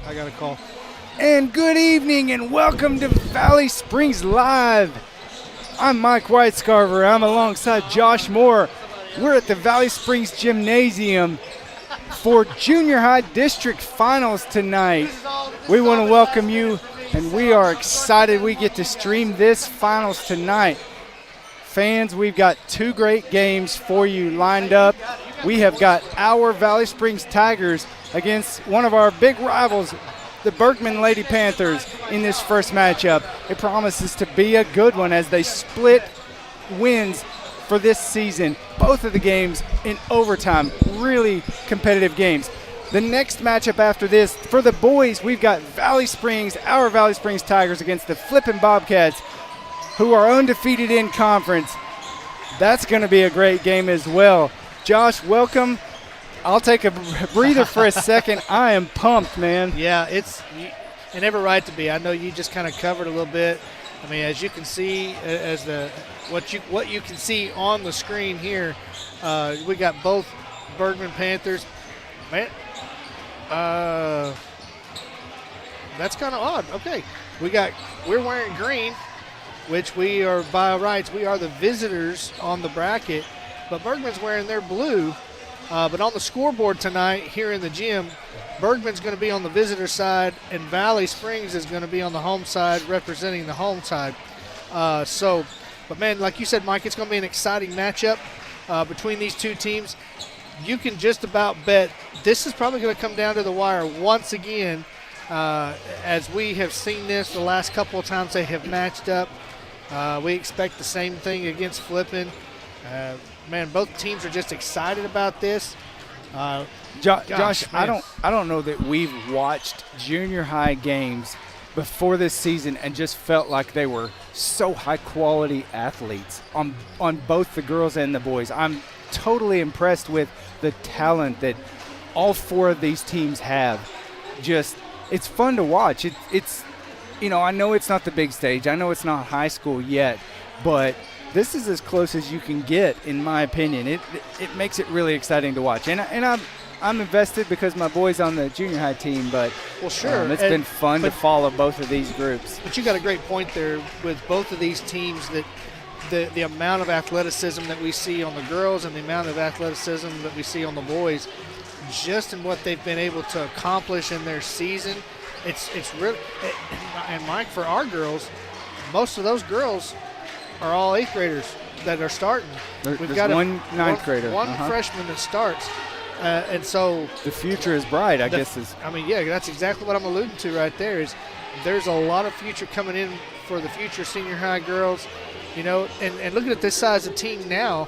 I got a call. And good evening and welcome to Valley Springs Live. I'm Mike Whitescarver. I'm alongside Josh Moore. We're at the Valley Springs Gymnasium for junior high district finals tonight. We want to welcome you, and we are excited we get to stream this finals tonight. Fans, we've got two great games for you lined up. We have got our Valley Springs Tigers against one of our big rivals, the Bergman Lady Panthers, in this first matchup. It promises to be a good one as they split wins for this season. Both of the games in overtime, really competitive games. The next matchup after this, for the boys, we've got Valley Springs, our Valley Springs Tigers against the Flippin Bobcats, who are undefeated in conference. That's going to be a great game as well. Josh, welcome. I'll take a breather for a second. I am pumped, man. Yeah, it's and every right to be. I know you just kind of covered a little bit. I mean, as you can see, what you can see on the screen here, we got both Bergman Panthers. Man, that's kind of odd. Okay, we're wearing green, which we are by rights. We are the visitors on the bracket, but Bergman's wearing their blue. But on the scoreboard tonight here in the gym, Bergman's going to be on the visitor side, and Valley Springs is going to be on the home side, representing the home side. But man, like you said, Mike, it's going to be an exciting matchup between these two teams. You can just about bet this is probably going to come down to the wire once again, as we have seen this the last couple of times they have matched up. We expect the same thing against Flippin. Man, both teams are just excited about this. Josh, I don't know that we've watched junior high games before this season and just felt like they were so high-quality athletes on both the girls and the boys. I'm totally impressed with the talent that all four of these teams have. Just, it's fun to watch. It's I know it's not the big stage. I know it's not high school yet, but this is as close as you can get, in my opinion. It makes it really exciting to watch. And I'm invested because my boy's on the junior high team, but well, sure. It's been fun to follow both of these groups. But you got a great point there with both of these teams, that the amount of athleticism that we see on the girls and the amount of athleticism that we see on the boys, just in what they've been able to accomplish in their season, it's really and Mike, for our girls, most of those girls are all 8th graders that are starting. We've got one 9th grader. One freshman that starts. And so the future is bright, I guess. Yeah, that's exactly what I'm alluding to right there. Is there's a lot of future coming in for the future senior high girls, and looking at this size of team now,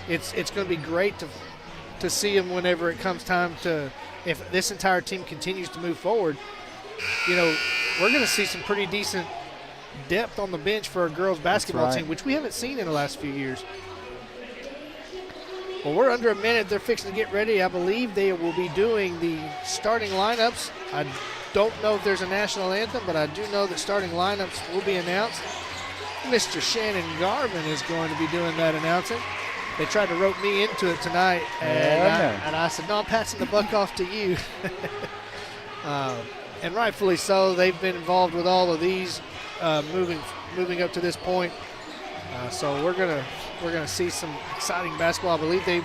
it's going to be great to see them whenever it comes time to, if this entire team continues to move forward, we're going to see some pretty decent depth on the bench for a girls basketball team, which we haven't seen in the last few years. Well, we're under a minute. They're fixing to get ready. I believe they will be doing the starting lineups. I don't know if there's a national anthem, but I do know that starting lineups will be announced. Mr. Shannon Garvin is going to be doing that announcing. They tried to rope me into it tonight, and I said, no, I'm passing the buck off to you. And rightfully so. They've been involved with all of these moving up to this point. So we're gonna see some exciting basketball. I believe they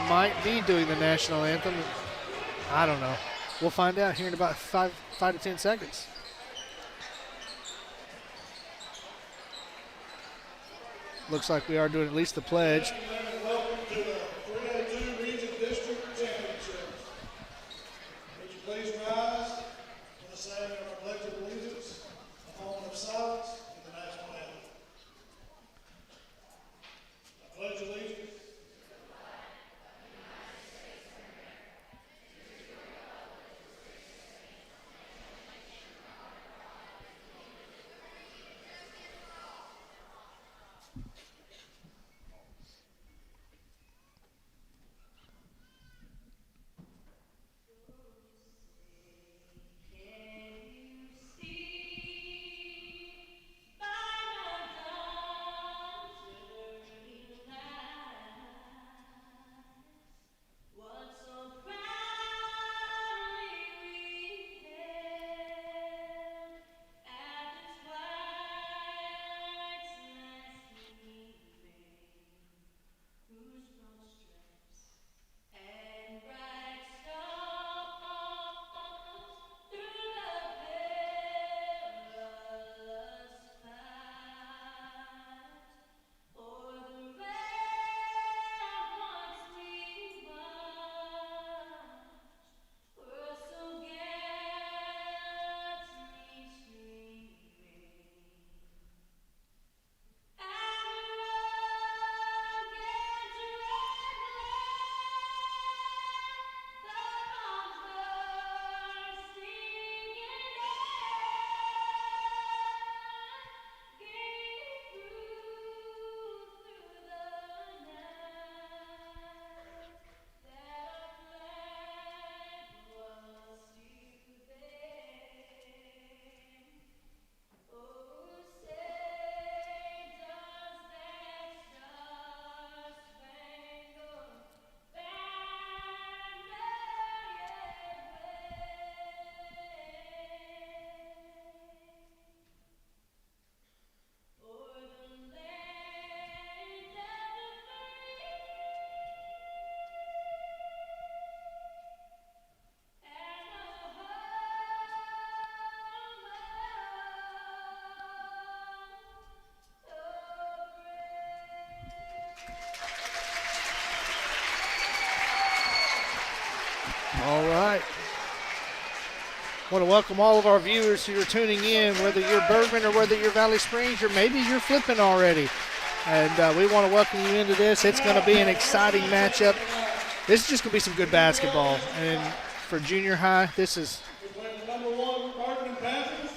might be doing the national anthem. I don't know. We'll find out here in about 5 to 10 seconds. Looks like we are doing at least the pledge. All right. Want to welcome all of our viewers who are tuning in, whether you're Bergman or whether you're Valley Springs or maybe you're Flippin already. And we want to welcome you into this. It's going to be an exciting matchup. This is just going to be some good basketball. And for junior high, this is – Number 1, Bergman Panthers.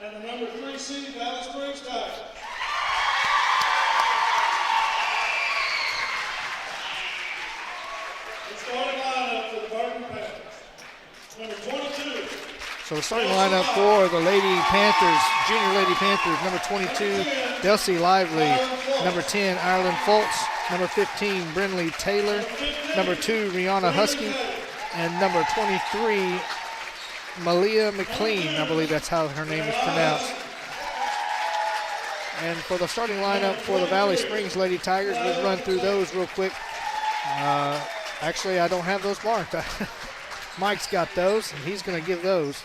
And the number 3 seed, Valley Springs Tigers. The starting lineup for the Bergman Panthers. Number 22. so the starting lineup for the Lady Panthers, Junior Lady Panthers, number 22, Delcy Lively, number 10, Ireland Fultz, number 15, Brinley Taylor, number 2, Rihanna Husky, and number 23, Malia McLean. I believe that's how her name is pronounced. And for the starting lineup for the Valley Springs Lady Tigers, we'll run through those real quick. Actually, I don't have those marked. Mike's got those, and he's going to give those.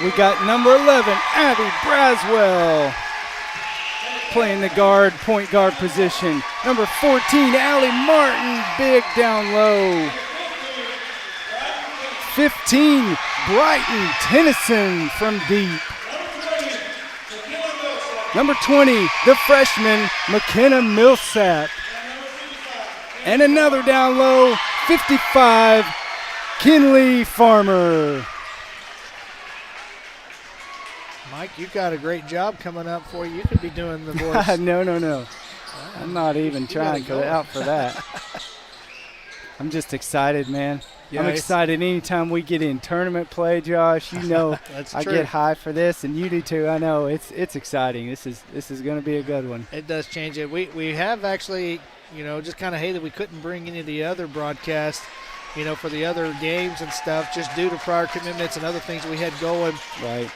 We got number 11, Abby Braswell, playing the guard, point guard position. Number 14, Allie Martin, big down low. 15, Brighton Tennyson from deep. Number 20, the freshman, McKenna Millsap. And another down low, 55, Kinley Farmer. Mike, you've got a great job coming up for you. You could be doing the voice. No. I'm not even trying out for that. I'm just excited, man. Yeah, I'm excited anytime we get in tournament play, Josh. You know That's I true. get high for this, and you do too. I know. It's exciting. This is going to be a good one. It does change it. We have actually, just kind of hated we couldn't bring any of the other broadcasts, for the other games and stuff, just due to prior commitments and other things we had going. Right.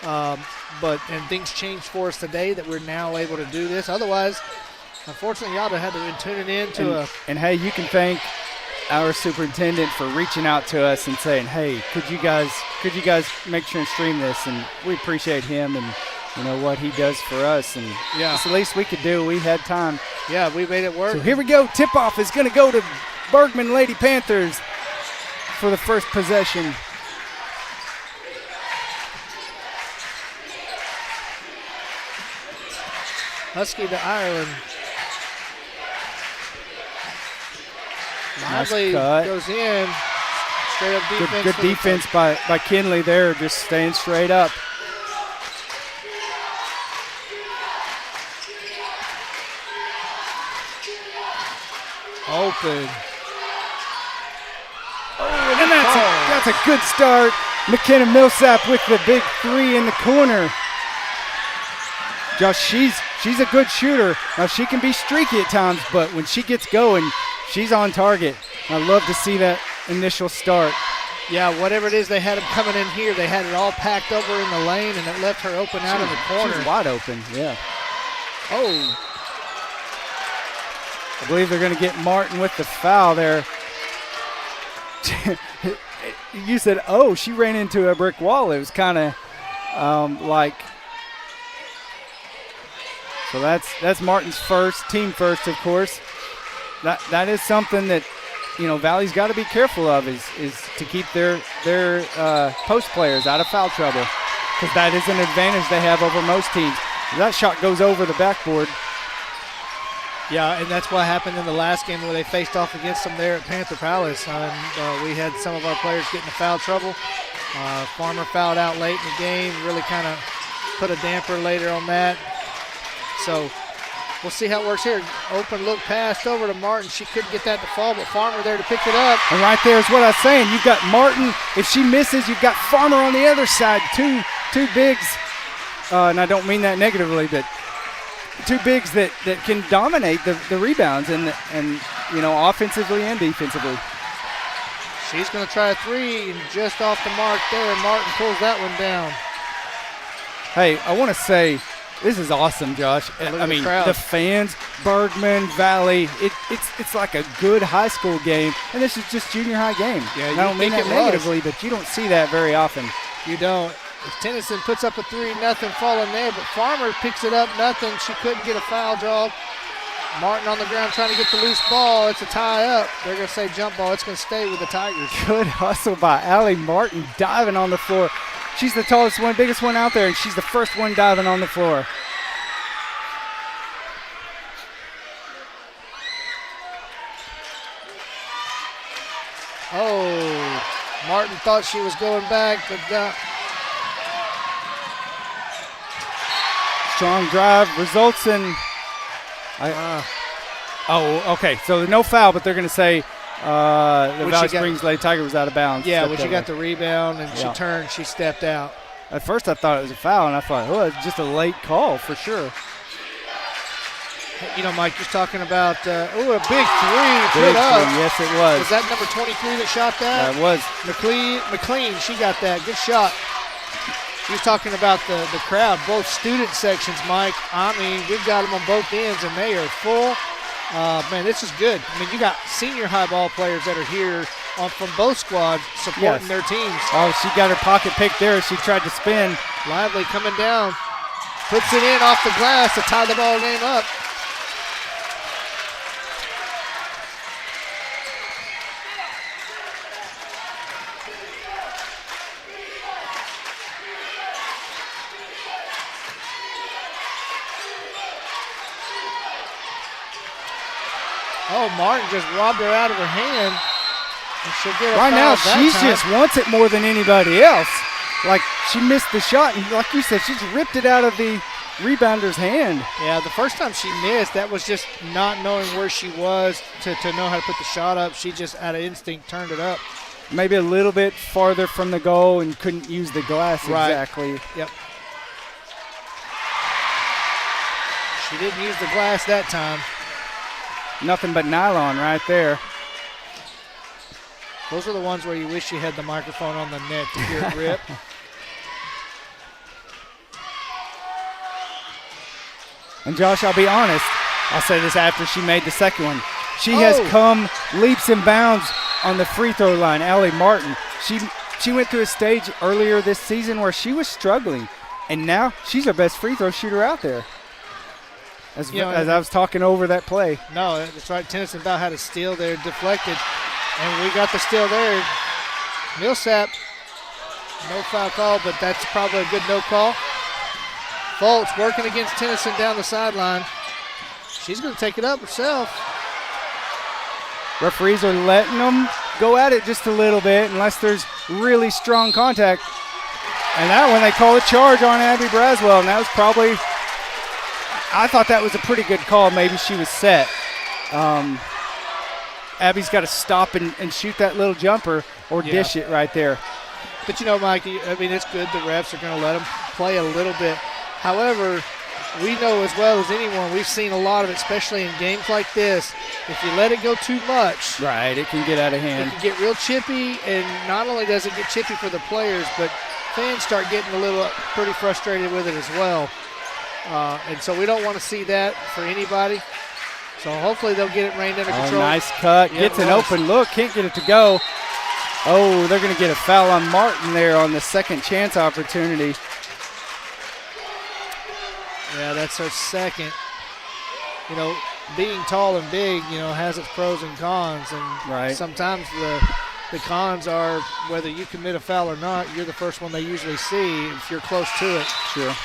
And things changed for us today that we're now able to do this. Otherwise, unfortunately, y'all would have had to been tuning in to And hey, you can thank our superintendent for reaching out to us and saying, hey, could you guys make sure and stream this? And we appreciate him and what he does for us. And it's the least we could do. We had time. Yeah, we made it work. So here we go. Tip-off is going to go to Bergman Lady Panthers for the first possession. Husky to Ireland. Nice Lively cut. goes in. Straight up defense. Good defense by Kinley there, just staying straight up. Open. And that's a good start. McKenna Millsap with the big 3 in the corner. Josh, she's a good shooter. Now, she can be streaky at times, but when she gets going, she's on target. I love to see that initial start. Yeah, whatever it is they had them coming in here, they had it all packed over in the lane, and it left her open out in the corner. She's wide open, yeah. Oh. I believe they're going to get Martin with the foul there. You said, oh, she ran into a brick wall. It was kind of like – so that's Martin's first, team first, of course. That is something that, Valley's got to be careful of is to keep their post players out of foul trouble, because that is an advantage they have over most teams. That shot goes over the backboard. Yeah, and that's what happened in the last game where they faced off against them there at Panther Palace. And we had some of our players get into foul trouble. Farmer fouled out late in the game, really kind of put a damper later on that. So we'll see how it works here. Open look passed over to Martin. She couldn't get that to fall, but Farmer there to pick it up. And right there is what I was saying. You've got Martin. If she misses, you've got Farmer on the other side. Two bigs, and I don't mean that negatively, but two bigs that can dominate the rebounds and offensively and defensively. She's going to try a 3 and just off the mark there. Martin pulls that one down. Hey, I want to say This is awesome, Josh. Look at I mean, crowd. the fans, Bergman, Valley, it's like a good high school game, and this is just junior high game. Yeah, And I don't mean think that it was. negatively, but you don't see that very often. You don't. Tennyson puts up a 3-0 falling there, but Farmer picks it up, nothing. She couldn't get a foul draw. Martin on the ground trying to get the loose ball. It's a tie up. They're going to say jump ball. It's going to stay with the Tigers. Good hustle by Allie Martin, diving on the floor. She's the tallest one, biggest one out there, and she's the first one diving on the floor. Oh, Martin thought she was going back, but Strong drive results in. Oh, okay. So no foul, but they're going to say the Valley Springs Lady Tiger was out of bounds. yeah, when she got the rebound and she Yeah. turned, she stepped out. At first, I thought it was a foul, and I thought, oh, it's just a late call for sure. You know, Mike, you're talking about, a big three Big put up. three, yes, it was. Was that number 23 that shot that? That was. McLean, she got that. Good shot. You're talking about the crowd, both student sections, Mike. I mean, we've got them on both ends, and they are full. Man, this is good. I mean, you got senior high ball players that are here from both squads supporting their teams. Oh, she got her pocket picked there. She tried to spin. Lively coming down. Puts it in off the glass to tie the ball game up. Oh, Martin just robbed her out of her hand. And she'll get a Right foul now, that she time. just wants it more than anybody else. Like, she missed the shot, and like you said, she just ripped it out of the rebounder's hand. Yeah, the first time she missed, that was just not knowing where she was to know how to put the shot up. She just, out of instinct, turned it up. Maybe a little bit farther from the goal and couldn't use the glass Right. exactly. Yep. She didn't use the glass that time. Nothing but nylon right there. Those are the ones where you wish you had the microphone on the net to hear it rip. And Josh, I'll be honest, I'll say this after she made the second one. She has Oh. come leaps and bounds on the free throw line, Allie Martin. She went through a stage earlier this season where she was struggling, and now she's our best free throw shooter out there. As I was talking over that play. No, that's right. Tennyson about had a steal there, deflected. And we got the steal there. Millsap, no foul call, but that's probably a good no call. Foltz working against Tennyson down the sideline. She's going to take it up herself. Referees are letting them go at it just a little bit unless there's really strong contact. And that one, they call a charge on Abby Braswell, and that was probably, I thought that was a pretty good call. Maybe she was set. Abby's got to stop and shoot that little jumper or dish it right there. But, you know, Mike, I mean, it's good the refs are going to let them play a little bit. However, we know as well as anyone, we've seen a lot of it, especially in games like this. If you let it go too much, Right, it can get out of it hand. can get real chippy, and not only does it get chippy for the players, but fans start getting a little pretty frustrated with it as well. And so we don't want to see that for anybody. So hopefully they'll get it reined under Oh, control. nice cut. Yeah, Gets it an was. open look. Can't get it to go. Oh, they're going to get a foul on Martin there on the second chance opportunity. Yeah, that's her second. You know, being tall and big, you know, has its pros and cons. And Right. sometimes the cons are whether you commit a foul or not, you're the first one they usually see if you're close to it. Sure.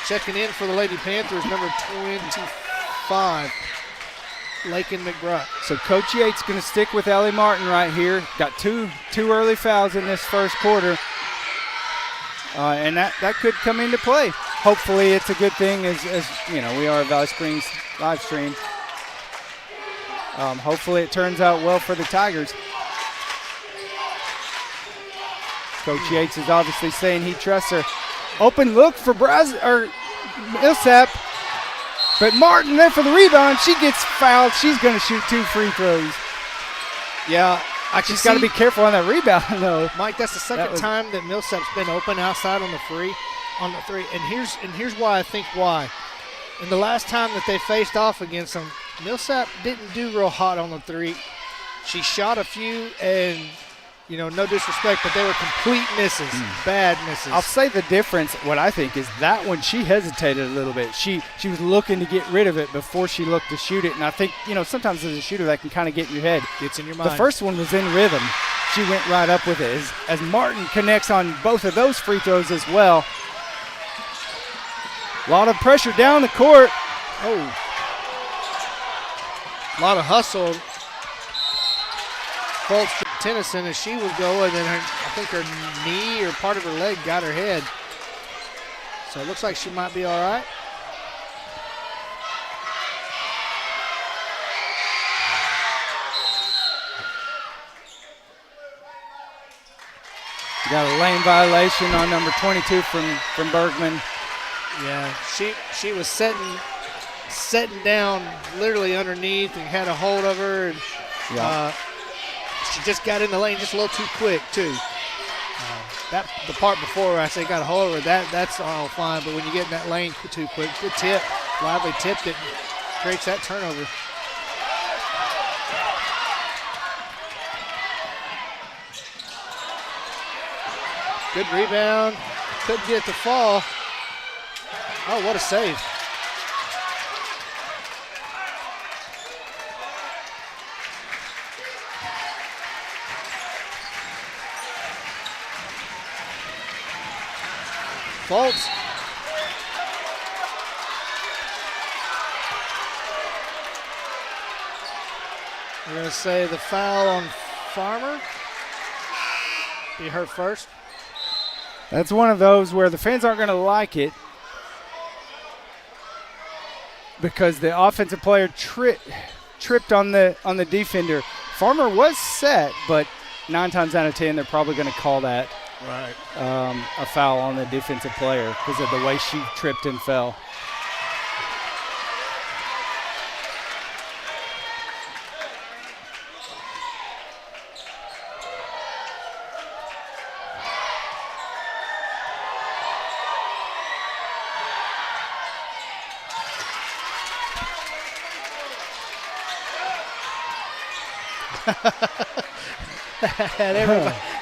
Checking in for the Lady Panthers, number 25, Lakin McBride. So Coach Yates going to stick with Allie Martin right here. Got two early fouls in this first quarter. And that could come into play. Hopefully it's a good thing as you know, we are a Valley Springs live stream. Hopefully it turns out well for the Tigers. Coach Yates is obviously saying he trusts her. Open look for Millsap. But Martin there for the rebound. She gets fouled. She's going to shoot 2 free throws. Yeah, I can She's got to see- be careful on that rebound, though. Mike, that's the second was- time that Millsap's been open outside on the free. on the three. And here's why I think why. And the last time that they faced off against them, Millsap didn't do real hot on the three. She shot a few, and, no disrespect, but they were complete misses, bad misses. I'll say the difference, what I think, is that one she hesitated a little bit. She was looking to get rid of it before she looked to shoot it, and I think, sometimes as a shooter that can kind of get in your head. Gets in your mind. The first one was in rhythm. She went right up with it. As Martin connects on both of those free throws as well. A lot of pressure down the court. Oh. A lot of hustle. Folks to Tennyson as she was going, and I think her knee or part of her leg got her head. So it looks like she might be all right. You got a lane violation on number 22 from Bergman. Yeah, she was setting down literally underneath and had a hold of her. And, she just got in the lane just a little too quick too. The part before I say got a hold of her, that's all fine. But when you get in that lane too quick, good tip, Lively tipped it, and creates that turnover. Good rebound, couldn't get the fall. Oh, what a save. Fultz. We're going to say the foul on Farmer. Be her first. That's one of those where the fans aren't going to like it because the offensive player tripped on the defender. Farmer was set, but 9 times out of 10 they're probably going to call that a foul on the defensive player because of the way she tripped and fell.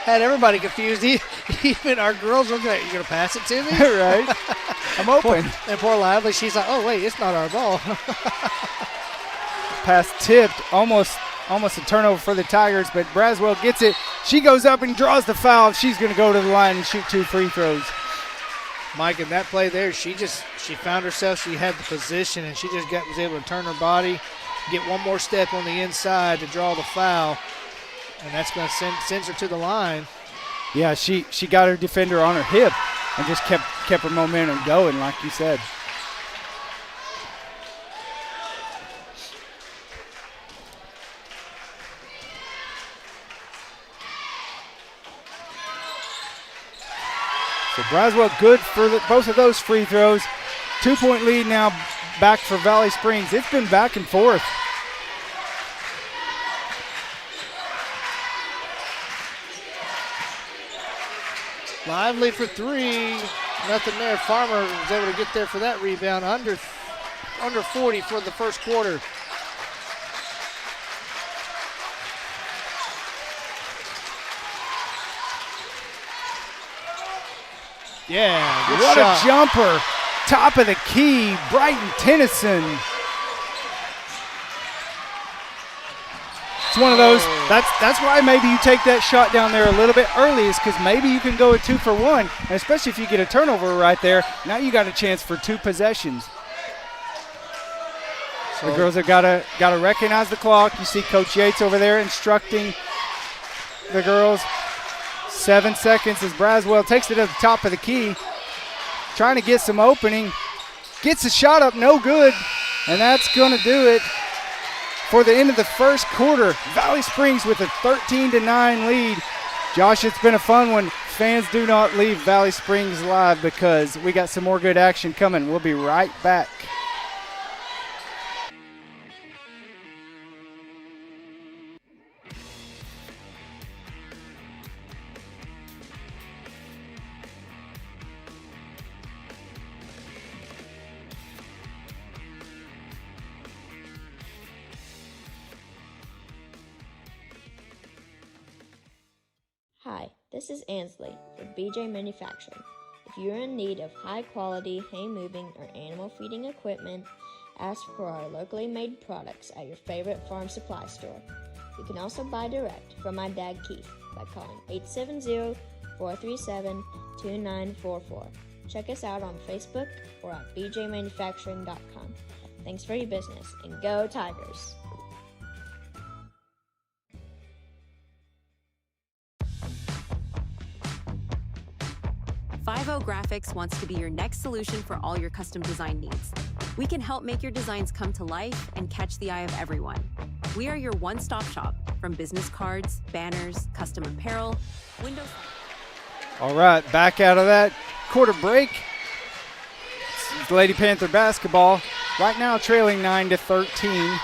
had everybody confused. Even our girls looking at you. Going to pass it to me? Right. I'm open. Poor Lively, she's like, oh, wait, it's not our ball. Pass tipped, almost a turnover for the Tigers, but Braswell gets it. She goes up and draws the foul. She's going to go to the line and shoot 2 free throws. Mike, in that play there, she found herself. She had the position, and she just was able to turn her body, get one more step on the inside to draw the foul. And that's going to send her to the line. Yeah, she got her defender on her hip and just kept her momentum going, like you said. So Braswell good for both of those free throws. 2-point lead now back for Valley Springs. It's been back and forth. Lively for 3. Nothing there. Farmer was able to get there for that rebound. Under 40 for the first quarter. Yeah, good what shot. A jumper. Top of the key, Brighton Tennyson. It's one of those, that's why maybe you take that shot down there a little bit early, is because maybe you can go a 2 for 1, and especially if you get a turnover right there. Now you got a chance for 2 possessions. So the girls have got to recognize the clock. You see Coach Yates over there instructing the girls. 7 seconds as Braswell takes it at the top of the key, trying to get some opening. Gets a shot up, no good, and that's going to do it for the end of the first quarter. Valley Springs with a 13-9 lead. Josh, it's been a fun one. Fans, do not leave Valley Springs live because we got some more good action coming. We'll be right back. Hi, this is Ansley from BJ Manufacturing. If you're in need of high-quality hay moving or animal feeding equipment, ask for our locally made products at your favorite farm supply store. You can also buy direct from my dad Keith by calling 870-437-2944. Check us out on Facebook or at bjmanufacturing.com. Thanks for your business, and go Tigers! Five-O Graphics wants to be your next solution for all your custom design needs. We can help make your designs come to life and catch the eye of everyone. We are your one-stop shop, from business cards, banners, custom apparel, windows. All right, back out of that quarter break. It's Lady Panther basketball. Right now trailing 9-13.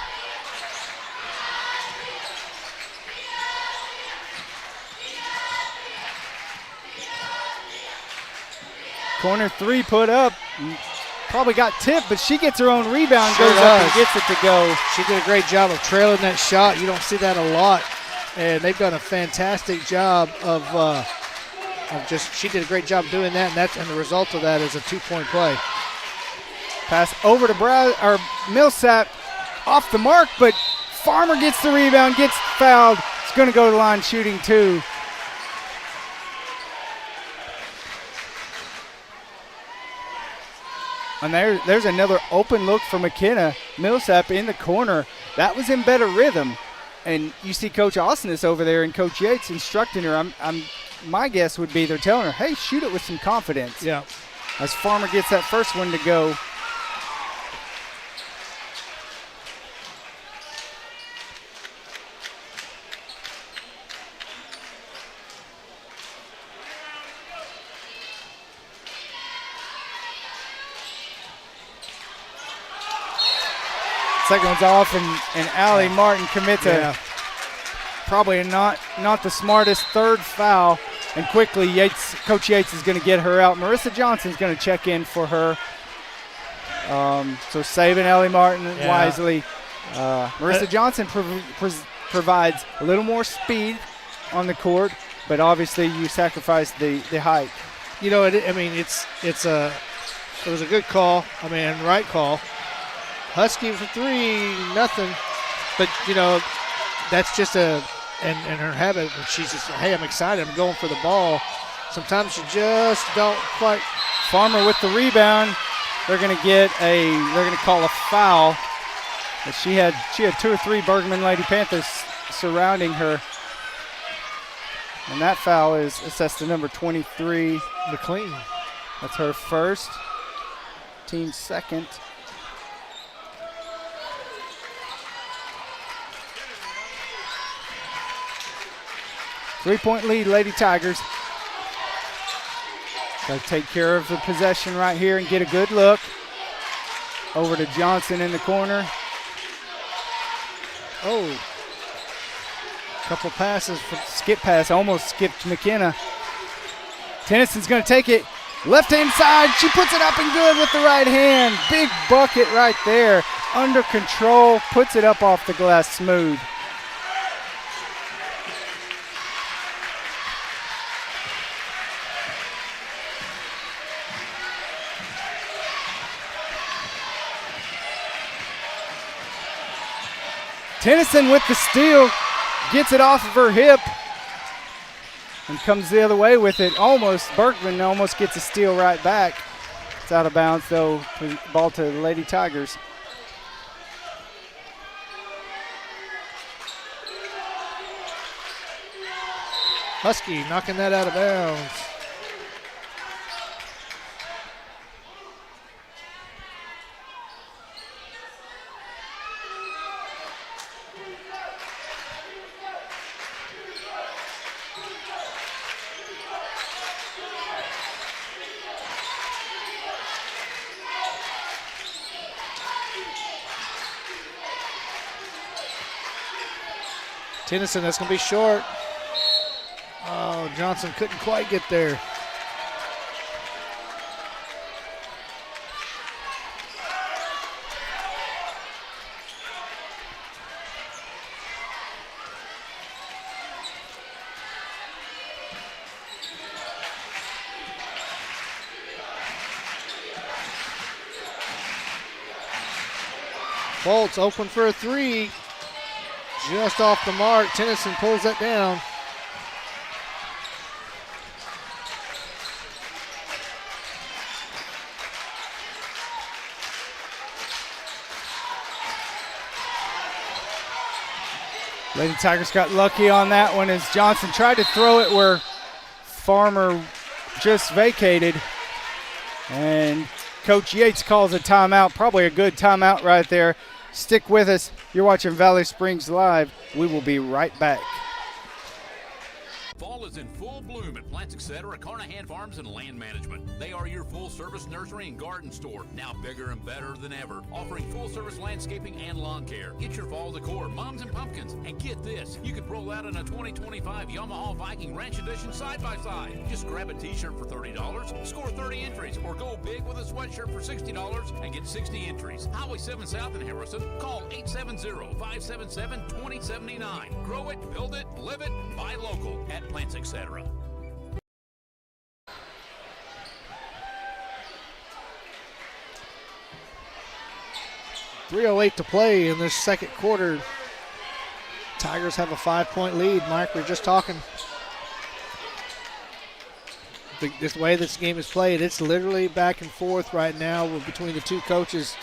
Corner three put up. Probably got tipped, but she gets her own rebound, Sure goes up and does. gets it to go. She did a great job of trailing that shot. You don't see that a lot, and they've done a fantastic job of just. She did a great job doing that, and the result of that is a 2-point play. Pass over to Millsap, off the mark, but Farmer gets the rebound, gets fouled. It's going to go to the line shooting two. And there's another open look for McKenna. Millsap in the corner. That was in better rhythm. And you see Coach Austinus over there and Coach Yates instructing her. My guess would be they're telling her, hey, shoot it with some confidence. Yeah. As Farmer gets that first one to go. Second one's off, and Allie Martin commits a probably not the smartest third foul. And quickly, Coach Yates is going to get her out. Marissa Johnson's going to check in for her. So saving Allie Martin wisely. Marissa Johnson provides a little more speed on the court, but obviously you sacrifice the height. You know, it was a good call. Right call. Husky for 3-0, but you know that's just and her habit. She's just, hey, I'm excited, I'm going for the ball. Sometimes you just don't quite. Farmer with the rebound. They're going to call a foul. But she had 2 or 3 Bergman Lady Panthers surrounding her, and that foul is assessed to number 23, McLean. That's her first, team second. Three-point lead, Lady Tigers. Got to take care of the possession right here and get a good look. Over to Johnson in the corner. Oh. Couple passes. Skip pass, almost skipped McKenna. Tennyson's going to take it. Left-hand side, she puts it up and good with the right hand. Big bucket right there. Under control, puts it up off the glass smooth. Tennyson with the steal, gets it off of her hip and comes the other way with it. Bergman almost gets a steal right back. It's out of bounds though, ball to the Lady Tigers. Husky knocking that out of bounds. Tennyson, that's going to be short. Oh, Johnson couldn't quite get there. Foltz open for a three. Just off the mark. Tennyson pulls that down. Lady Tigers got lucky on that one as Johnson tried to throw it where Farmer just vacated. And Coach Yates calls a timeout, probably a good timeout right there. Stick with us. You're watching Valley Springs Live. We will be right back. Fall is in full bloom at Plants Etc. Carnahan Farms and Land Management. They are your full-service nursery and garden store, now bigger and better than ever, offering full-service landscaping and lawn care. Get your fall decor, mums and pumpkins, and get this, you can roll out in a 2025 Yamaha Viking Ranch Edition side-by-side. Just grab a t-shirt for $30, score 30 entries, or go big with a sweatshirt for $60 and get 60 entries. Highway 7 South in Harrison. Call 870-577-2079. Grow it, build it, live it, buy local at Plants Etc. 3:08 to play in this second quarter. Tigers have a 5-point lead. Mike, we were just talking. This way this game is played, it's literally back and forth right now between the two coaches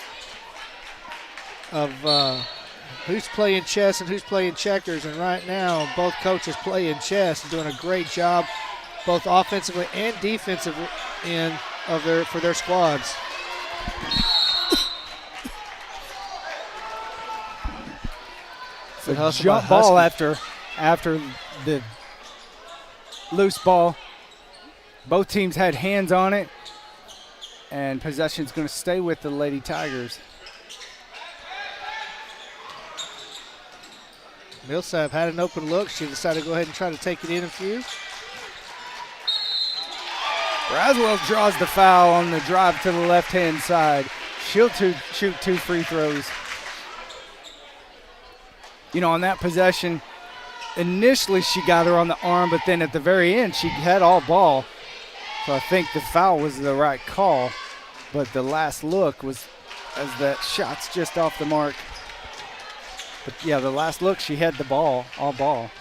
of who's playing chess and who's playing checkers. And right now, both coaches playing chess and doing a great job, both offensively and defensively for their squads. So jump ball after the loose ball. Both teams had hands on it, and possession's going to stay with the Lady Tigers. Millsap had an open look. She decided to go ahead and try to take it in a few. Braswell draws the foul on the drive to the left-hand side. She'll shoot 2 free throws. You know, on that possession, initially she got her on the arm, but then at the very end she had all ball. So I think the foul was the right call, but the last look was as that shot's just off the mark. But yeah, the last look she had the ball, all ball.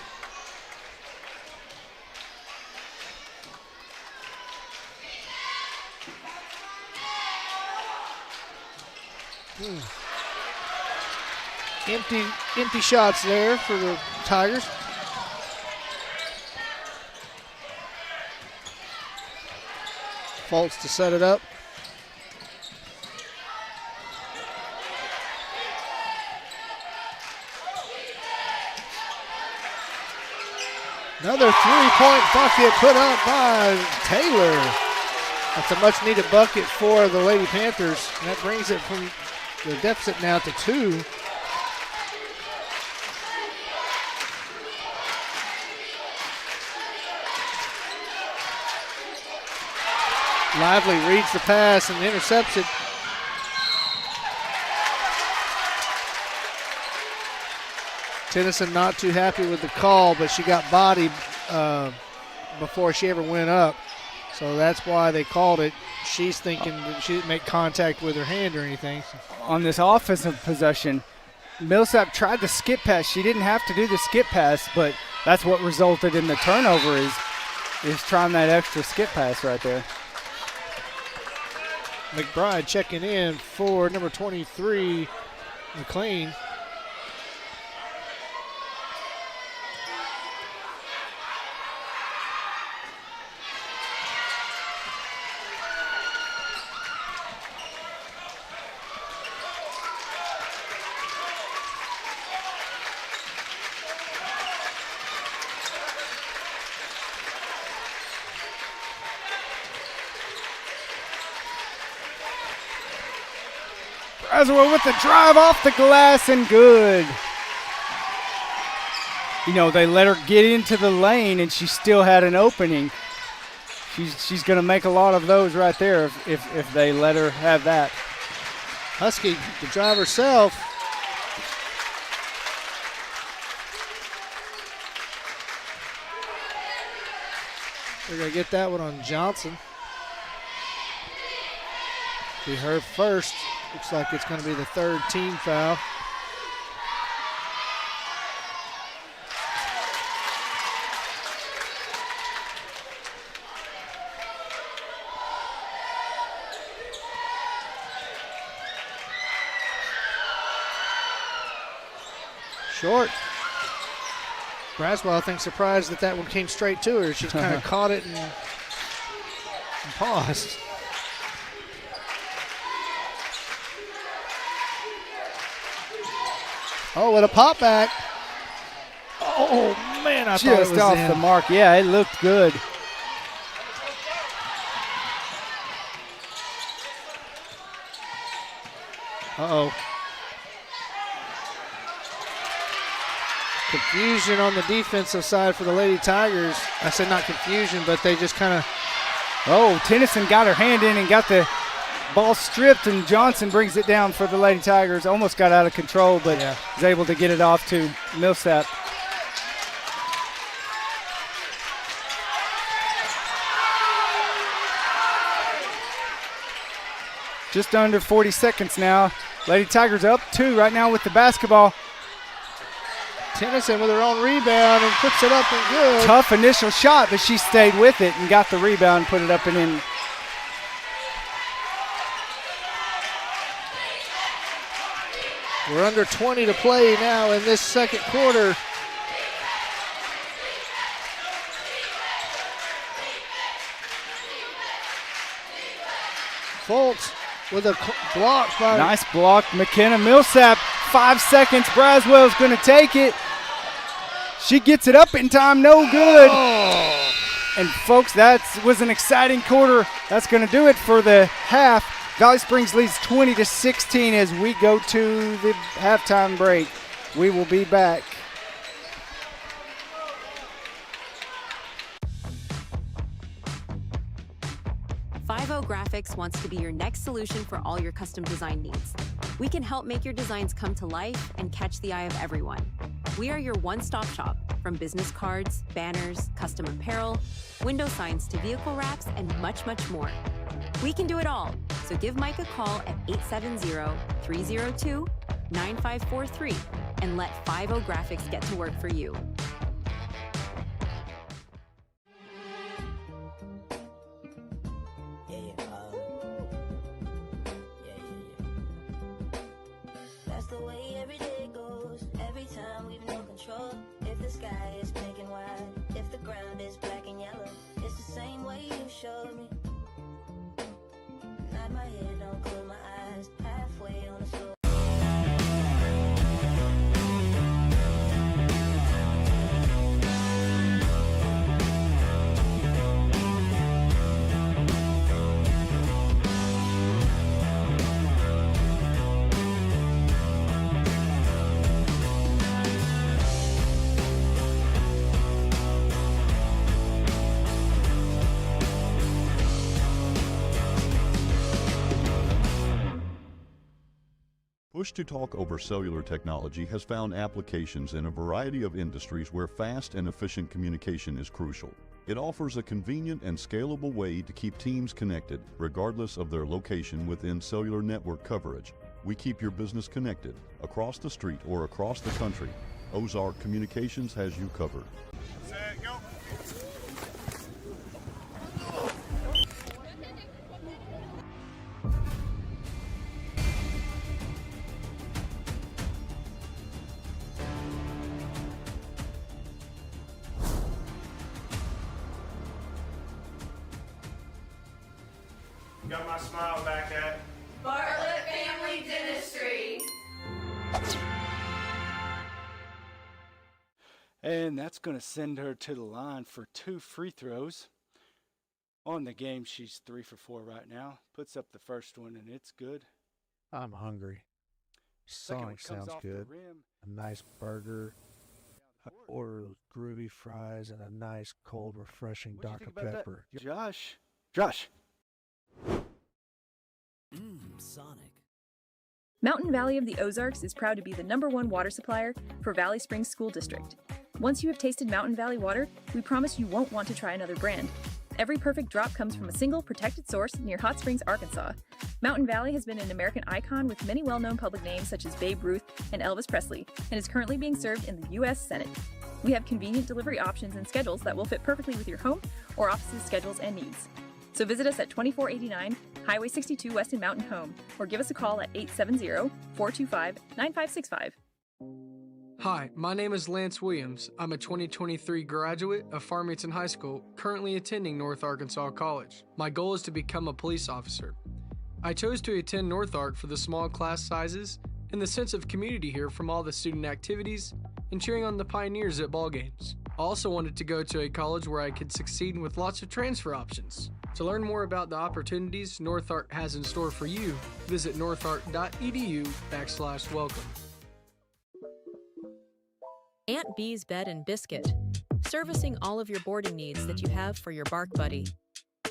Empty shots there for the Tigers. Foltz to set it up. Another three-point bucket put up by Taylor. That's a much-needed bucket for the Lady Panthers. And that brings it from the deficit now to 2. Lively reads the pass and intercepts it. Tennyson not too happy with the call, but she got bodied before she ever went up. So that's why they called it. She's thinking that she didn't make contact with her hand or anything. On this offensive possession, Millsap tried the skip pass. She didn't have to do the skip pass, but that's what resulted in the turnover is trying that extra skip pass right there. McBride checking in for number 23, McLean. Braswell with the drive off the glass and good. You know, they let her get into the lane and she still had an opening. She's going to make a lot of those right there if they let her have that. Husky to drive herself. They're going to get that one on Johnson. Be her first. Looks like it's going to be the third team foul. Short. Braswell, I think, surprised that one came straight to her. She kind of caught it and paused. Oh, what a pop back. Oh, man, I thought it was just off in. the mark. Yeah, it looked good. Uh-oh. Confusion on the defensive side for the Lady Tigers. I said not confusion, but they just kind of. Oh, Tennyson got her hand in and got the ball stripped, and Johnson brings it down for the Lady Tigers. Almost got out of control, but was able to get it off to Millsap. Just under 40 seconds now. Lady Tigers up 2 right now with the basketball. Tennyson with her own rebound and puts it up and good. Tough initial shot, but she stayed with it and got the rebound, put it up and in. We're under 20 to play now in this second quarter. Fultz with a block by. Nice block, McKenna Millsap. 5 seconds. Braswell's going to take it. She gets it up in time. No good. Oh. And folks, that was an exciting quarter. That's going to do it for the half. Valley Springs leads 20-16 as we go to the halftime break. We will be back. Five-O Graphics wants to be your next solution for all your custom design needs. We can help make your designs come to life and catch the eye of everyone. We are your one-stop shop, from business cards, banners, custom apparel, window signs to vehicle wraps, and much, much more. We can do it all, so give Mike a call at 870-302-9543 and let Five-O Graphics get to work for you. That's the way every day goes. Every time we've no control. If the sky is pink and white, if the ground is black and yellow, it's the same way you showed me. Nod my head, don't close my eyes. Halfway on the floor. Push-to-talk over cellular technology has found applications in a variety of industries where fast and efficient communication is crucial. It offers a convenient and scalable way to keep teams connected, regardless of their location within cellular network coverage. We keep your business connected, across the street or across the country. Ozark Communications has you covered. Set, go. Got my smile back at. Bartlett Family Dentistry. And that's going to send her to the line for 2 free throws. On the game, she's 3 for 4 right now. Puts up the first one, and it's good. I'm hungry. Second one Sonic comes sounds off the good. rim. A nice burger. I order those groovy fries and a nice, cold, refreshing What'd you Dr. think about that? Pepper. Josh. Sonic. Mountain Valley of the Ozarks is proud to be the #1 water supplier for Valley Springs School District. Once you have tasted Mountain Valley water, we promise you won't want to try another brand. Every perfect drop comes from a single protected source near Hot Springs, Arkansas. Mountain Valley has been an American icon with many well-known public names such as Babe Ruth and Elvis Presley, and is currently being served in the U.S. Senate. We have convenient delivery options and schedules that will fit perfectly with your home or office's schedules and needs. So visit us at 2489 Highway 62 West in Mountain Home, or give us a call at 870-425-9565. Hi, my name is Lance Williams. I'm a 2023 graduate of Farmington High School, currently attending North Arkansas College. My goal is to become a police officer. I chose to attend North Ark for the small class sizes and the sense of community here from all the student activities and cheering on the Pioneers at ball games. I also wanted to go to a college where I could succeed with lots of transfer options. To learn more about the opportunities North Ark has in store for you, visit northark.edu/welcome. Aunt Bee's Bed and Biscuit, servicing all of your boarding needs that you have for your bark buddy.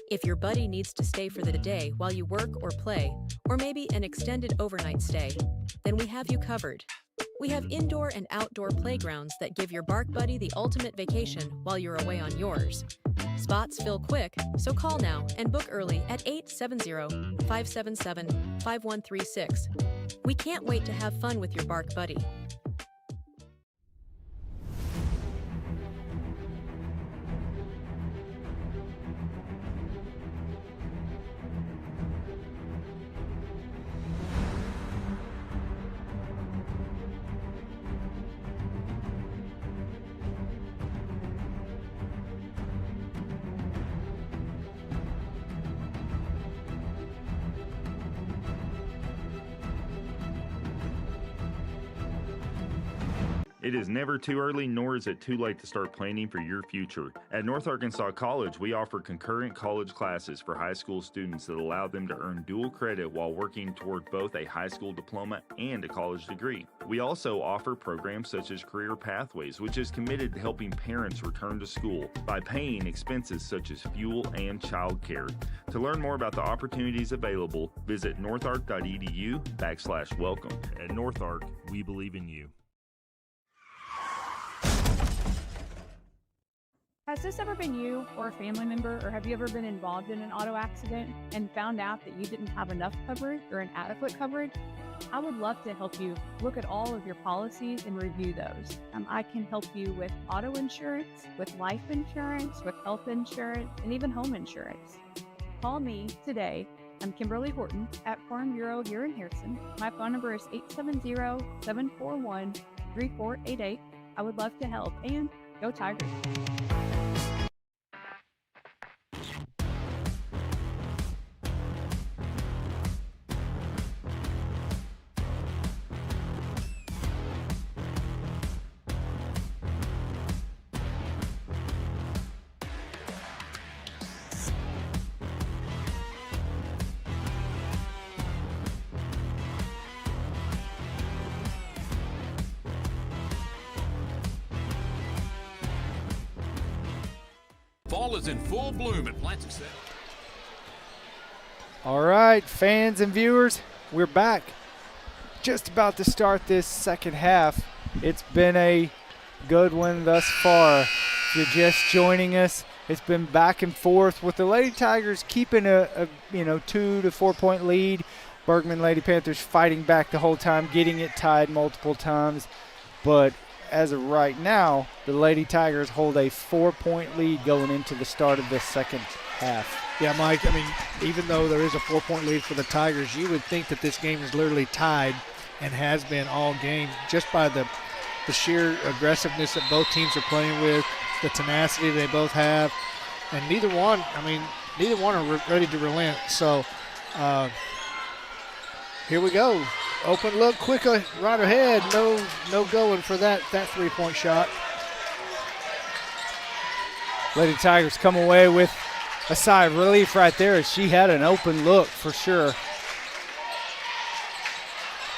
If your buddy needs to stay for the day while you work or play, or maybe an extended overnight stay, then we have you covered. We have indoor and outdoor playgrounds that give your bark buddy the ultimate vacation while you're away on yours. Spots fill quick, so call now and book early at 870-577-5136. We can't wait to have fun with your bark buddy. It is never too early, nor is it too late to start planning for your future. At North Arkansas College, we offer concurrent college classes for high school students that allow them to earn dual credit while working toward both a high school diploma and a college degree. We also offer programs such as Career Pathways, which is committed to helping parents return to school by paying expenses such as fuel and childcare. To learn more about the opportunities available, visit northark.edu/welcome. At North Ark, we believe in you. Has this ever been you or a family member, or have you ever been involved in an auto accident and found out that you didn't have enough coverage or inadequate coverage? I would love to help you look at all of your policies and review those. I can help you with auto insurance, with life insurance, with health insurance, and even home insurance. Call me today. I'm Kimberly Horton at Farm Bureau here in Harrison. My phone number is 870-741-3488. I would love to help, and go Tigers. Fall is in full bloom at Plastic Center. All right, fans and viewers, we're back. Just about to start this second half. It's been a good one thus far. If you're just joining us, it's been back and forth with the Lady Tigers keeping a 2 to 4 point lead. Bergman Lady Panthers fighting back the whole time, getting it tied multiple times. But as of right now, the Lady Tigers hold a 4-point lead going into the start of the second half. Yeah, Mike, even though there is a 4-point lead for the Tigers, you would think that this game is literally tied and has been all game just by the sheer aggressiveness that both teams are playing with, the tenacity they both have, and neither one are ready to relent. So here we go. Open look, quickly, right ahead. No going for that 3-point shot. Lady Tigers come away with a sigh of relief right there as she had an open look for sure.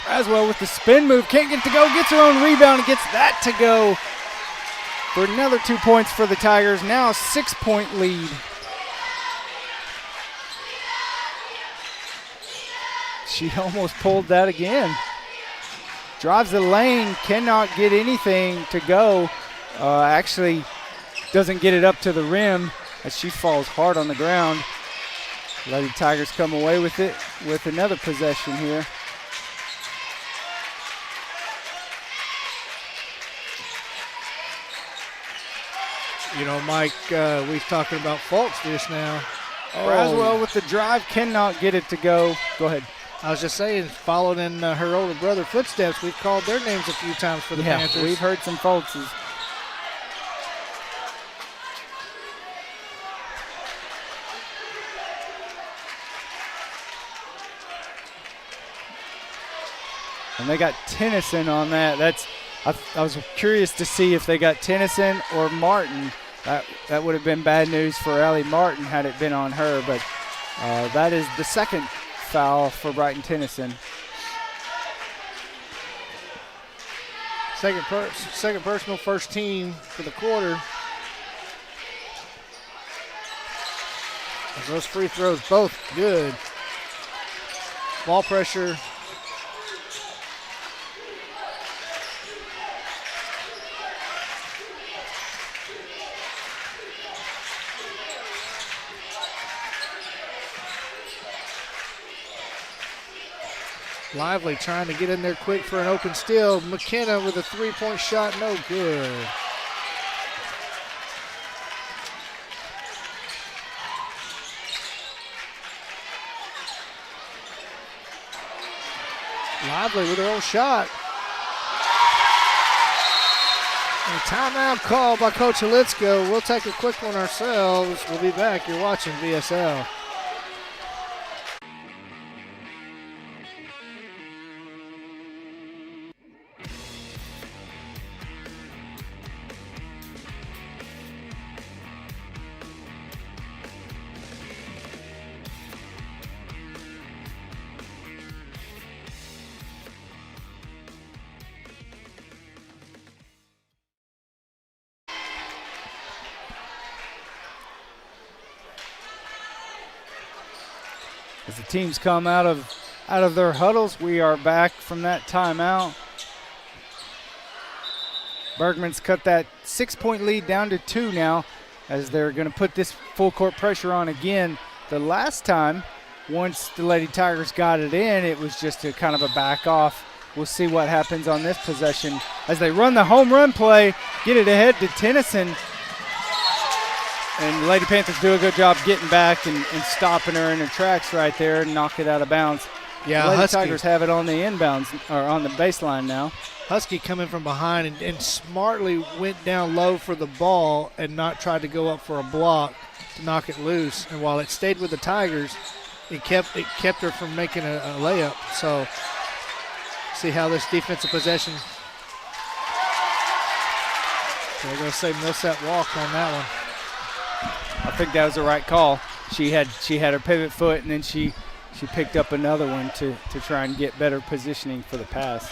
As well with the spin move, can't get to go, gets her own rebound and gets that to go for another 2 points for the Tigers. Now a 6-point lead. She almost pulled that again. Drives the lane, cannot get anything to go. Actually doesn't get it up to the rim as she falls hard on the ground. Lady Tigers come away with it. with another possession here. You know, Mike, we're talking about faults just now. Braswell with the drive cannot get it to go. Go ahead. I was just saying, following in her older brother footsteps, we've called their names a few times for the Panthers. We've heard some faults. And they got Tennyson on that. I was curious to see if they got Tennyson or Martin. That would have been bad news for Allie Martin had it been on her, but that is the second foul for Brighton Tennyson. Second personal, first team for the quarter. Those free throws both good. Ball pressure. Lively trying to get in there quick for an open steal. McKenna with a three-point shot, no good. Lively with her own shot. And a timeout called by Coach Halitzko. We'll take a quick one ourselves. We'll be back. You're watching VSL. As the teams come out of their huddles, we are back from that timeout. Bergman's cut that 6-point lead down to 2 now, as they're going to put this full court pressure on again. The last time, once the Lady Tigers got it in, it was just a kind of a back off. We'll see what happens on this possession as they run the home run play, get it ahead to Tennyson. And the Lady Panthers do a good job getting back and stopping her in her tracks right there and knock it out of bounds. Yeah, the Lady Husky Tigers have it on the inbounds, or on the baseline now. Husky coming from behind and smartly went down low for the ball and not tried to go up for a block to knock it loose. And while it stayed with the Tigers, it kept her from making a layup. So see how this defensive possession. They're going to say Millsap walked on that one. I think that was the right call. She had her pivot foot, and then she picked up another one to try and get better positioning for the pass.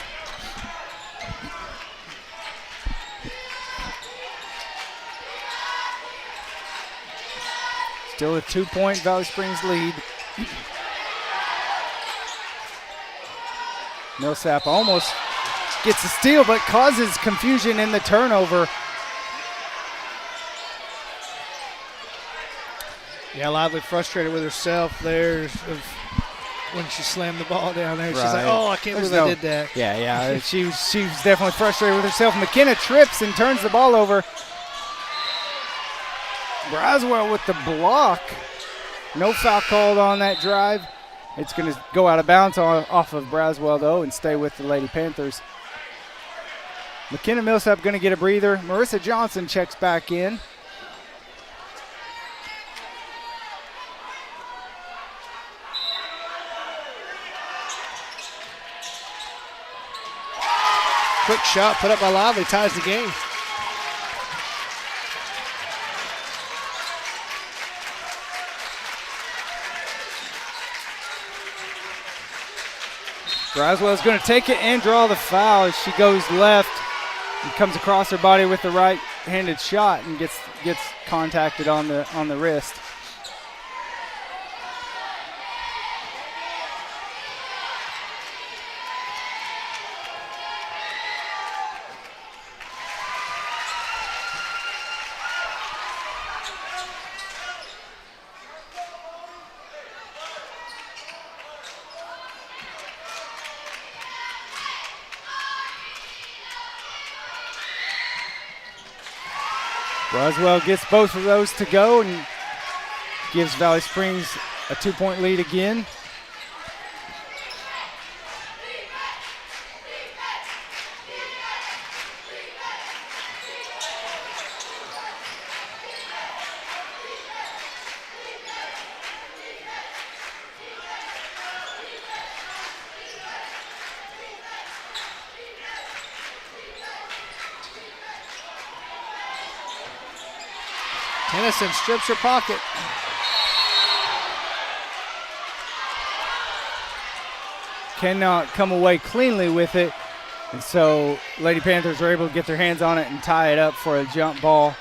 Still a 2-point Valley Springs lead. Millsap almost gets a steal, but causes confusion in the turnover. Yeah, Lively frustrated with herself there when she slammed the ball down there. She's Right. like, oh, I can't believe I did that. Yeah. she was definitely frustrated with herself. McKenna trips and turns the ball over. Braswell with the block. No foul called on that drive. It's going to go out of bounds off of Braswell, though, and stay with the Lady Panthers. McKenna Millsap going to get a breather. Marissa Johnson checks back in. Quick shot put up by Lively, ties the game. Braswell's going to take it and draw the foul as she goes left and comes across her body with the right-handed shot and gets contacted on the wrist. Roswell gets both of those to go and gives Valley Springs a 2-point lead again. Tennyson strips her pocket. Cannot come away cleanly with it. And so Lady Panthers are able to get their hands on it and tie it up for a jump ball.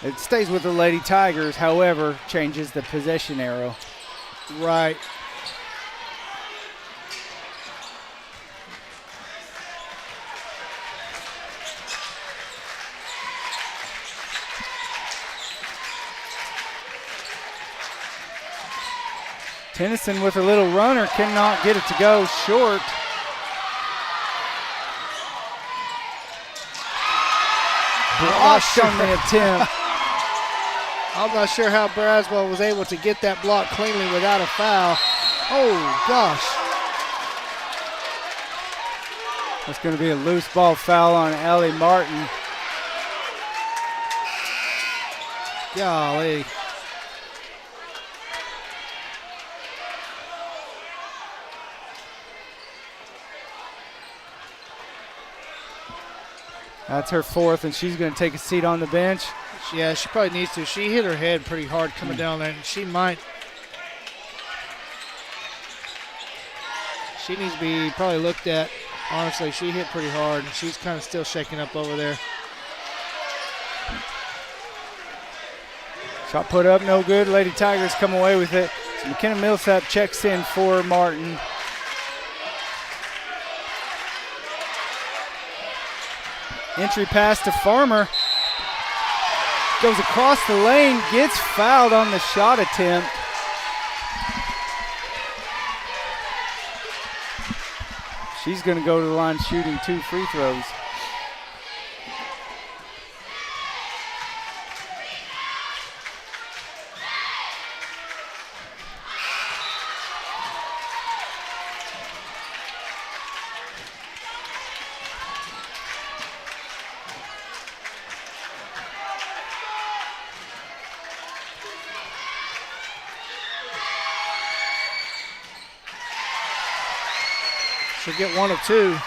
It stays with the Lady Tigers, however, changes the possession arrow. Right. Tennyson with a little runner cannot get it to go short. Blocked on the attempt. I'm not sure how Braswell was able to get that block cleanly without a foul. Oh, gosh. That's going to be a loose ball foul on Ellie Martin. Golly. That's her fourth, and she's going to take a seat on the bench. Yeah, she probably needs to. She hit her head pretty hard coming down there, and she might. She needs to be probably looked at. Honestly, she hit pretty hard, and she's kind of still shaking up over there. Shot put up, no good. Lady Tigers come away with it. So McKenna Millsap checks in for Martin. Entry pass to Farmer. Goes across the lane, gets fouled on the shot attempt. She's going to go to the line shooting 2 free throws. She'll get 1 of 2.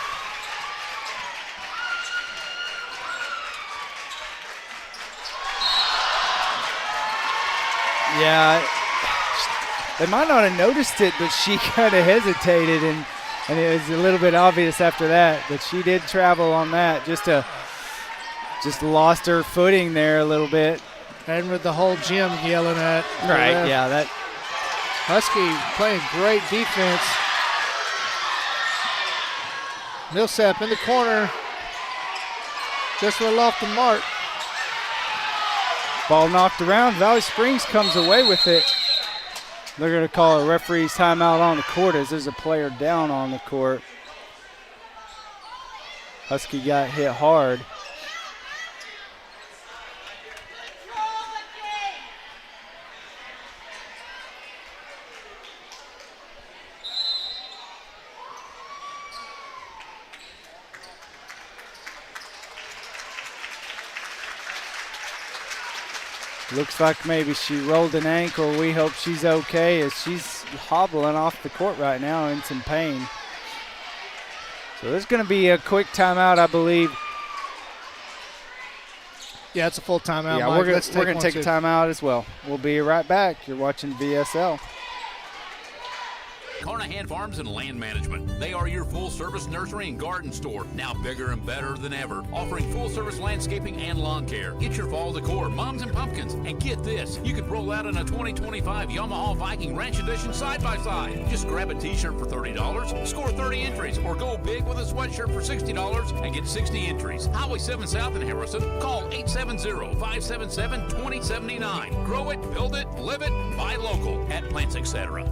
Yeah, they might not have noticed it, but she kind of hesitated, and it was a little bit obvious after that. But she did travel on that, just lost her footing there a little bit. And with the whole gym yelling at. Right, yeah, that. Husky playing great defense. Millsap in the corner. Just a little off the mark. Ball knocked around. Valley Springs comes away with it. They're going to call a referee's timeout on the court as there's a player down on the court. Husky got hit hard. Looks like maybe she rolled an ankle. We hope she's okay as she's hobbling off the court right now in some pain. So there's going to be a quick timeout, I believe. Yeah, it's a full timeout. Yeah, Mike. we're going to take a timeout as well. We'll be right back. You're watching VSL. Carnahan Farms and Land Management. They are your full-service nursery and garden store, now bigger and better than ever, offering full-service landscaping and lawn care. Get your fall decor, mums and pumpkins, and get this, you could roll out in a 2025 Yamaha Viking Ranch Edition side-by-side. Just grab a t-shirt for $30, score 30 entries, or go big with a sweatshirt for $60 and get 60 entries. Highway 7 South in Harrison. Call 870-577-2079. Grow it, build it, live it, buy local at Plants Etc.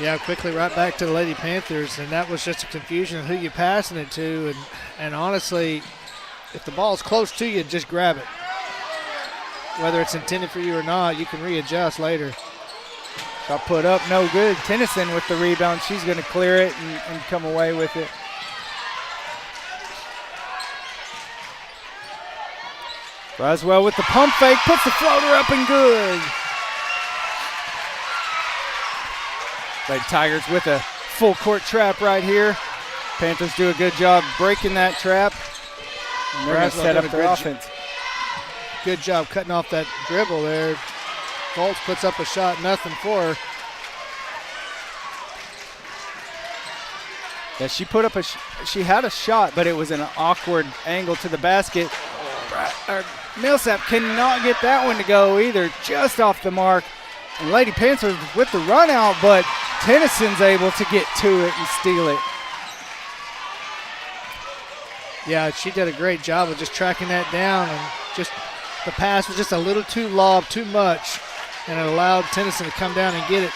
Yeah, quickly right back to the Lady Panthers, and that was just a confusion of who you're passing it to. And honestly, if the ball's close to you, just grab it. Whether it's intended for you or not, you can readjust later. Shot put up, no good. Tennyson with the rebound. She's going to clear it and come away with it. Braswell with the pump fake, puts the floater up and good. Lady Tigers with a full court trap right here. Panthers do a good job breaking that trap. And they're going to set up their offense. Good job cutting off that dribble there. Fultz puts up a shot, nothing for her. Yeah, she put up she had a shot, but it was an awkward angle to the basket. Millsap cannot get that one to go either, just off the mark. And Lady Panthers with the run out, but Tennyson's able to get to it and steal it. Yeah, she did a great job of just tracking that down, and just the pass was just a little too lob, too much, and it allowed Tennyson to come down and get it.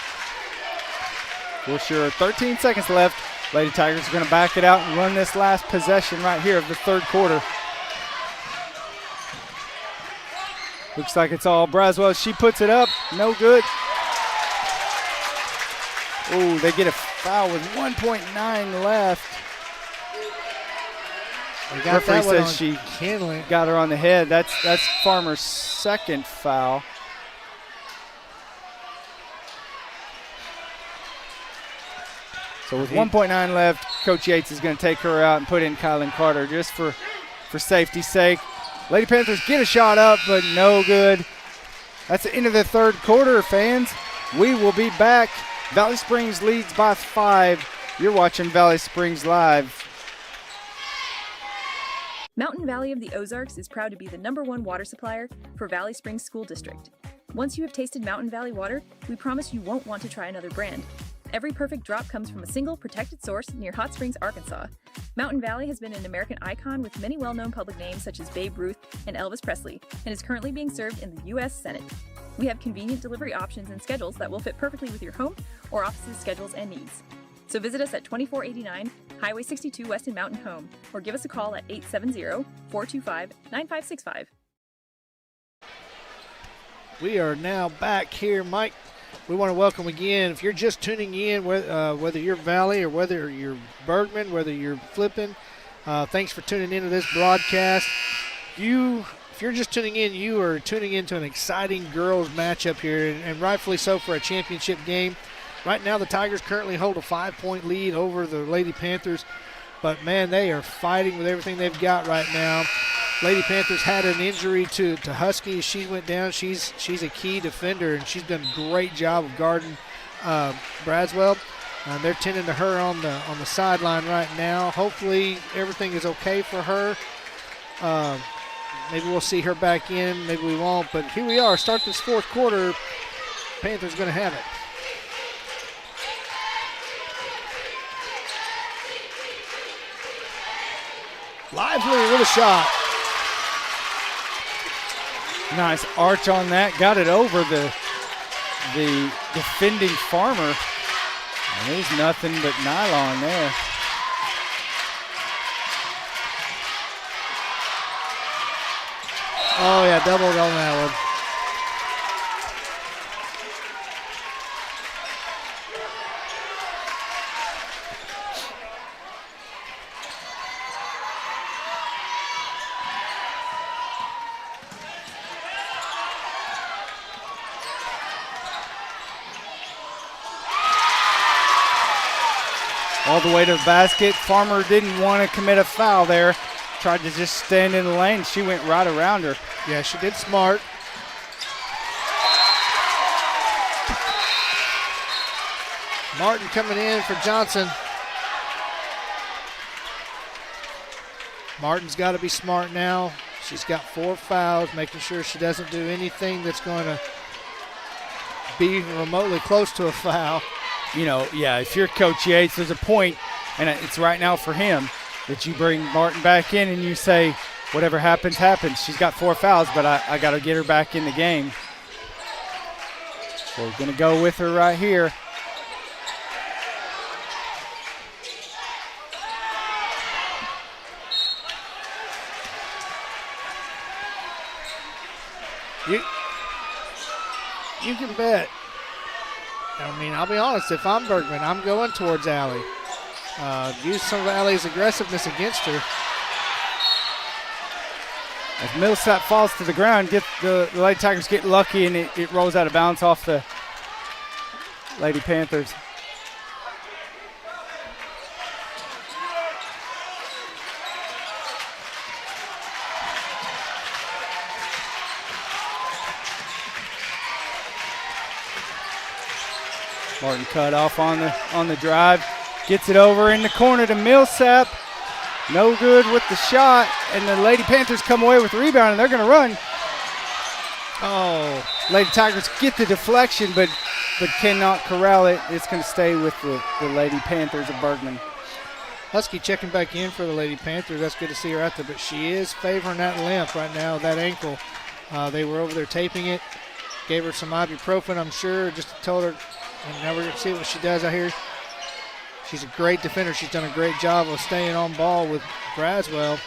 Well, sure, 13 seconds left. Lady Tigers are going to back it out and run this last possession right here of the third quarter. Looks like it's all Braswell. She puts it up. No good. Oh, they get a foul with 1.9 left. Referee says she got her on the head. That's Farmer's second foul. So with 1.9 left, Coach Yates is going to take her out and put in Kylan Carter just for safety's sake. Lady Panthers get a shot up, but no good. That's the end of the third quarter, fans. We will be back. Valley Springs leads by 5. You're watching Valley Springs Live. Mountain Valley of the Ozarks is proud to be the #1 water supplier for Valley Springs School District. Once you have tasted Mountain Valley water, we promise you won't want to try another brand. Every perfect drop comes from a single protected source near Hot Springs, Arkansas. Mountain Valley has been an American icon with many well-known public names such as Babe Ruth and Elvis Presley, and is currently being served in the U.S. Senate. We have convenient delivery options and schedules that will fit perfectly with your home or office's schedules and needs. So visit us at 2489 Highway 62 West in Mountain Home, or give us a call at 870-425-9565. We are now back here, Mike. We want to welcome again, if you're just tuning in, whether you're Valley or whether you're Bergman, whether you're Flippin, thanks for tuning into this broadcast. If you're just tuning in, you are tuning into an exciting girls matchup here, and rightfully so for a championship game. Right now, the Tigers currently hold a 5-point lead over the Lady Panthers, but man, they are fighting with everything they've got right now. Lady Panthers had an injury to Husky. She went down. She's a key defender, and she's done a great job of guarding Braswell. They're tending to her on the sideline right now. Hopefully everything is okay for her. Maybe we'll see her back in. Maybe we won't. But here we are. Start this fourth quarter. Panthers going to have it. Lively with a shot. Nice arch on that. Got it over the defending Farmer. And there's nothing but nylon there. Oh, yeah, doubled on that one. All the way to the basket. Farmer didn't want to commit a foul there. Tried to just stand in the lane. She went right around her. Yeah, she did smart. Martin coming in for Johnson. Martin's got to be smart now. She's got 4 fouls, making sure she doesn't do anything that's going to be remotely close to a foul. You know, yeah, if you're Coach Yates, there's a point, and it's right now for him, that you bring Martin back in and you say, whatever happens, happens. She's got 4 fouls, but I got to get her back in the game. So we're going to go with her right here. You can bet. I mean, I'll be honest. If I'm Bergman, I'm going towards Allie. Use some of Allie's aggressiveness against her. As Millsap falls to the ground, the Lady Tigers get lucky, and it rolls out of bounds off the Lady Panthers. Martin cut off on the drive, gets it over in the corner to Millsap. No good with the shot, and the Lady Panthers come away with the rebound, and they're going to run. Oh, Lady Tigers get the deflection, but cannot corral it. It's going to stay with the Lady Panthers of Bergman. Husky checking back in for the Lady Panthers. That's good to see her out there, but she is favoring that limp right now, that ankle. They were over there taping it. Gave her some ibuprofen, I'm sure, just told her, and now we're going to see what she does out here. She's a great defender. She's done a great job of staying on ball with Braswell.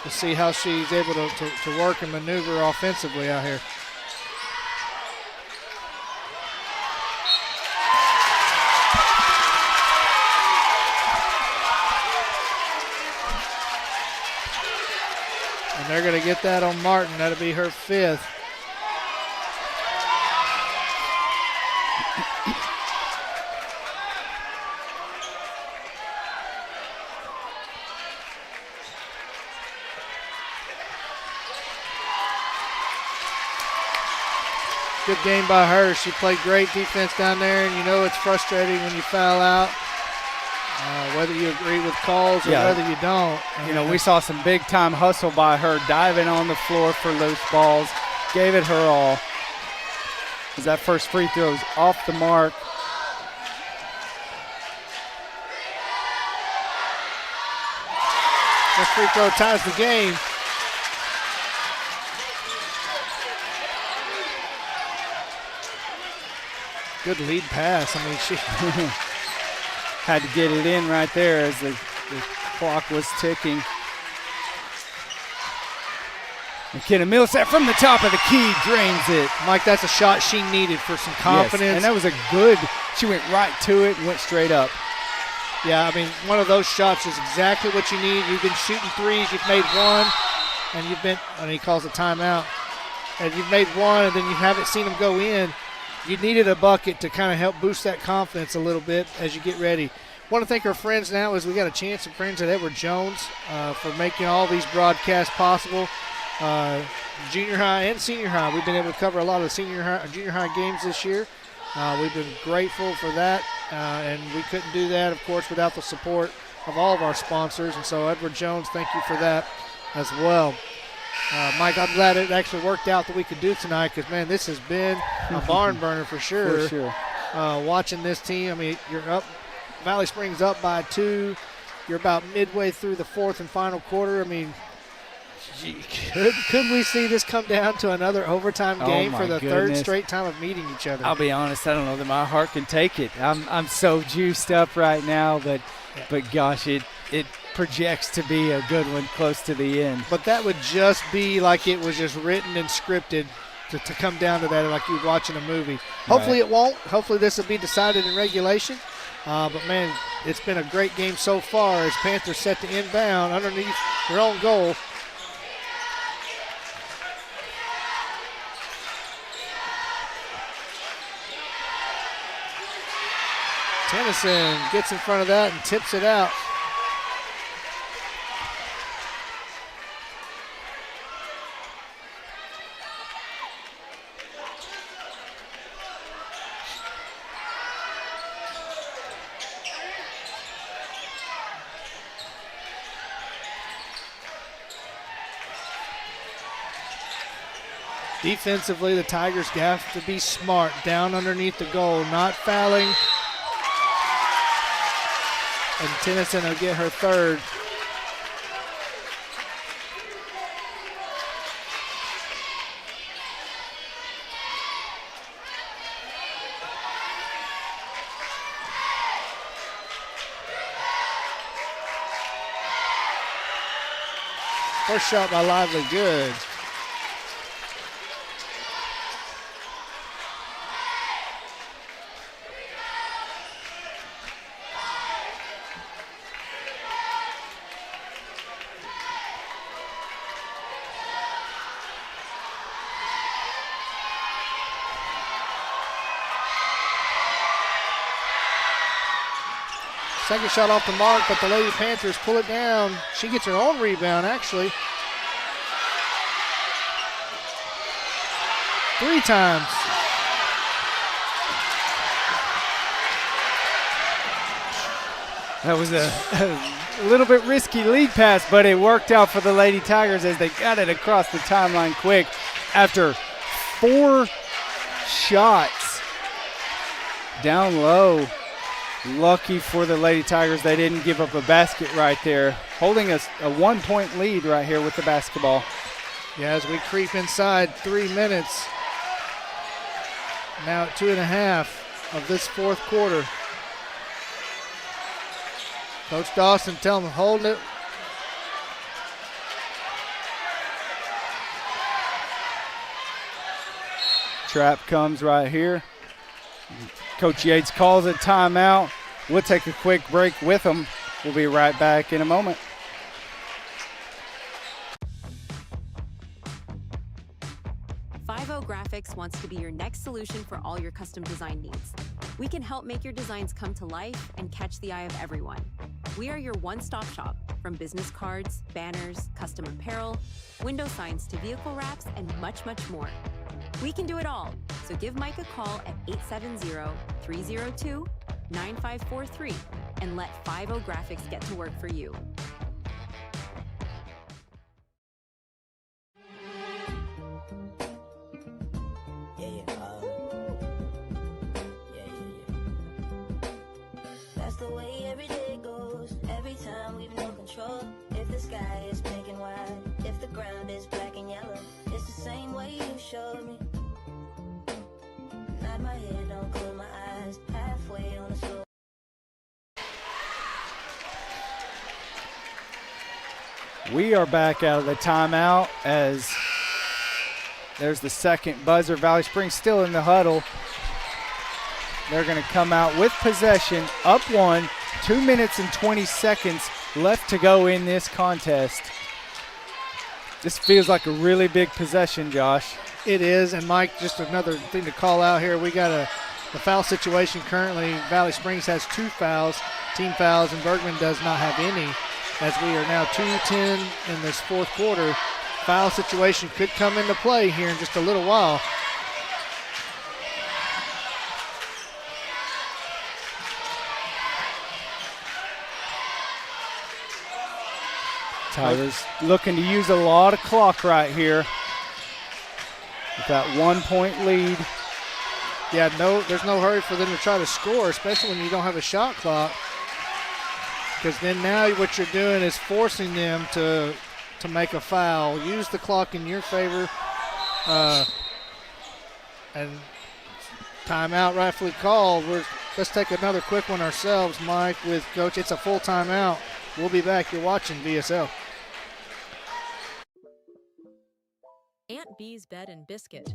We'll see how she's able to work and maneuver offensively out here. And they're going to get that on Martin. That'll be her 5th. Good game by her. She played great defense down there, and you know it's frustrating when you foul out, whether you agree with calls or whether you don't. You know, we saw some big-time hustle by her, diving on the floor for loose balls, gave it her all. As that first free throw is off the mark. That free throw ties the game. Good lead pass. I mean, she had to get it in right there as the clock was ticking. McKenna Millsap from the top of the key drains it. Mike, that's a shot she needed for some confidence. Yes, and that was a good, she went right to it and went straight up. Yeah, I mean, one of those shots is exactly what you need. You've been shooting threes, you've made one, and he calls a timeout. And you've made one, and then you haven't seen them go in. You needed a bucket to kind of help boost that confidence a little bit as you get ready. Want to thank our friends now as we got a chance of friends at Edward Jones for making all these broadcasts possible. Junior high and senior high. We've been able to cover a lot of the junior high games this year. We've been grateful for that, and we couldn't do that, of course, without the support of all of our sponsors. And so, Edward Jones, thank you for that as well. Mike, I'm glad it actually worked out that we could do tonight because, man, this has been a barn burner for sure. For sure. Watching this team, I mean, you're up, Valley Springs up by 2. You're about midway through the 4th and final quarter. I mean, could we see this come down to another overtime game for the third straight time of meeting each other? I'll be honest, I don't know that my heart can take it. I'm so juiced up right now, but gosh, it projects to be a good one close to the end. But that would just be like it was just written and scripted to come down to that, like you're watching a movie. Hopefully it won't. Hopefully this will be decided in regulation. But, man, it's been a great game so far as Panthers set to inbound underneath their own goal. Tennyson gets in front of that and tips it out. Defensively, the Tigers have to be smart, down underneath the goal, not fouling. And Tennyson will get her 3rd. First shot by Lively, good. Second shot off the mark, but the Lady Panthers pull it down. She gets her own rebound, actually. 3 times. That was a little bit risky lead pass, but it worked out for the Lady Tigers as they got it across the timeline quick after 4 shots down low. Lucky for the Lady Tigers, they didn't give up a basket right there. Holding a 1-point lead right here with the basketball. Yeah, as we creep inside 3 minutes. Now at 2.5 of this fourth quarter. Coach Dawson telling them, hold it. Trap comes right here. Coach Yates calls a timeout. We'll take a quick break with them. We'll be right back in a moment. Graphics wants to be your next solution for all your custom design needs. We can help make your designs come to life and catch the eye of everyone. We are your one-stop shop, from business cards, banners, custom apparel, window signs to vehicle wraps, and much, much more. We can do it all, so give Mike a call at 870-302-9543 and let 50 Graphics get to work for you. That's the way every day goes. Every time we've no control. If the sky is pink and white, if the ground is black and yellow, it's the same way you showed me. Nod my head, don't close my eyes. Halfway on the slope. We are back out of the timeout as there's the second buzzer. Valley Springs still in the huddle. They're going to come out with possession, up 1, 2 minutes and 20 seconds left to go in this contest. This feels like a really big possession, Josh. It is, and Mike, just another thing to call out here. We got the foul situation currently. Valley Springs has 2 fouls, team fouls, and Bergman does not have any, as we are now 2:10 in this fourth quarter. Foul situation could come into play here in just a little while. Tyler's looking to use a lot of clock right here with that 1-point lead. Yeah, there's no hurry for them to try to score, especially when you don't have a shot clock. Because then now what you're doing is forcing them to make a foul. Use the clock in your favor. And timeout rightfully called. Let's take another quick one ourselves, Mike, with Coach. It's a full timeout. We'll be back. You're watching VSL. Aunt B's Bed and Biscuit,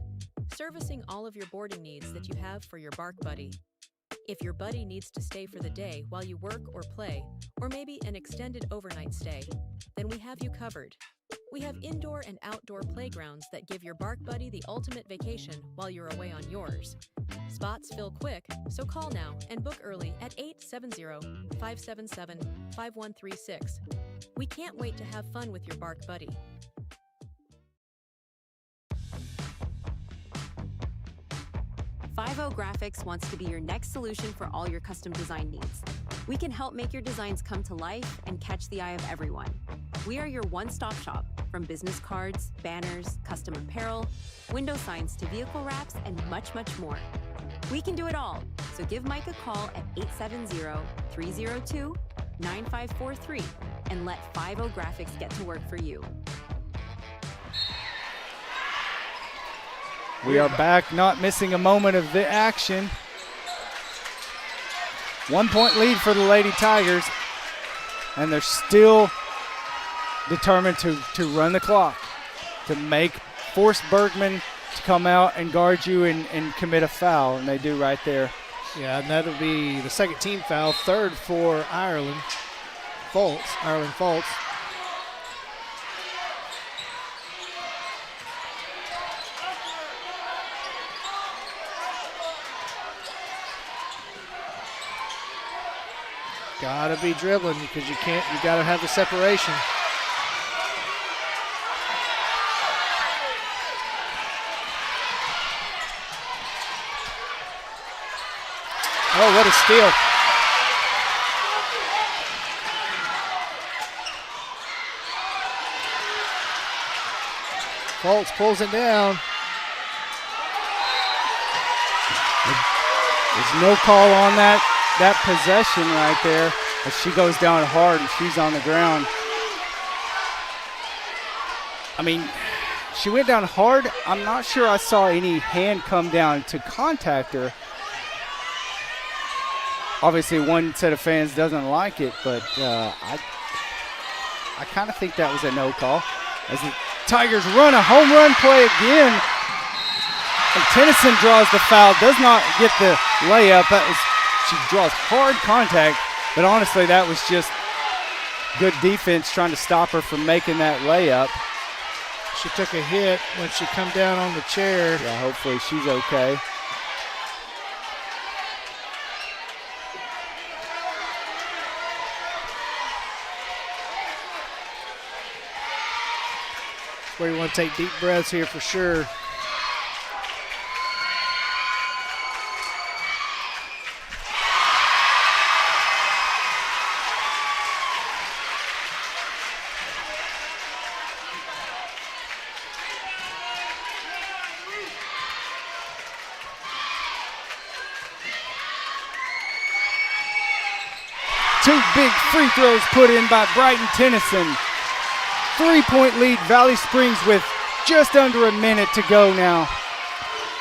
servicing all of your boarding needs that you have for your bark buddy. If your buddy needs to stay for the day while you work or play, or maybe an extended overnight stay, then we have you covered. We have indoor and outdoor playgrounds that give your bark buddy the ultimate vacation while you're away on yours. Spots fill quick, so call now and book early at 870-577-5136. We can't wait to have fun with your bark buddy. Graphics wants to be your next solution for all your custom design needs. We can help make your designs come to life and catch the eye of everyone. We are your one-stop shop, from business cards, banners, custom apparel, window signs to vehicle wraps, and much, much more. We can do it all, so give Mike a call at 870-302-9543 and let 50 Graphics get to work for you. We are back, not missing a moment of the action. 1-point lead for the Lady Tigers, and they're still determined to run the clock, to force Bergman to come out and guard you and commit a foul, and they do right there. Yeah, and that'll be the second team foul, third for Ireland Fultz. Gotta be dribbling because you gotta have the separation. Oh, what a steal. Fultz pulls it down. There's no call on that possession right there as she goes down hard and she's on the ground. I mean, she went down hard. I'm not sure I saw any hand come down to contact her. Obviously, one set of fans doesn't like it, but I kind of think that was a no call. As the Tigers run a home run play again, and Tennyson draws the foul, does not get the layup. She draws hard contact, but honestly, that was just good defense trying to stop her from making that layup. She took a hit when she come down on the chair. Yeah, hopefully she's okay. Where you want to take deep breaths here for sure. Two big free throws put in by Brighton Tennyson. 3-point lead, Valley Springs with just under a minute to go now.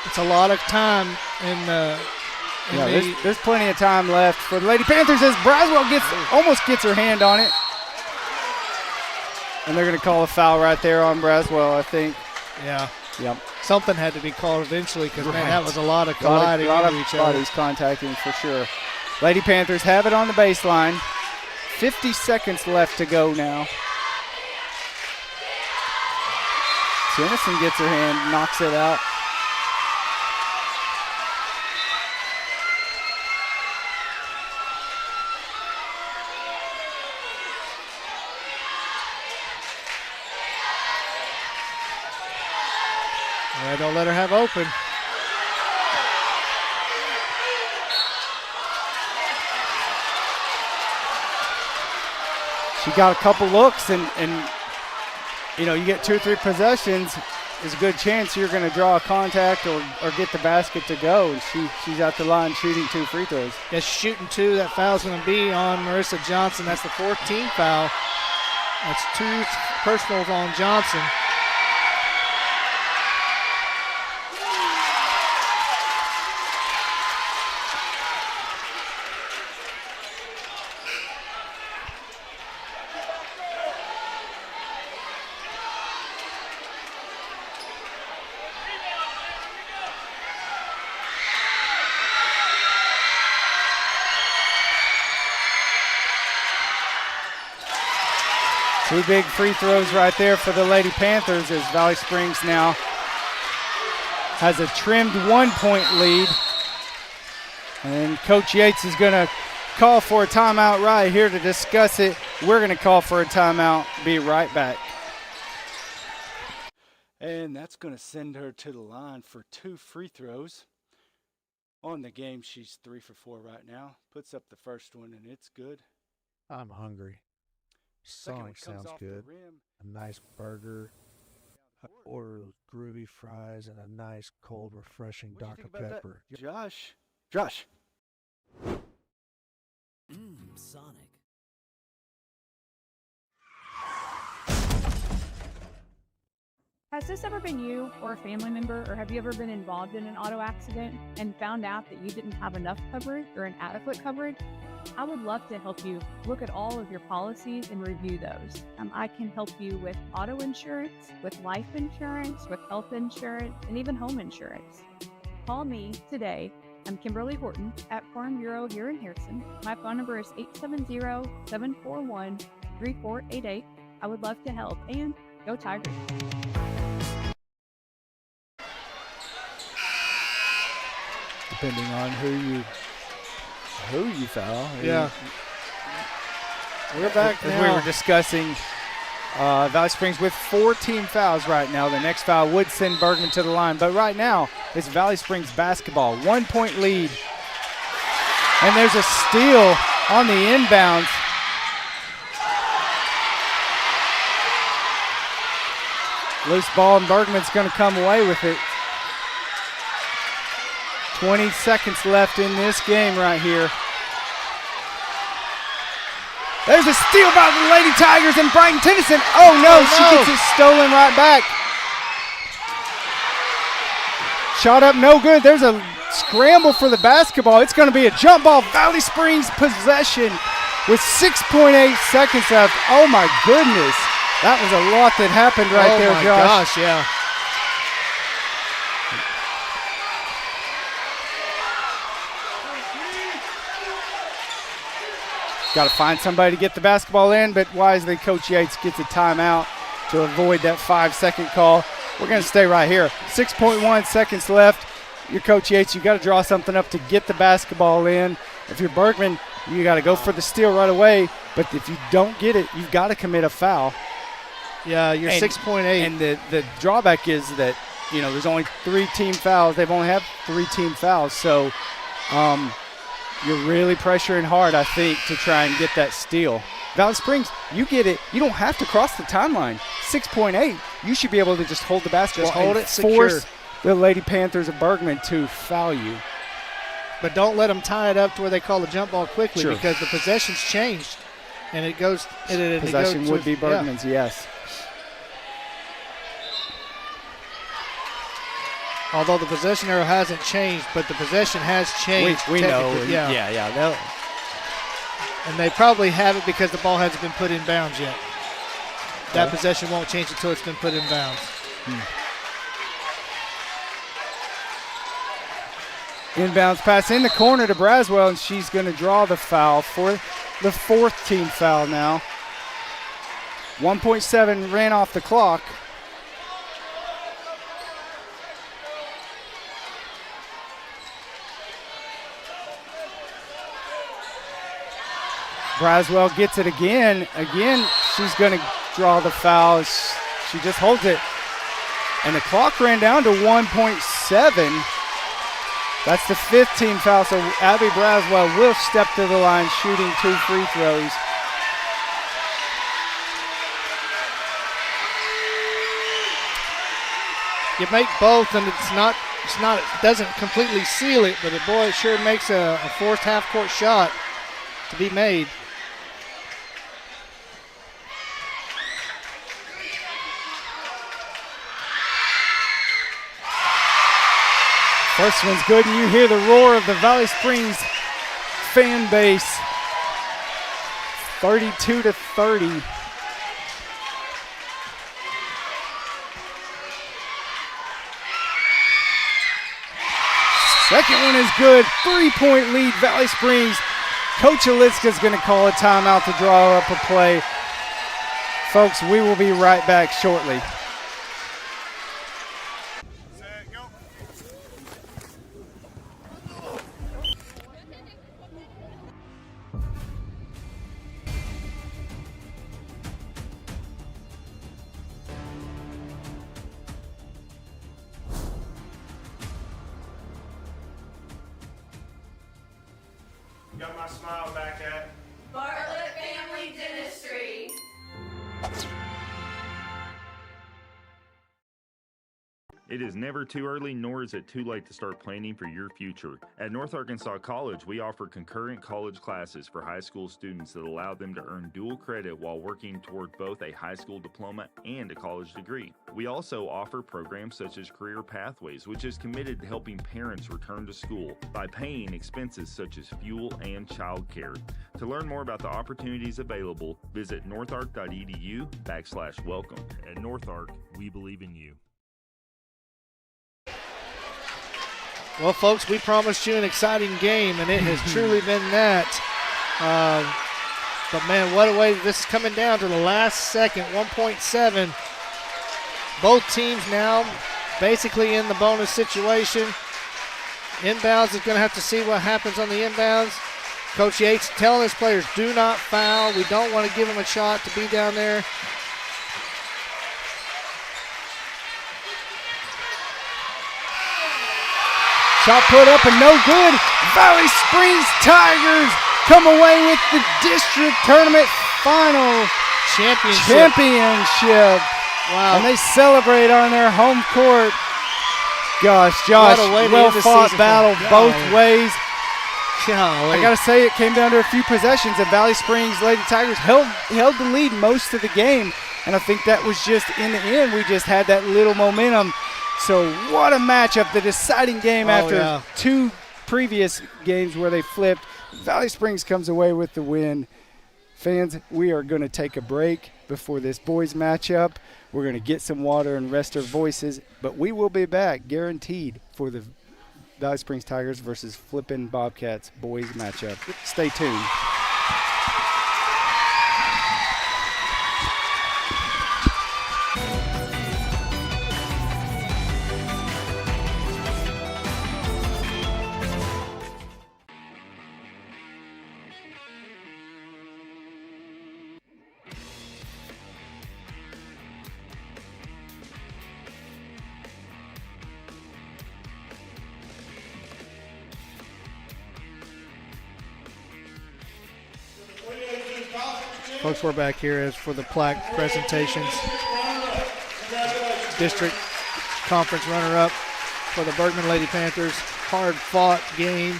It's a lot of time there's plenty of time left for the Lady Panthers as Braswell almost gets her hand on it. And they're going to call a foul right there on Braswell, I think. Yeah. Yep. Something had to be called eventually because, man, that was a lot of colliding into each other. Bodies contacting for sure. Lady Panthers have it on the baseline. 50 seconds left to go now. Tennyson gets her hand, knocks it out. Yeah, don't let her have open. She got a couple looks and you know, you get 2 or 3 possessions, there's a good chance you're going to draw a contact or get the basket to go. And she's out the line shooting 2 free throws. Yeah, shooting 2. That foul's going to be on Marissa Johnson. That's the 14th foul. That's 2 personals on Johnson. Two big free throws right there for the Lady Panthers as Valley Springs now has a trimmed 1-point lead. And Coach Yates is going to call for a timeout right here to discuss it. We're going to call for a timeout. Be right back. And that's going to send her to the line for 2 free throws. On the game, she's 3 for 4 right now. Puts up the first one, and it's good. I'm hungry. Sonic sounds good. A nice burger. I order those groovy fries and a nice, cold, refreshing Dr. Pepper. Josh. Sonic. Has this ever been you or a family member, or have you ever been involved in an auto accident and found out that you didn't have enough coverage or inadequate coverage? I would love to help you look at all of your policies and review those. I can help you with auto insurance, with life insurance, with health insurance, and even home insurance. Call me today. I'm Kimberly Horton at Farm Bureau here in Harrison. My phone number is 870-741-3488. I would love to help, and go Tigers. Depending on who you foul. Yeah. We're back as now. we were discussing. Valley Springs with 4 team fouls right now. The next foul would send Bergman to the line. But right now, it's Valley Springs basketball. 1-point lead. And there's a steal on the inbounds. Loose ball, and Bergman's going to come away with it. 20 seconds left in this game right here. There's a steal by the Lady Tigers and Brighton Tennyson. Oh no, she gets it stolen right back. Shot up, no good. There's a scramble for the basketball. It's going to be a jump ball. Valley Springs possession with 6.8 seconds left. Oh my goodness. That was a lot that happened right there, Josh. Oh my gosh, yeah. Got to find somebody to get the basketball in, but wisely Coach Yates gets a timeout to avoid that 5-second call. We're going to stay right here. 6.1 seconds left. You're Coach Yates. You got to draw something up to get the basketball in. If you're Bergman, you got to go for the steal right away. But if you don't get it, you've got to commit a foul. Yeah, you're 6.8. And the drawback is that, you know, there's only 3 team fouls. They've only had 3 team fouls. So you're really pressuring hard, I think, to try and get that steal. Valley Springs, you get it. You don't have to cross the timeline. 6.8. You should be able to just hold the basketball. Just hold and it secure. Force the Lady Panthers of Bergman to foul you. But don't let them tie it up to where they call the jump ball quickly, Sure. because the possession's changed. And it goes. Possession would be Bergman's, yes. Although the possession arrow hasn't changed, but the possession has changed. We know. technically. Yeah. And they probably haven't because the ball hasn't been put in bounds yet. That possession won't change until it's been put in bounds. Inbounds pass in the corner to Braswell, and she's going to draw the foul for the 4th team foul now. 1.7 ran off the clock. Braswell gets it again. Again, she's going to draw the foul. She just holds it. And the clock ran down to 1.7. That's the 5th team foul, so Abby Braswell will step to the line shooting 2 free throws. You make both, and it doesn't completely seal it, but it sure makes a fourth half-court shot to be made. First one's good, and you hear the roar of the Valley Springs fan base. 32-30. Second one is good. 3-point lead, Valley Springs. Coach Alitzka's going to call a timeout to draw up a play. Folks, we will be right back shortly. Got my smile back at Bartlett Family Dentistry. It is never too early, nor is it too late to start planning for your future. At North Arkansas College, we offer concurrent college classes for high school students that allow them to earn dual credit while working toward both a high school diploma and a college degree. We also offer programs such as Career Pathways, which is committed to helping parents return to school by paying expenses such as fuel and childcare. To learn more about the opportunities available, visit northark.edu/welcome. At North Ark, we believe in you. Well, folks, we promised you an exciting game, and it has truly been that. But, man, what a way this is coming down to the last second, 1.7. Both teams now basically in the bonus situation. Inbounds is going to have to see what happens on the inbounds. Coach Yates telling his players, do not foul. We don't want to give them a shot to be down there. Shot put up and no good. Valley Springs Tigers come away with the district tournament final championship. Wow. And they celebrate on their home court. Gosh, Josh, well-fought battle both ways. I got to say, it came down to a few possessions, and Valley Springs Lady Tigers held the lead most of the game, and I think that was just, in the end, we just had that little momentum. So what a matchup, the deciding game after two previous games where they flipped. Valley Springs comes away with the win. Fans, we are going to take a break before this boys matchup. We're going to get some water and rest our voices, but we will be back, guaranteed, for the Valley Springs Tigers versus Flippin Bobcats boys matchup. Stay tuned. Folks, we're back here as for the plaque presentations. District conference runner-up for the Bergman Lady Panthers. Hard-fought game.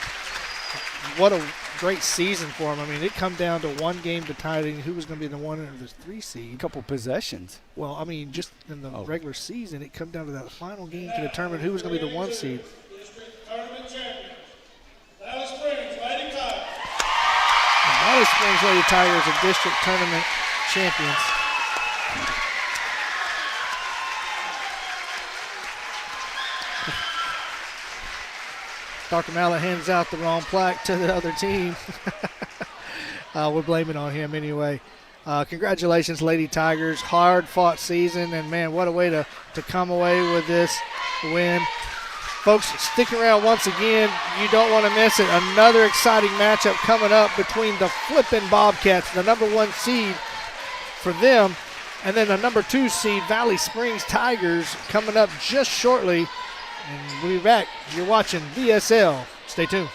What a great season for them. I mean, it come down to one game deciding who was going to be the 1 or the 3 seed. A couple possessions. Well, I mean, just in the regular season, it come down to that final game to determine who was going to be the 1 seed. Tournament champion, Valley Springs Lady Tigers. Valley Springs Lady Tigers are district tournament champions. Dr. Mallet hands out the wrong plaque to the other team. We're blaming on him anyway. Congratulations, Lady Tigers. Hard-fought season, and, man, what a way to come away with this win. Folks, stick around once again. You don't want to miss it. Another exciting matchup coming up between the Flippin Bobcats, the number 1 seed for them, and then the number 2 seed, Valley Springs Tigers, coming up just shortly. And we'll be back. You're watching VSL. Stay tuned.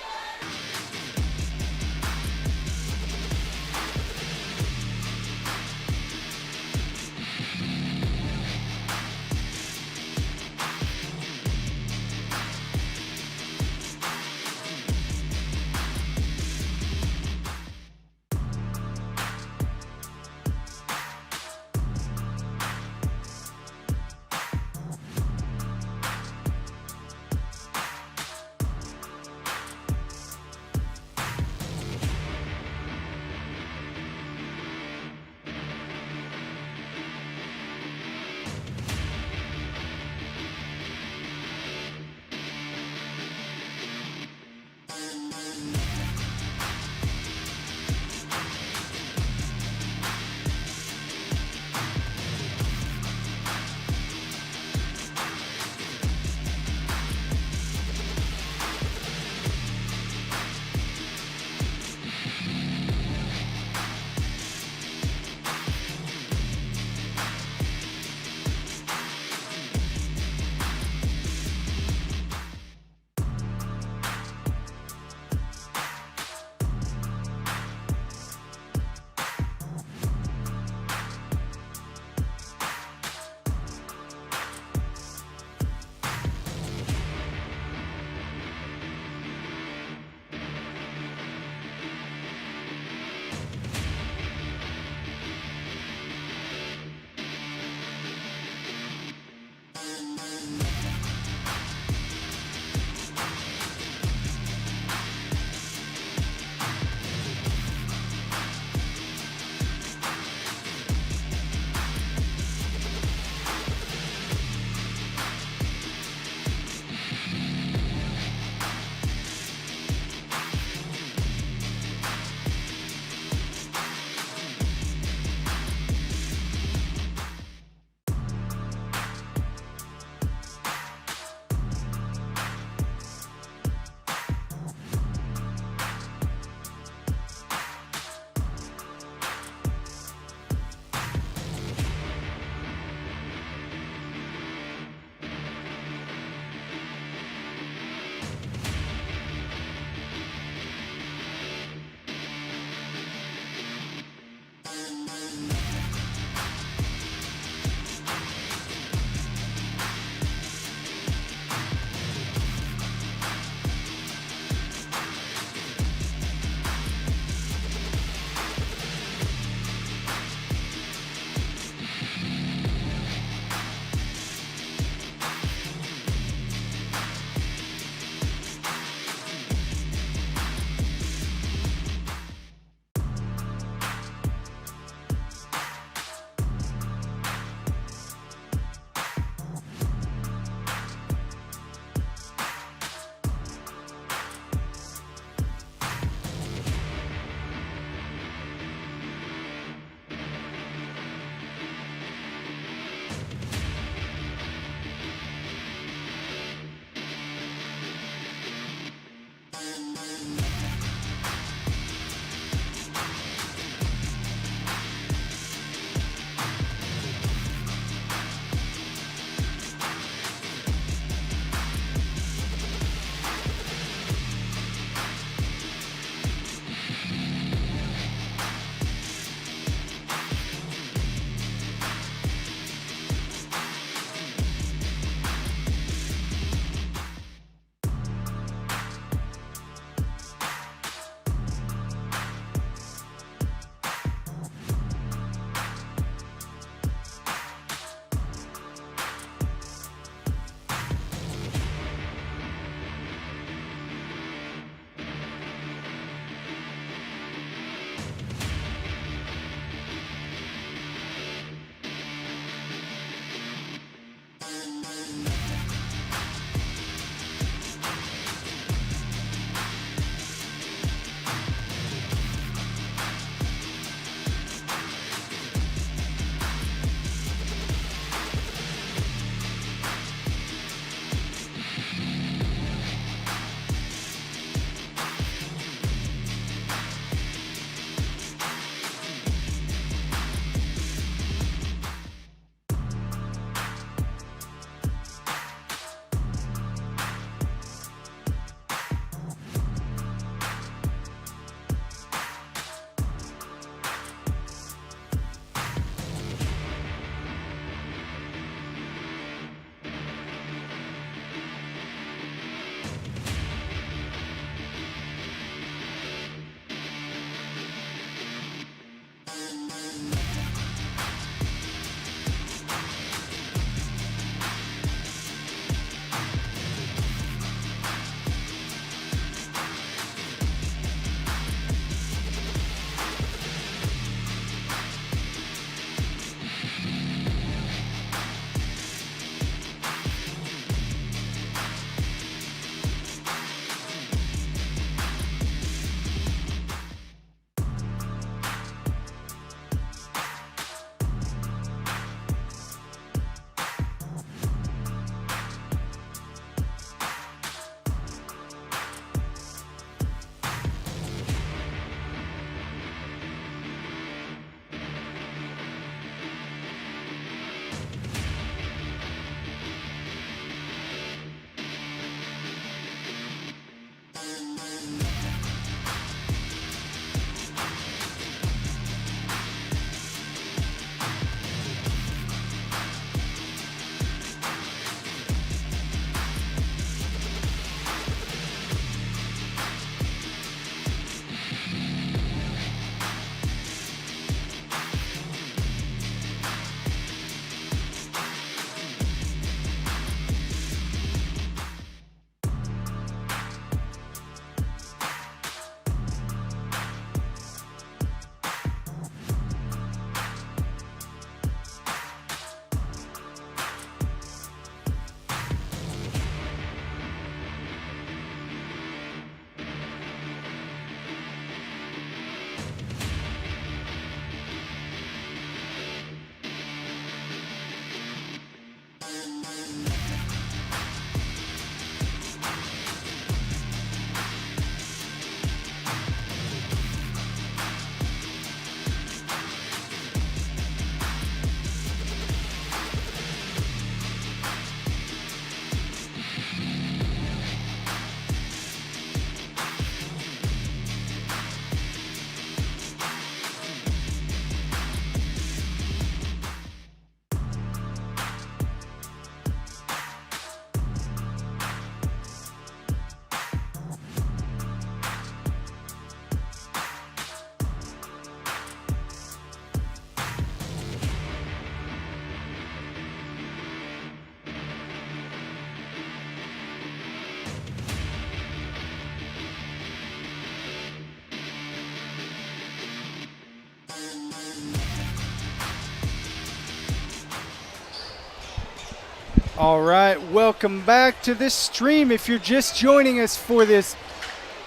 All right, welcome back to this stream. If you're just joining us for this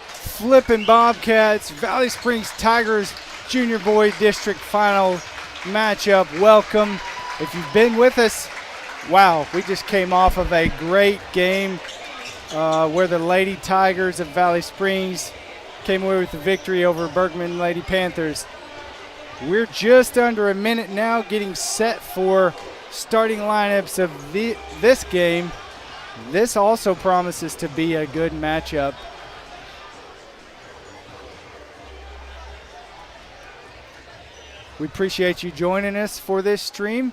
Flippin' Bobcats Valley Springs Tigers Junior Boy District Final matchup, welcome. If you've been with us, wow, we just came off of a great game where the Lady Tigers of Valley Springs came away with the victory over Bergman Lady Panthers. We're just under a minute now getting set for starting lineups of this game. This also promises to be a good matchup. We appreciate you joining us for this stream,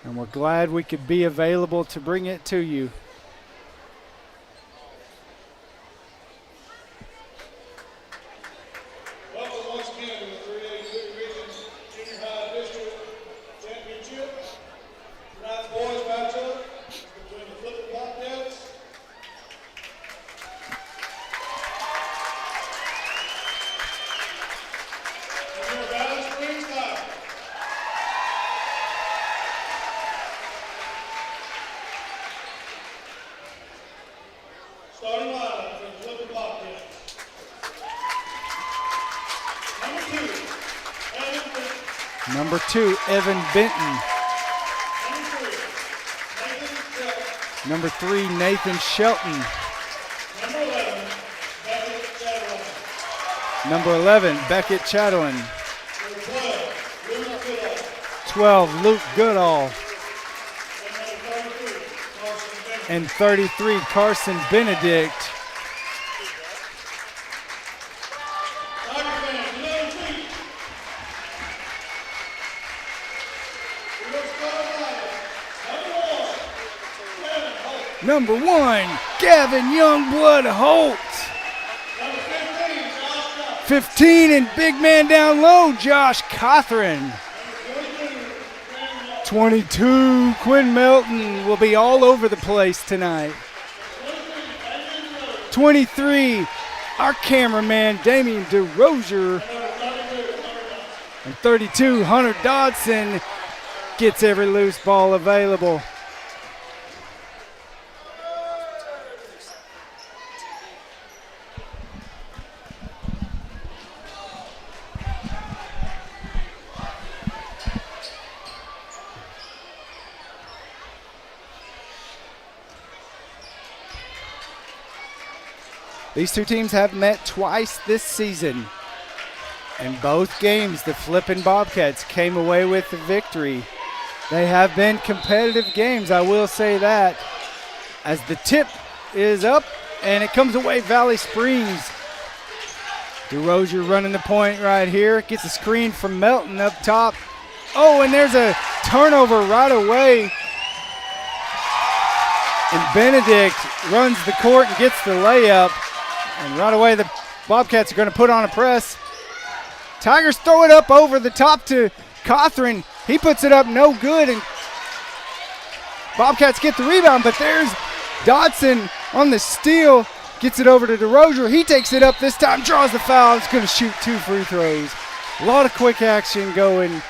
and we're glad we could be available to bring it to you. Welcome once again to the 3A City Region Junior High District Championship. Tonight's boys matchup is between the Flippin' Bobcats and your Valley Springs Tigers. Starting lineup for the Flippin' Bobcats. Number 2, Evan Benton. Number 3, Nathan Shelton. Number 11, Beckett Chatelain. 12, Luke Goodall. And 33, Carson Benedict. Number 1, Gavin Youngblood Holt. 15 and big man down low, Josh Cothran. 22, Quinn Melton will be all over the place tonight. 23, our cameraman, Damian DeRozier. And 32, Hunter Dodson gets every loose ball available. These two teams have met twice this season. In both games, the Flippin' Bobcats came away with the victory. They have been competitive games, I will say that. As the tip is up, and it comes away Valley Springs. DeRozier running the point right here. Gets a screen from Melton up top. Oh, and there's a turnover right away. And Benedict runs the court and gets the layup. And right away, the Bobcats are going to put on a press. Tigers throw it up over the top to Cothran. He puts it up no good, and Bobcats get the rebound, but there's Dodson on the steal. Gets it over to DeRozier. He takes it up this time, draws the foul. It's going to shoot 2 free throws. A lot of quick action going.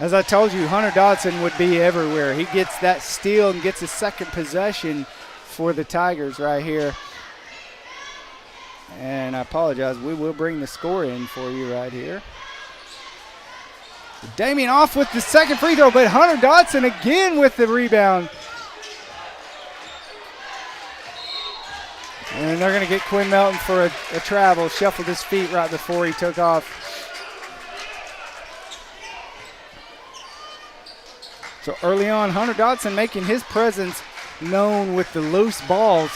As I told you, Hunter Dodson would be everywhere. He gets that steal and gets a second possession for the Tigers right here. And I apologize, we will bring the score in for you right here. Damien off with the second free throw, but Hunter Dodson again with the rebound. And they're going to get Quinn Melton for a travel. Shuffled his feet right before he took off. So early on, Hunter Dodson making his presence known with the loose balls.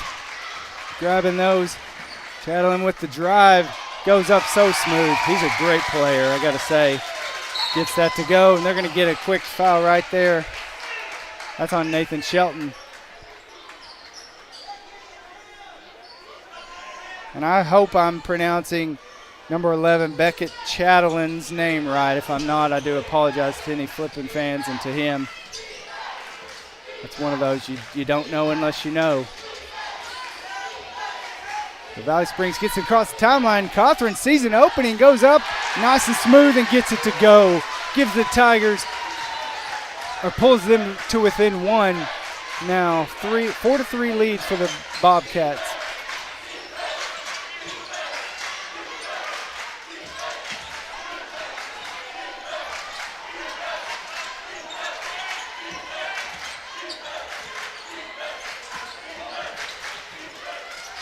Grabbing those. Chatelain with the drive. Goes up so smooth. He's a great player, I got to say. Gets that to go, and they're going to get a quick foul right there. That's on Nathan Shelton. And I hope I'm pronouncing number 11, Beckett Chatelain's name right. If I'm not, I do apologize to any Flippin' fans and to him. That's one of those you don't know unless you know. The Valley Springs gets it across the timeline. Cawthorn sees an opening, goes up nice and smooth and gets it to go. Gives the Tigers, or pulls them to within one. Now 4-3 lead for the Bobcats.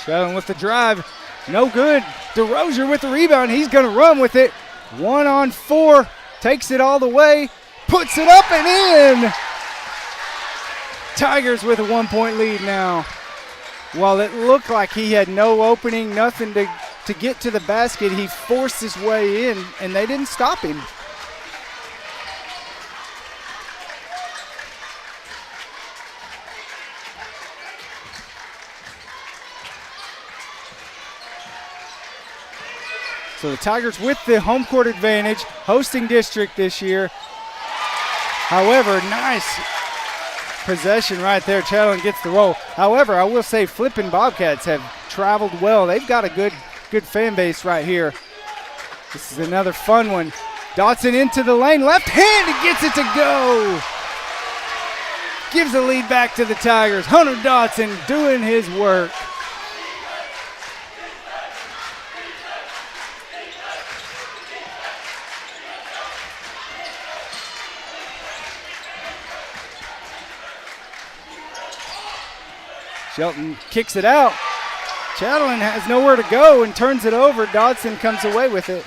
Shelton with the drive, no good. DeRozier with the rebound, he's gonna run with it. 1-on-4, takes it all the way, puts it up and in. Tigers with a 1-point lead now. While it looked like he had no opening, nothing to get to the basket, he forced his way in and they didn't stop him. So the Tigers with the home court advantage, hosting district this year. However, nice possession right there. Chatelain gets the roll. However, I will say Flippin Bobcats have traveled well. They've got a good fan base right here. This is another fun one. Dotson into the lane, left hand, and gets it to go. Gives the lead back to the Tigers. Hunter Dotson doing his work. Shelton kicks it out. Chatelain has nowhere to go and turns it over. Dodson comes away with it.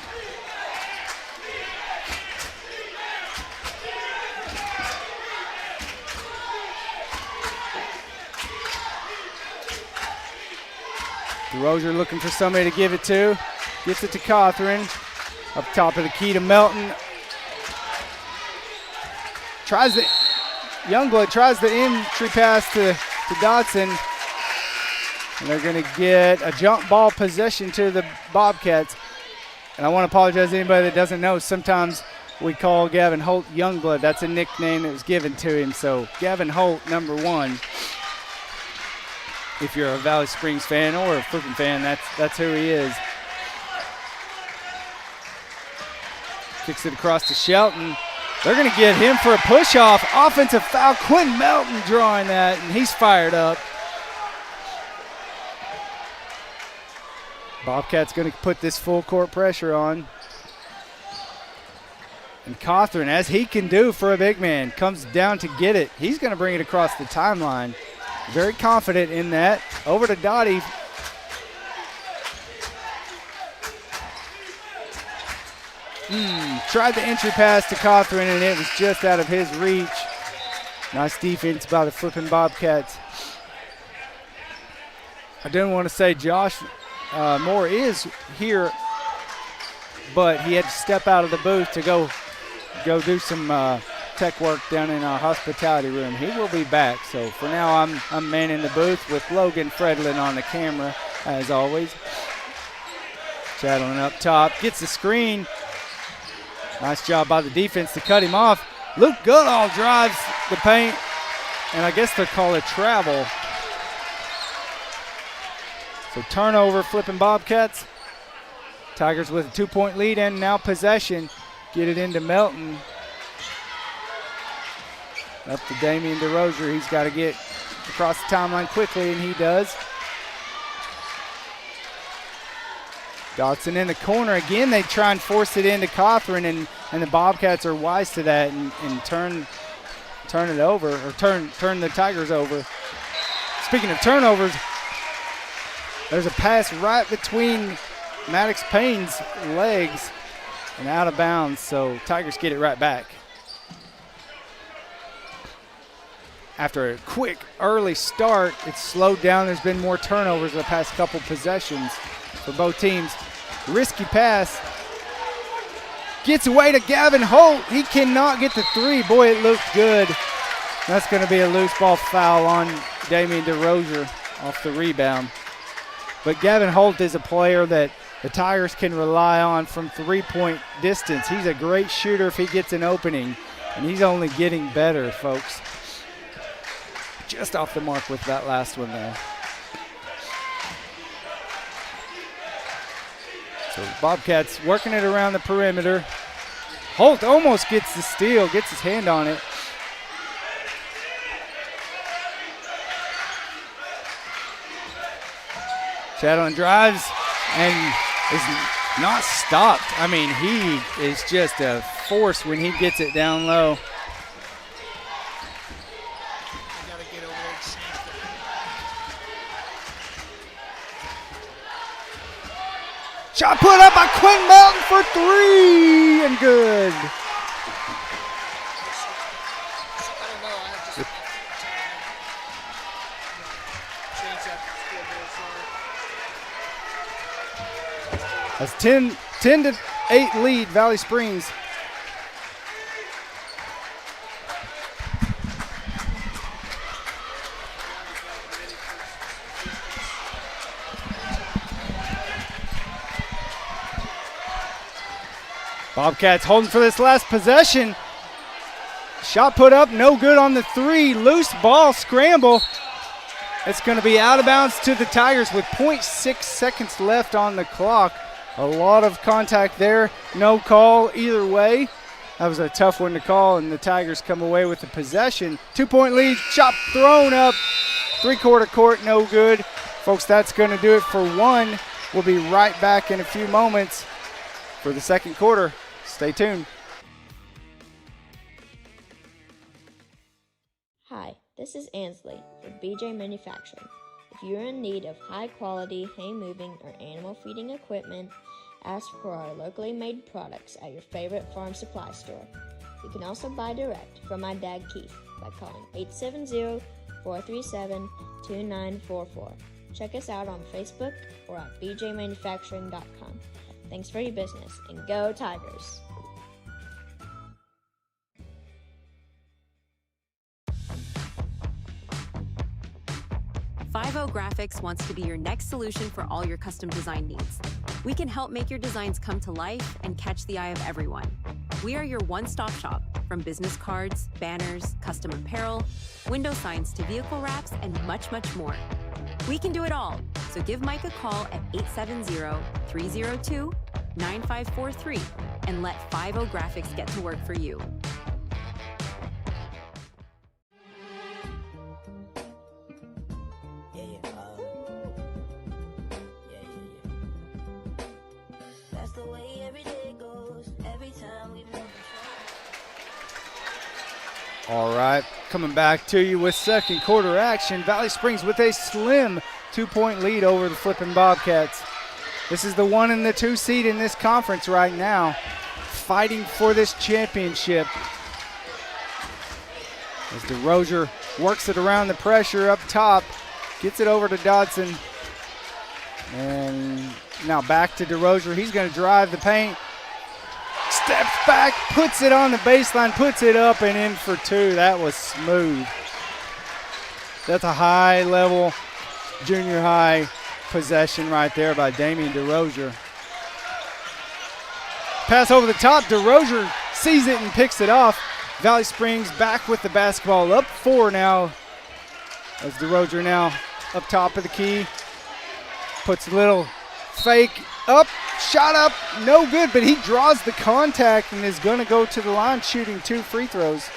DeRozier looking for somebody to give it to. Gets it to Cawthorn. Up top of the key to Melton. Youngblood tries the entry pass to Dodson. And they're going to get a jump ball possession to the Bobcats. And I want to apologize to anybody that doesn't know. Sometimes we call Gavin Holt Youngblood. That's a nickname that was given to him. So Gavin Holt, number 1. If you're a Valley Springs fan or a Flippin fan, that's who he is. Kicks it across to Shelton. They're going to get him for a push-off. Offensive foul. Quinn Melton drawing that, and he's fired up. Bobcats going to put this full court pressure on. And Cawthorn, as he can do for a big man, comes down to get it. He's going to bring it across the timeline. Very confident in that. Over to Dottie. Tried the entry pass to Cawthorn, and it was just out of his reach. Nice defense by the Flippin Bobcats. I didn't want to say Josh Moore is here, but he had to step out of the booth to go do some tech work down in our hospitality room. He will be back. So for now, I'm manning the booth with Logan Fredlin on the camera, as always. Chatelain up top, gets the screen. Nice job by the defense to cut him off. Luke Goodall drives the paint, and I guess they'll call it travel. So turnover, Flippin Bobcats. Tigers with a 2-point lead and now possession. Get it into Melton. Up to Damian DeRozier. He's got to get across the timeline quickly, and he does. Dotson in the corner again. They try and force it into Cawthorn, and the Bobcats are wise to that and turn it over, or turn the Tigers over. Speaking of turnovers, there's a pass right between Maddox Payne's legs and out of bounds, so Tigers get it right back. After a quick early start, it's slowed down. There's been more turnovers the past couple possessions for both teams. Risky pass. Gets away to Gavin Holt. He cannot get the three. Boy, it looked good. That's going to be a loose ball foul on Damian DeRozier off the rebound. But Gavin Holt is a player that the Tigers can rely on from three-point distance. He's a great shooter if he gets an opening, and he's only getting better, folks. just off the mark with that last one there. So Bobcats working it around the perimeter. Holt almost gets the steal, gets his hand on it. Chatelain drives and is not stopped. I mean, he is just a force when he gets it down low. Shot put up by Quinn Melton for 3 and good. That's 10 to 8 lead, Valley Springs. Bobcats holding for this last possession. Shot put up, no good on the 3. Loose ball scramble. It's going to be out of bounds to the Tigers with 0.6 seconds left on the clock. A lot of contact there. No call either way. That was a tough one to call, and the Tigers come away with the possession. 2-point lead, shot thrown up. 3-quarter court, no good. Folks, that's going to do it for one. We'll be right back in a few moments for the second quarter. Stay tuned. Hi, this is Ansley for BJ Manufacturing. If you're in need of high-quality hay moving or animal feeding equipment, ask for our locally made products at your favorite farm supply store. You can also buy direct from my dad Keith by calling 870-437-2944. Check us out on Facebook or at bjmanufacturing.com. Thanks for your business, and go Tigers! Five-O Graphics wants to be your next solution for all your custom design needs. We can help make your designs come to life and catch the eye of everyone. We are your one-stop shop, from business cards, banners, custom apparel, window signs to vehicle wraps, and much, much more. We can do it all, so give Mike a call at 870-302-9543 and let Five-O Graphics get to work for you. That's the way every day goes. Every time we've known. All right, coming back to you with second quarter action. Valley Springs with a slim 2-point lead over the Flippin Bobcats. This is the 1 and the 2 seed in this conference right now, fighting for this championship. As DeRozier works it around the pressure up top, gets it over to Dodson. And now back to DeRozier. He's going to drive the paint. Steps back, puts it on the baseline, puts it up and in for 2. That was smooth. That's a high-level, junior high possession right there by Damian DeRozier. Pass over the top. DeRozier sees it and picks it off. Valley Springs back with the basketball, up 4 now. As DeRozier now up top of the key. Puts a little fake up, shot up, no good, but he draws the contact and is going to go to the line shooting 2 free throws.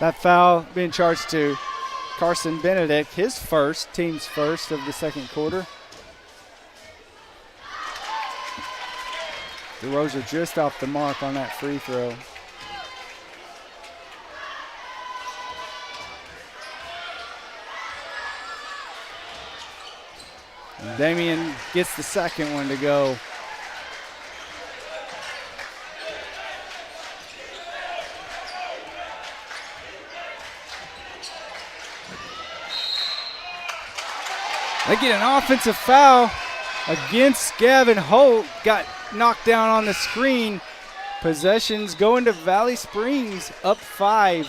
That foul being charged to Carson Benedict, his first, team's first of the second quarter. DeRozier just off the mark on that free throw. And Damian gets the second one to go. They get an offensive foul against Gavin Holt. Got knocked down on the screen. Possessions going to Valley Springs, up 5.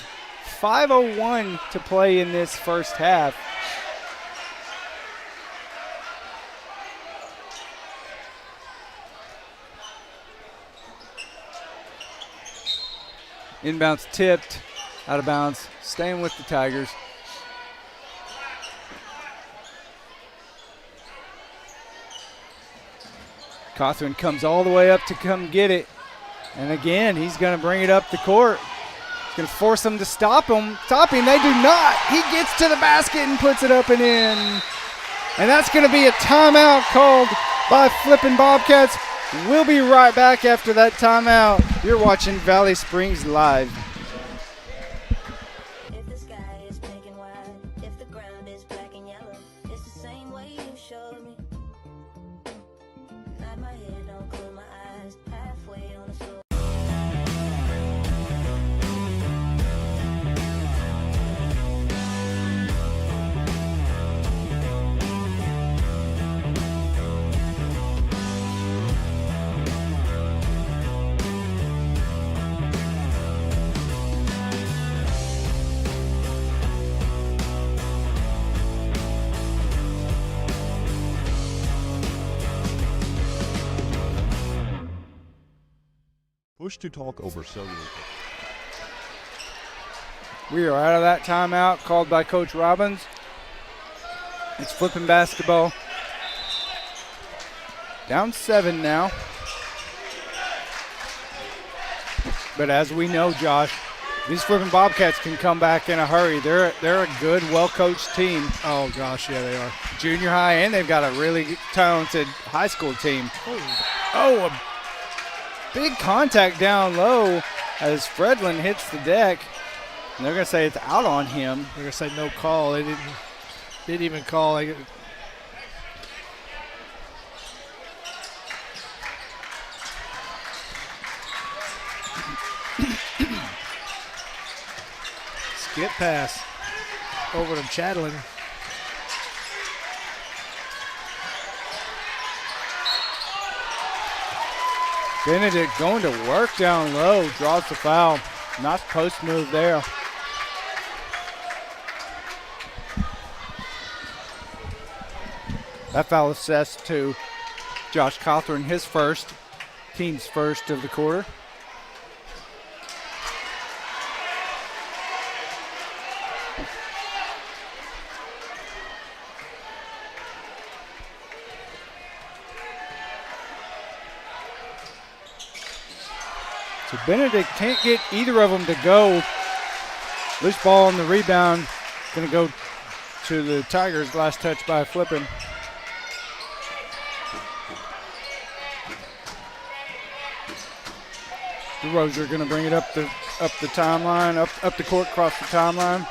5:01 to play in this first half. Inbounds tipped, out of bounds, staying with the Tigers. Cawthorn comes all the way up to come get it. And again, he's going to bring it up the court. He's going to force them to stop him. They do not. He gets to the basket and puts it up and in. And that's going to be a timeout called by Flippin' Bobcats. We'll be right back after that timeout. You're watching Valley Springs Live. If the sky is pink and white, if the ground is black and yellow, it's the same way you showed me. Nod my head, don't close my eyes, halfway on the floor. Push to talk over cellular. We are out of that timeout called by Coach Robbins. It's Flippin' basketball. Down 7 now. But as we know, Josh, these Flippin' Bobcats can come back in a hurry. They're a good, well-coached team. Oh, gosh, yeah, they are. Junior high, and they've got a really talented high school team. Oh, a big contact down low as Fredlin hits the deck. And they're going to say it's out on him. They're going to say no call. They didn't even call. Skip pass over to Chatelain. Benedict going to work down low, draws the foul. Nice post move there. That foul assessed to Josh Cawthorn, his first, team's first of the quarter. So Benedict can't get either of them to go. Loose ball on the rebound. Going to go to the Tigers. Last touch by Flippin. DeRozier going to bring it up the timeline, up the court, across the timeline.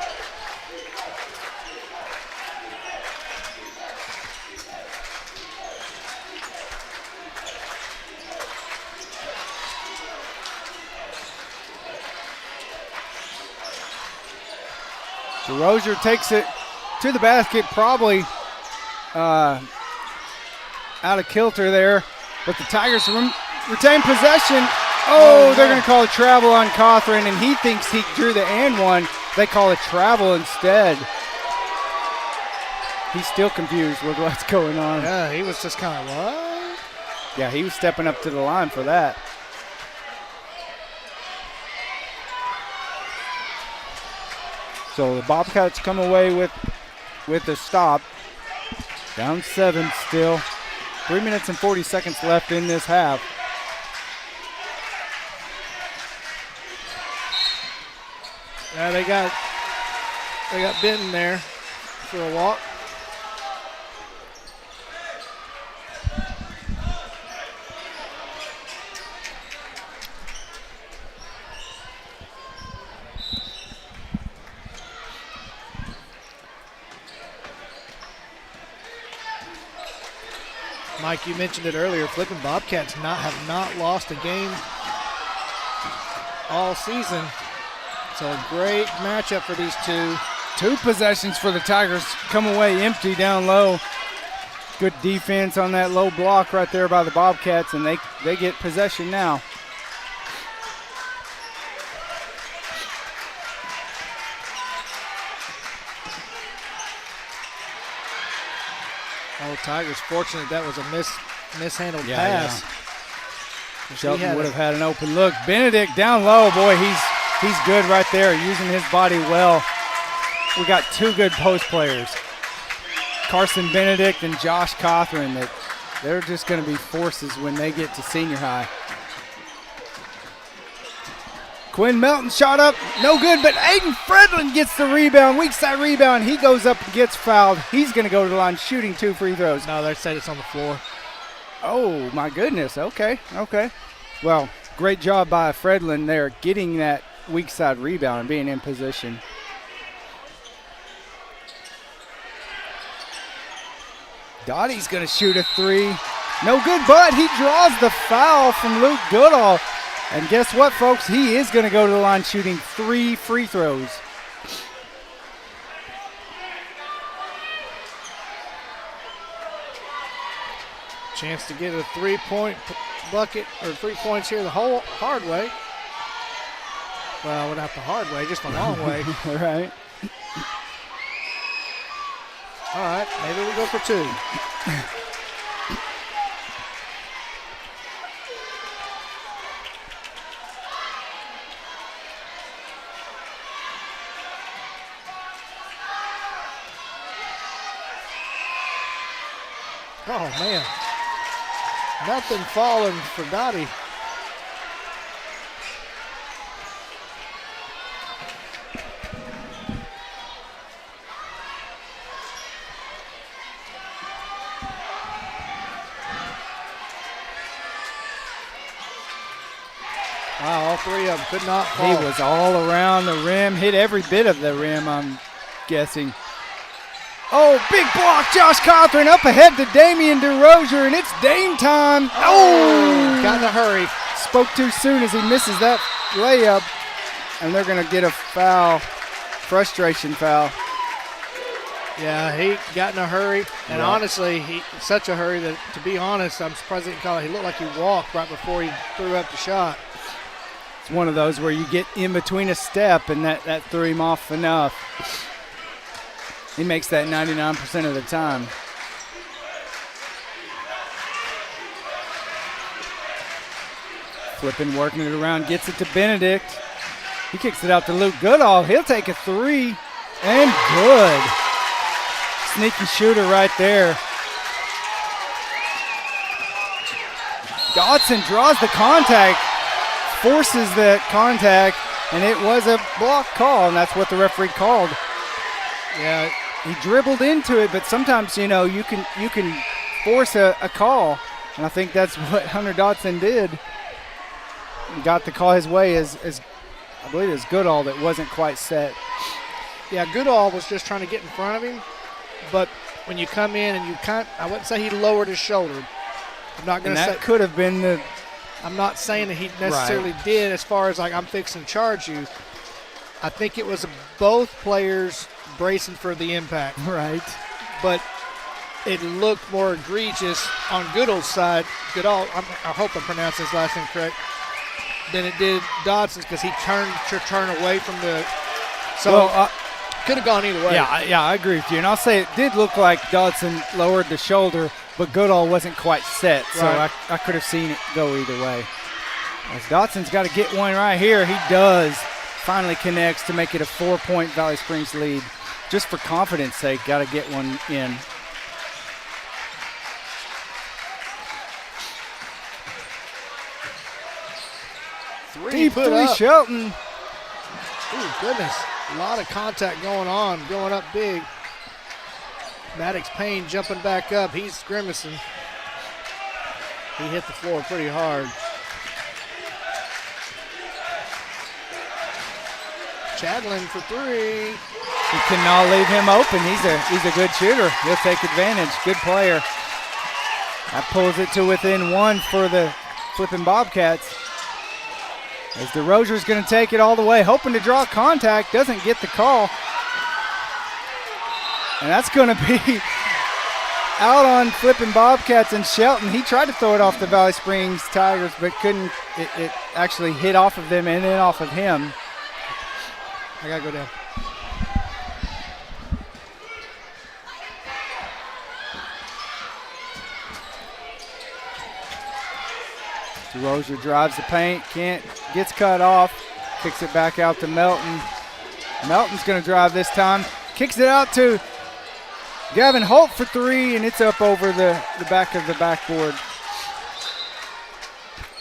DeRozier takes it to the basket, probably out of kilter there, but the Tigers retain possession. Oh, they're going to call a travel on Cawthorn, and he thinks he drew the and one. They call a travel instead. He's still confused with what's going on. Yeah, he was just kind of, what? Yeah, he was stepping up to the line for that. So the Bobcats come away with a stop. Down 7 still. 3 minutes and 40 seconds left in this half. Yeah, they got Benton there for a walk. Mike, you mentioned it earlier. Flippin' Bobcats have not lost a game all season. So a great matchup for these two. 2 possessions for the Tigers. Come away empty down low. Good defense on that low block right there by the Bobcats, and they get possession now. Oh, Tigers fortunate that was a mishandled pass. Yeah. Shelton would have had an open look. Benedict down low. Boy, He's good right there, using his body well. We got two good post players, Carson Benedict and Josh Cothran, that they're just going to be forces when they get to senior high. Quinn Melton shot up, no good, but Aiden Fredlin gets the rebound, weak side rebound. He goes up and gets fouled. He's going to go to the line shooting 2 free throws. No, they said it's on the floor. Oh, my goodness. Okay. Well, great job by Fredlin there getting that weak side rebound and being in position. Dottie's going to shoot a 3. No good, but he draws the foul from Luke Goodall. And guess what, folks? He is going to go to the line shooting 3 free throws. Chance to get a 3-point bucket or 3 points here the whole hard way. Well, not the hard way, just the long way. All right. All right, maybe we go for 2. Oh, man. Nothing falling for Dottie. Wow, all 3 of them could not fall. He was all around the rim, hit every bit of the rim, I'm guessing. Oh, big block, Josh Cothran up ahead to Damian DeRozier, and it's Dame time. Oh! Got in a hurry. Spoke too soon as he misses that layup, and they're going to get a foul, frustration foul. Yeah, he got in a hurry, and honestly, he such a hurry that, to be honest, I'm surprised he didn't call it. He looked like he walked right before he threw up the shot. It's one of those where you get in between a step, and that threw him off enough. He makes that 99% of the time. Flippin, working it around, gets it to Benedict. He kicks it out to Luke Goodall. He'll take a 3, and good. Sneaky shooter right there. Dotson draws the contact, forces that contact, and it was a block call, and that's what the referee called. Yeah, he dribbled into it, but sometimes, you can force a call, and I think that's what Hunter Dotson did. He got the call his way as I believe it was Goodall that wasn't quite set. Yeah, Goodall was just trying to get in front of him, but when you come in and I wouldn't say he lowered his shoulder. I'm not going to say that could have been the. I'm not saying that he necessarily did as far as like I'm fixing to charge you. I think it was both players bracing for the impact. Right. But it looked more egregious on Goodall's side. Goodall, I hope I'm pronouncing his last name correct, than it did Dodson's because he turned to turn away from the. So could have gone either way. Yeah, I agree with you. And I'll say it did look like Dodson lowered the shoulder, but Goodall wasn't quite set. So right. I could have seen it go either way. As Dodson's got to get one right here. He does. Finally connects to make it a 4-point Valley Springs lead. Just for confidence sake, got to get one in. Deep three, Shelton. Oh, goodness. A lot of contact going up big. Maddox Payne jumping back up. He's grimacing. He hit the floor pretty hard. Chadlin for 3. You cannot leave him open. He's a good shooter. He'll take advantage. Good player. That pulls it to within 1 for the Flippin' Bobcats. As DeRozier's going to take it all the way, hoping to draw contact, doesn't get the call. And that's going to be out on Flippin' Bobcats and Shelton. He tried to throw it off the Valley Springs Tigers, but couldn't. It actually hit off of them and then off of him. I got to go down. DeRozier drives the paint, gets cut off. Kicks it back out to Melton. Melton's going to drive this time. Kicks it out to Gavin Holt for three, and it's up over the back of the backboard.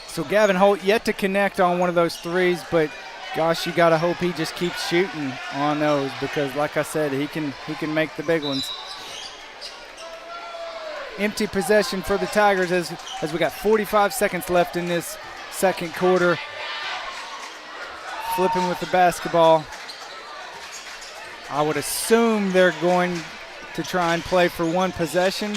So Gavin Holt yet to connect on one of those threes, but gosh, you got to hope he just keeps shooting on those because, like I said, he can make the big ones. Empty possession for the Tigers as we got 45 seconds left in this second quarter. Flippin with the basketball. I would assume they're going to try and play for one possession.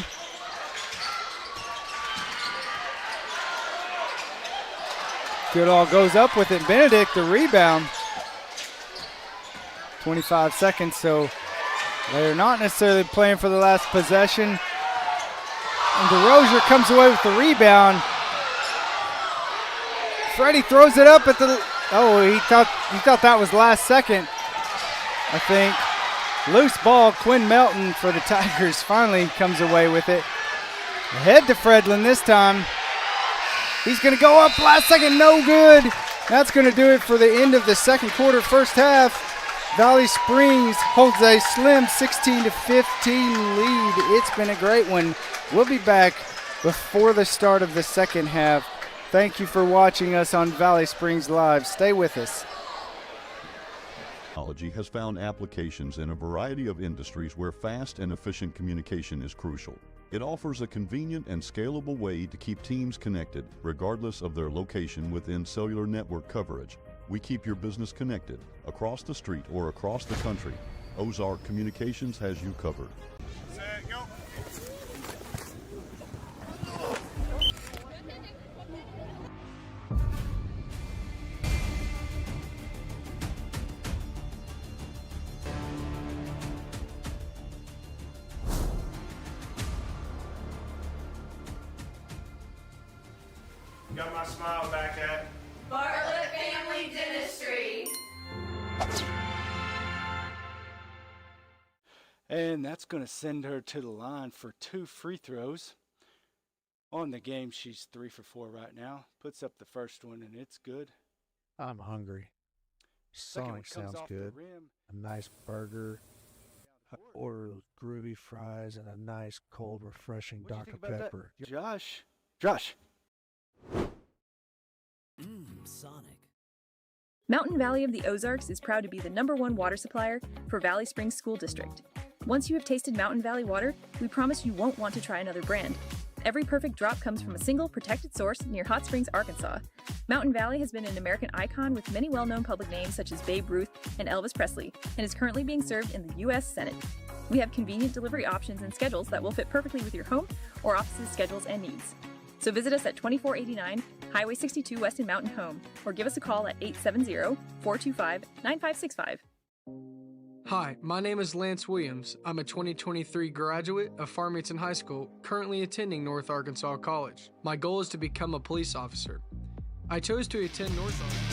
Goodall goes up with it. Benedict, the rebound. 25 seconds, so they're not necessarily playing for the last possession. And DeRozier comes away with the rebound. Freddie throws it up at the, he thought that was last second, I think. Loose ball, Quinn Melton for the Tigers finally comes away with it. Ahead to Fredlin this time. He's going to go up last second, no good. That's going to do it for the end of the second quarter, first half. Valley Springs holds a slim 16-15 lead. It's been a great one. We'll be back before the start of the second half. Thank you for watching us on Valley Springs Live. Stay with us. Technology has found applications in a variety of industries where fast and efficient communication is crucial. It offers a convenient and scalable way to keep teams connected, regardless of their location within cellular network coverage. We keep your business connected, across the street or across the country. Ozark Communications has you covered. Set, go. Got my smile back at Bartlett Family Dentistry. And that's going to send her to the line for 2 free throws. On the game, she's 3 for 4 right now. Puts up the first one, and it's good. I'm hungry. Sonic sounds good. A nice burger. I order those groovy fries and a nice cold, refreshing Dr. Pepper. Josh. Sonic. Mountain Valley of the Ozarks is proud to be the #1 water supplier for Valley Springs School District. Once you have tasted Mountain Valley water, we promise you won't want to try another brand. Every perfect drop comes from a single protected source near Hot Springs, Arkansas. Mountain Valley has been an American icon with many well-known public names such as Babe Ruth and Elvis Presley, and is currently being served in the U.S. Senate. We have convenient delivery options and schedules that will fit perfectly with your home or office's schedules and needs. So visit us at 2489 Highway 62 West in Mountain Home, or give us a call at 870-425-9565. Hi, my name is Lance Williams. I'm a 2023 graduate of Farmington High School, currently attending North Arkansas College. My goal is to become a police officer. I chose to attend North Arkansas.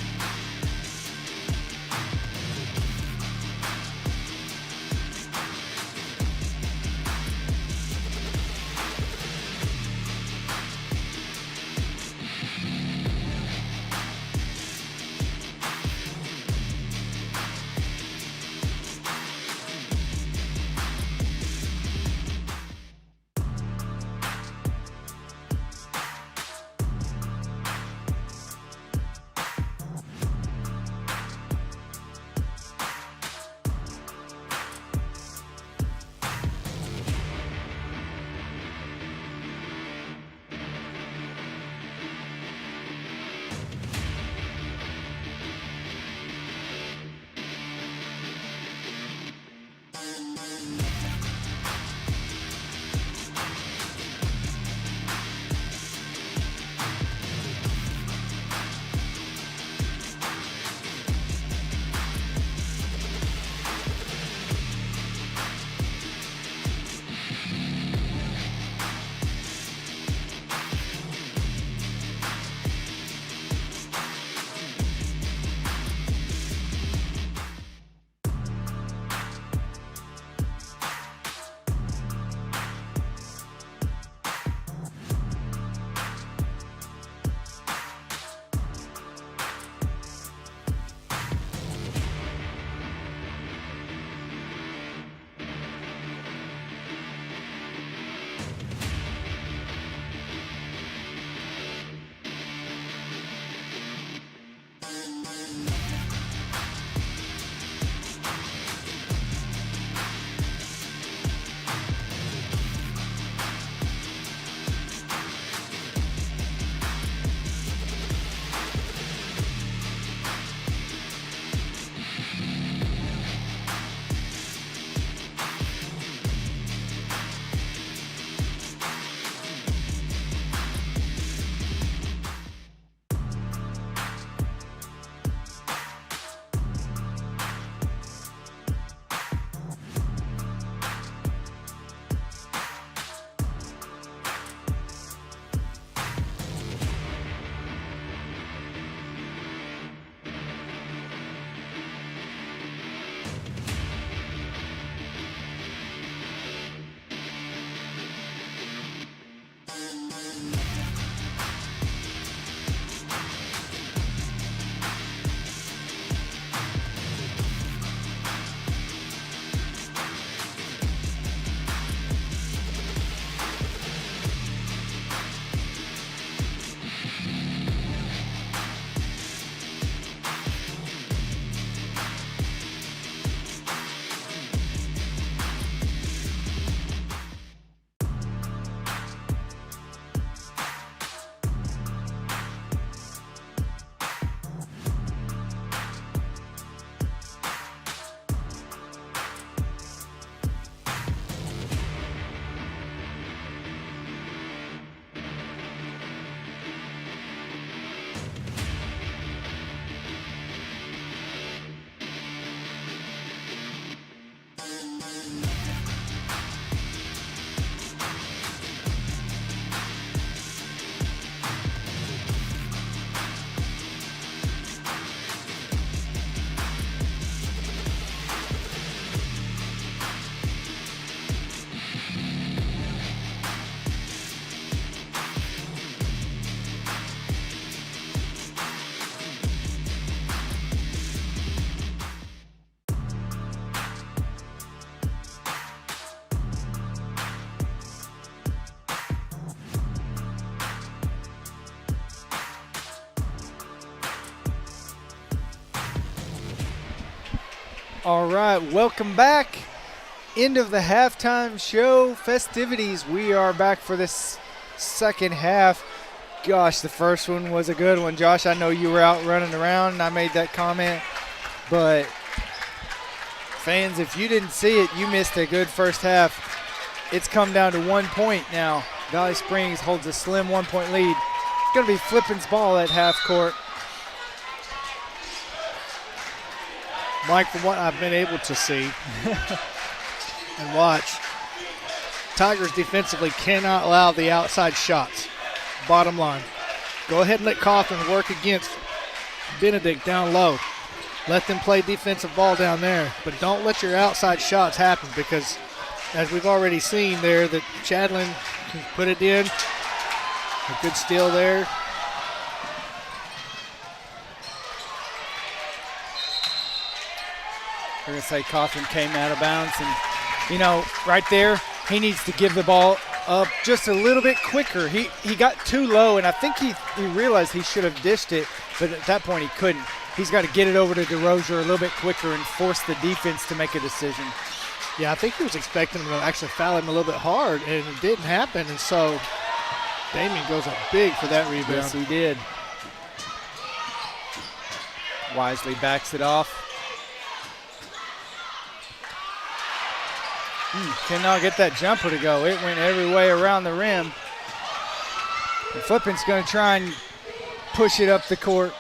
All right, welcome back. End of the halftime show festivities. We are back for this second half. Gosh, the first one was a good one. Josh, I know you were out running around and I made that comment. But fans, if you didn't see it, you missed a good first half. It's come down to 1 point now. Valley Springs holds a slim 1 point lead. It's going to be Flippin's ball at half court. Mike, from what I've been able to see and watch, Tigers defensively cannot allow the outside shots. Bottom line. Go ahead and let Coughlin work against Benedict down low. Let them play defensive ball down there, but don't let your outside shots happen because, as we've already seen there, that Chadlin can put it in. A good steal there. We're going to say Coughlin came out of bounds. And, you know, right there, he needs to give the ball up just a little bit quicker. He got too low, and I think he realized he should have dished it, but at that point he couldn't. He's got to get it over to DeRozier a little bit quicker and force the defense to make a decision. Yeah, I think he was expecting him to actually foul him a little bit hard, and it didn't happen, and so Damien goes up big for that rebound. Yes, he did. Wisely backs it off. Cannot get that jumper to go. It went every way around the rim. And Flippin's going to try and push it up the court.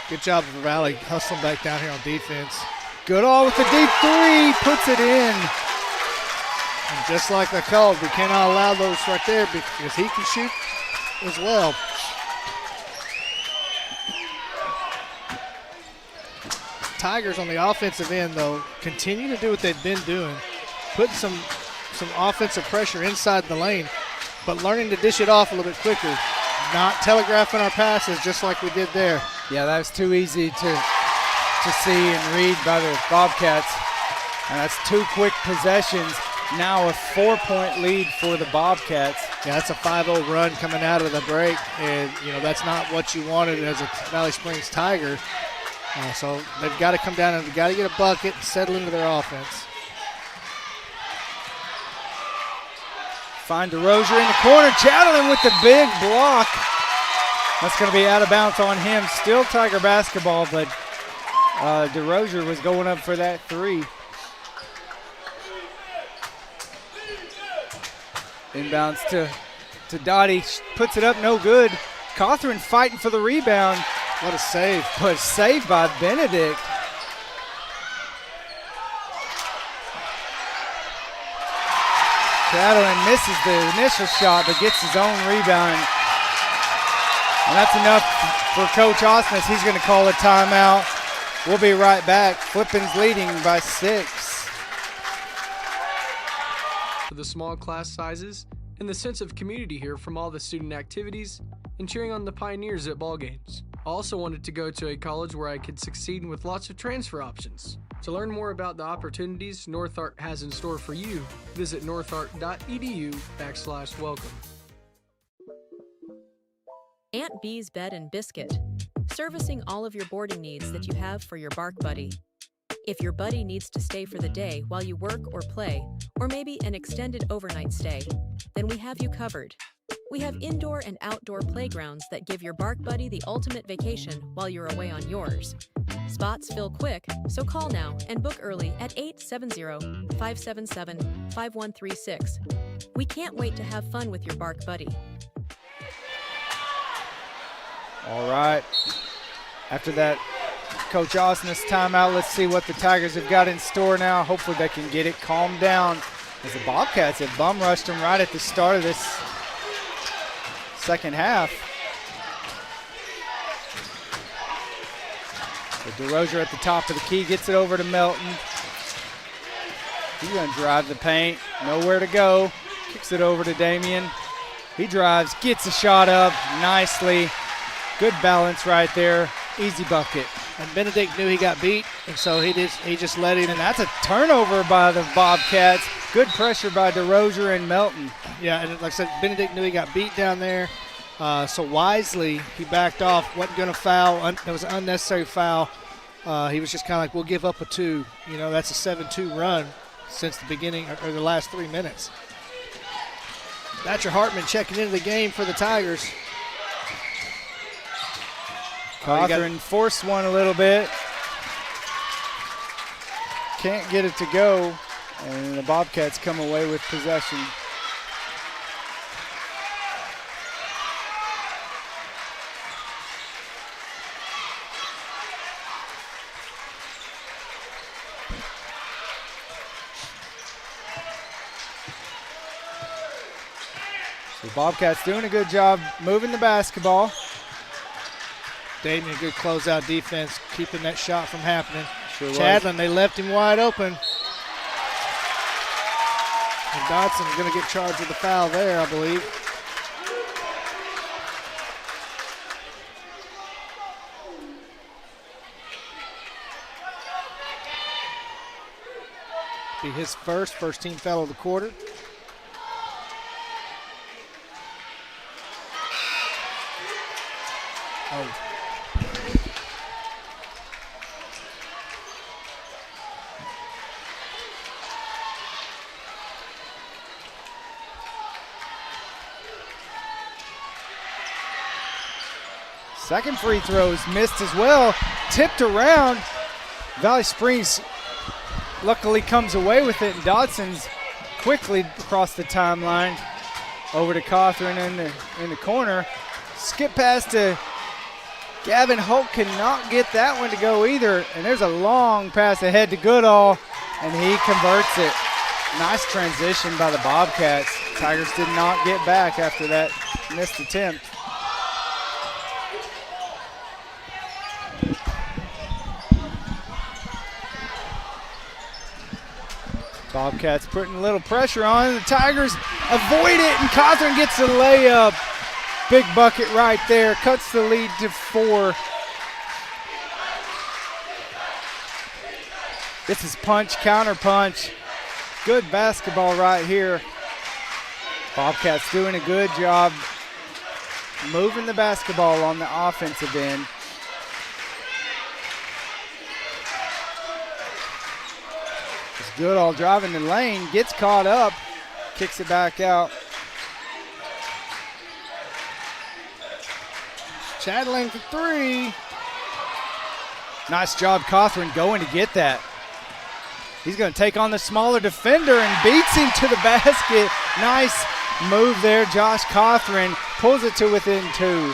Good job for Valley hustling back down here on defense. Goodall with the deep three, puts it in. And just like I called, we cannot allow those right there because he can shoot as well. Tigers on the offensive end, though, continue to do what they've been doing. Putting some offensive pressure inside the lane, but learning to dish it off a little bit quicker. Not telegraphing our passes just like we did there. Yeah, that was too easy to see and read by the Bobcats. And that's 2 quick possessions. Now a 4-point lead for the Bobcats. Yeah, that's a 5-0 run coming out of the break, and you know that's not what you wanted as a Valley Springs Tiger. So they've got to come down and they've got to get a bucket and settle into their offense. Find DeRozier in the corner. Chatelain with the big block. That's going to be out of bounds on him. Still Tiger basketball, but DeRozier was going up for that three. Inbounds to Dottie. Puts it up, no good. Cawthorne fighting for the rebound. What a save. But saved by Benedict. Chatelain misses the initial shot, but gets his own rebound. And that's enough for Coach Osmus. He's going to call a timeout. We'll be right back. Flippin's leading by 6. For the small class sizes and the sense of community here from all the student activities and cheering on the Pioneers at ball games. I also wanted to go to a college where I could succeed with lots of transfer options. To learn more about the opportunities North Ark has in store for you, visit northark.edu/welcome. Aunt Bee's Bed and Biscuit, servicing all of your boarding needs that you have for your bark buddy. If your buddy needs to stay for the day while you work or play, or maybe an extended overnight stay, then we have you covered. We have indoor and outdoor playgrounds that give your bark buddy the ultimate vacation while you're away on yours. Spots fill quick, so call now and book early at 870-577-5136. We can't wait to have fun with your bark buddy. All right. After that Coach Osmus timeout, let's see what the Tigers have got in store now. Hopefully they can get it calmed down as the Bobcats have bum rushed them right at the start of this second half. So DeRozier at the top of the key gets it over to Melton. He's going to drive the paint. Nowhere to go. Kicks it over to Damien. He drives, gets a shot up nicely. Good balance right there. Easy bucket. And Benedict knew he got beat, and so he just let him. And that's a turnover by the Bobcats. Good pressure by DeRozier and Melton. Yeah, and like I said, Benedict knew he got beat down there. So wisely, he backed off, wasn't going to foul. There was an unnecessary foul. He was just kind of like, we'll give up a 2. You know, that's a 7-2 run since the beginning or the last 3 minutes. Thatcher Hartman checking into the game for the Tigers. Cawthorn forced one a little bit. Can't get it to go, and the Bobcats come away with possession. The Bobcats doing a good job moving the basketball. Damien, good closeout defense, keeping that shot from happening. Sure Chadlin, they left him wide open. And Dodson's going to get charged with a foul there, I believe. Be his first team foul of the quarter. Oh. Second free throw is missed as well. Tipped around. Valley Springs luckily comes away with it, and Dodson's quickly across the timeline over to Cawthorn in the corner. Skip pass to Gavin Holt, cannot get that one to go either. And there's a long pass ahead to Goodall, and he converts it. Nice transition by the Bobcats. Tigers did not get back after that missed attempt. Bobcats putting a little pressure on. The Tigers avoid it, and Cawthorn gets a layup. Big bucket right there. Cuts the lead to 4. This is punch, counter punch. Good basketball right here. Bobcats doing a good job moving the basketball on the offensive end. Goodall driving the lane, gets caught up, kicks it back out. Chatelain for 3. Nice job, Cawthorn, going to get that. He's going to take on the smaller defender and beats him to the basket. Nice move there. Josh Cawthorn pulls it to within 2.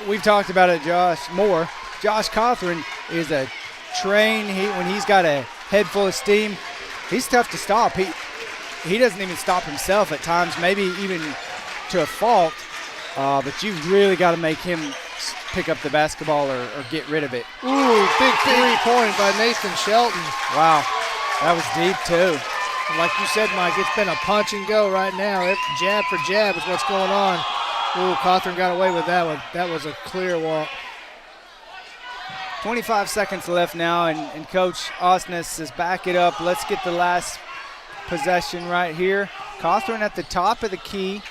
We've talked about it, Josh Cawthorn is a train. When he's got a head full of steam, he's tough to stop. He doesn't even stop himself at times, maybe even to a fault. But you've really got to make him pick up the basketball or get rid of it. Ooh, big 3-point by Nathan Shelton. Wow, that was deep too. And like you said, Mike, it's been a punch and go right now. Jab for jab is what's going on. Ooh, Cawthorn got away with that one. That was a clear walk. 25 seconds left now, and Coach Osnes says back it up. Let's get the last possession right here. Cawthorn at the top of the key.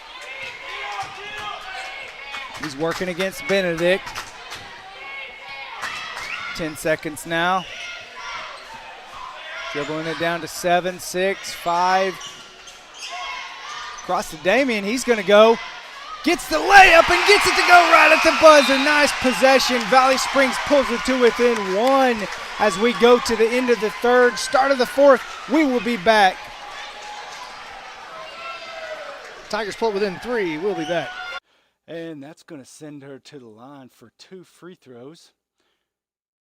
He's working against Benedict. 10 seconds now. Dribbling it down to 7, 6, 5. Across to Damien, he's gonna go. Gets the layup and gets it to go right at the buzzer. Nice possession. Valley Springs pulls it to within 1 as we go to the end of the third, start of the fourth. We will be back. Tigers pull it within 3. We'll be back. And that's going to send her to the line for 2 free throws.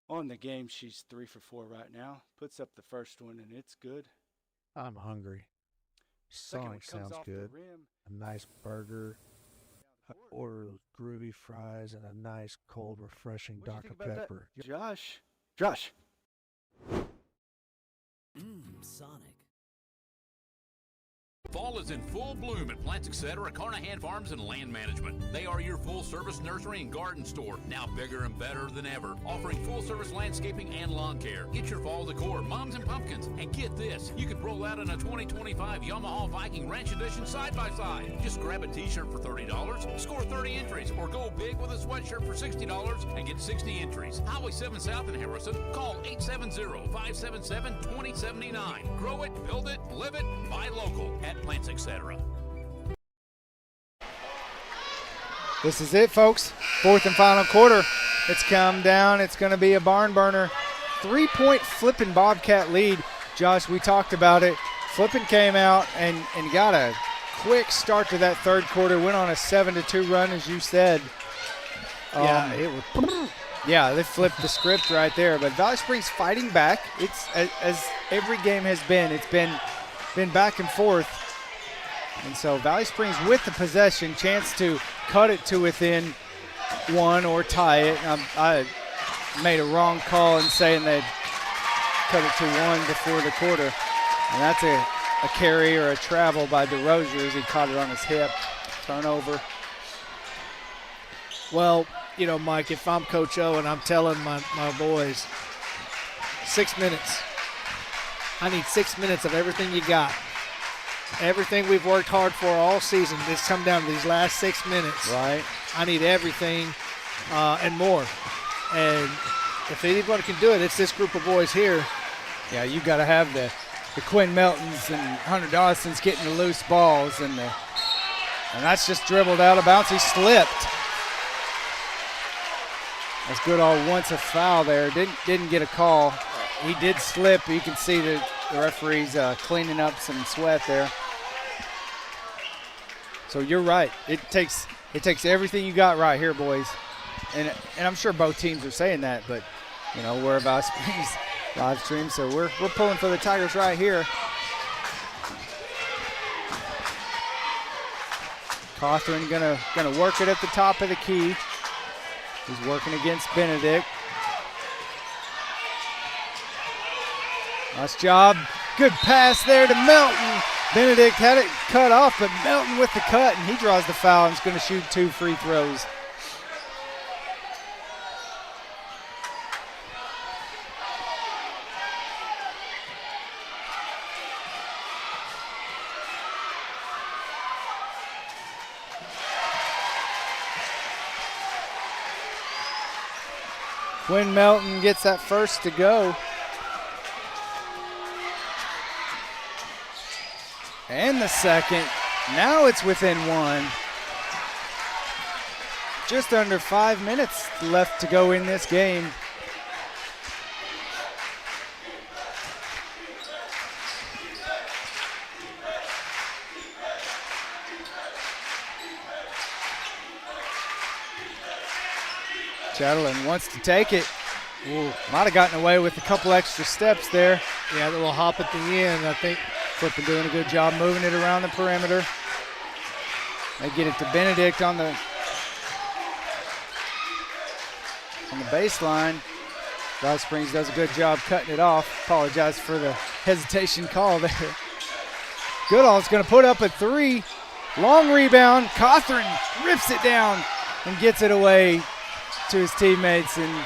On the game, she's 3 for 4 right now. Puts up the first one, and it's good. I'm hungry. Sonic sounds good. A nice burger. I order those groovy fries and a nice cold, refreshing Dr. Pepper. Josh. Sonic. Fall is in full bloom at Plants Etc., Carnahan Farms and Land Management. They are your full-service nursery and garden store, now bigger and better than ever, offering full-service landscaping and lawn care. Get your fall decor, mums and pumpkins, and get this, you can roll out in a 2025 Yamaha Viking Ranch Edition side-by-side. Just grab a t-shirt for $30, score 30 entries, or go big with a sweatshirt for $60 and get 60 entries. Highway 7 South in Harrison. Call 870-577-2079. Grow it, build it, live it, buy local at Plants Etc. This is it, folks. Fourth and final quarter. It's come down. It's going to be a barn burner. 3-point Flippin Bobcat lead. Josh, we talked about it. Flippin came out and got a quick start to that third quarter. Went on a 7-2 run, as you said. Yeah, they flipped the script right there. But Valley Springs fighting back. It's as every game has been. It's been back and forth. And so Valley Springs with the possession, chance to cut it to within one or tie it. I made a wrong call in saying they'd cut it to one before the quarter. And that's a carry or a travel by DeRozier as he caught it on his hip. Turnover. Well, you know, Mike, if I'm Coach O and I'm telling my boys, 6 minutes. I need 6 minutes of everything you got. Everything we've worked hard for all season, it's come down to these last 6 minutes. Right. I need everything and more. And if anybody can do it, it's this group of boys here. Yeah, you got to have the Quinn Meltons and Hunter Dawson's getting the loose balls, and that's just dribbled out of bounds. He slipped. That's Goodall wants a foul there. Didn't get a call. He did slip. You can see the referee's cleaning up some sweat there. So you're right. It takes everything you got right here, boys. And I'm sure both teams are saying that, but you know, we're about Springs live stream, so we're pulling for the Tigers right here. Cawthorn gonna work it at the top of the key. He's working against Benedict. Nice job. Good pass there to Melton. Benedict had it cut off, but Melton with the cut, and he draws the foul and is going to shoot 2 free throws. Quinn Melton gets that first to go. And the second. Now it's within one. Just under 5 minutes left to go in this game. Chatelain wants to take it. Ooh, might have gotten away with a couple extra steps there. Yeah, a little hop at the end, I think. Flippin doing a good job moving it around the perimeter. They get it to Benedict on the baseline. Valley Springs does a good job cutting it off. Apologize for the hesitation call there. Goodall's going to put up a 3. Long rebound. Cawthorn rips it down and gets it away to his teammates, and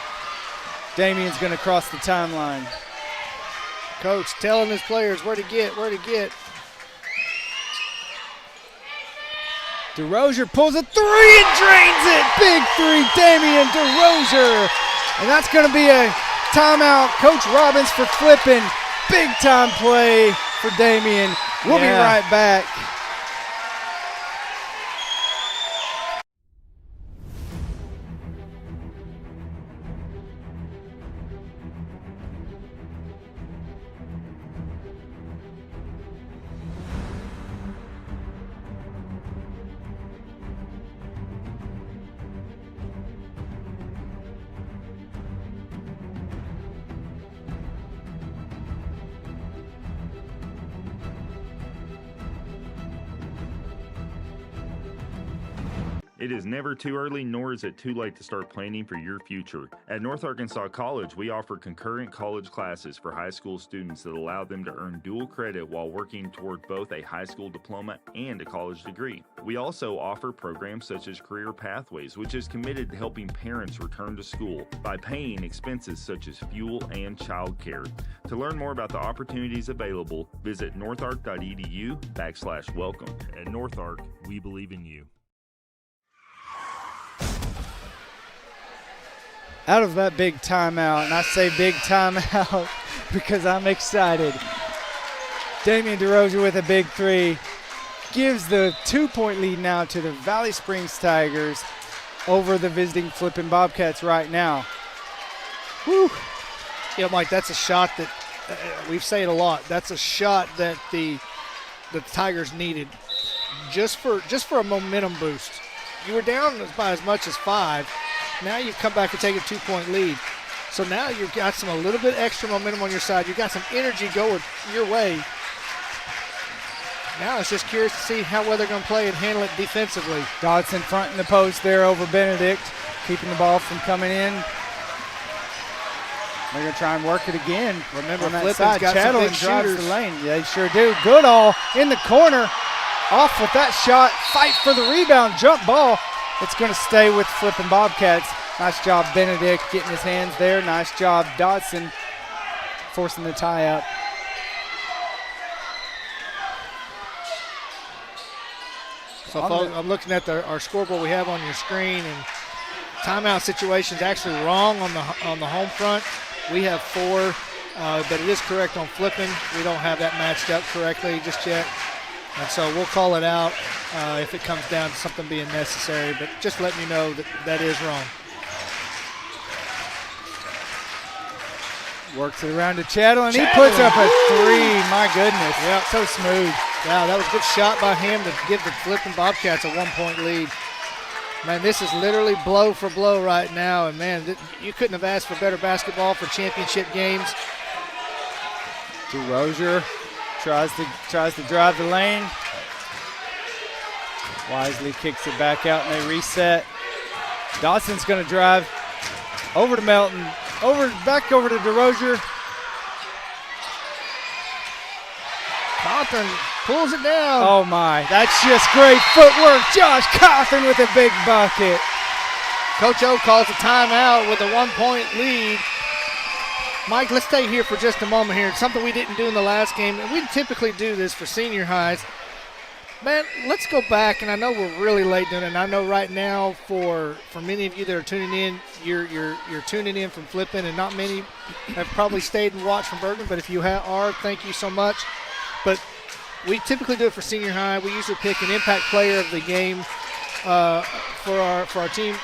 Damien's going to cross the timeline. Coach telling his players where to get. DeRozier pulls a 3 and drains it. Big 3, Damien DeRozier. And that's going to be a timeout. Coach Robbins for Flippin. Big time play for Damien. We'll be right back. It is never too early, nor is it too late to start planning for your future. At North Arkansas College, we offer concurrent college classes for high school students that allow them to earn dual credit while working toward both a high school diploma and a college degree. We also offer programs such as Career Pathways, which is committed to helping parents return to school by paying expenses such as fuel and childcare. To learn more about the opportunities available, visit northark.edu/welcome. At North Ark, we believe in you. Out of that big timeout, and I say big timeout because I'm excited. Damian DeRozier with a big three gives the 2-point lead now to the Valley Springs Tigers over the visiting Flippin Bobcats right now. Whew. Yeah, Mike, that's a shot that we've said a lot. That's a shot that the Tigers needed just for a momentum boost. You were down by as much as 5. Now you've come back and take a 2-point lead. So now you've got a little bit extra momentum on your side. You've got some energy going your way. Now it's just curious to see how well they're going to play and handle it defensively. Dodson fronting the post there over Benedict, keeping the ball from coming in. They're going to try and work it again. Remember, on that Flippin's side, got some big drives shooters. the lane. Yeah, they sure do. Goodall in the corner. Off with that shot. Fight for the rebound. Jump ball. It's going to stay with Flippin Bobcats. Nice job, Benedict, getting his hands there. Nice job, Dodson, forcing the tie up. So, folks, I'm looking at our scoreboard we have on your screen, and timeout situation's actually wrong on the home front. We have 4, but it is correct on Flippin. We don't have that matched up correctly just yet. And so we'll call it out if it comes down to something being necessary, but just letting you know that is wrong. Works it around to Chattel, and he puts up a 3. My goodness. Yep. So smooth. Wow, that was a good shot by him to give the Flippin Bobcats a 1-point lead. Man, this is literally blow for blow right now, and man, you couldn't have asked for better basketball for championship games. DeRozier tries to drive the lane. Wisely kicks it back out, and they reset. Dawson's going to drive over to Melton, back over to DeRozier. Cawthorn pulls it down. Oh my, that's just great footwork. Josh Cawthorn with a big bucket. Coach O calls a timeout with a 1-point lead. Mike, let's stay here for just a moment here. It's something we didn't do in the last game, and we typically do this for senior highs. Man, let's go back, and I know we're really late doing it, and I know right now for many of you that are tuning in, you're tuning in from Flippin, and not many have probably stayed and watched from Bergman, but if you are, thank you so much. But we typically do it for senior high. We usually pick an impact player of the game for our team.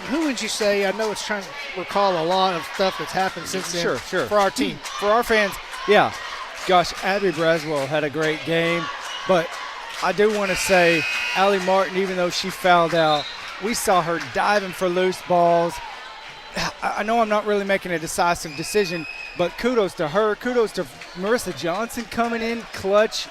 Who would you say? I know it's trying to recall a lot of stuff that's happened since then. Sure. For our team. For our fans, yeah. Gosh, Abby Braswell had a great game. But I do want to say Allie Martin, even though she fouled out, we saw her diving for loose balls. I know I'm not really making a decisive decision, but kudos to her. Kudos to Marissa Johnson coming in clutch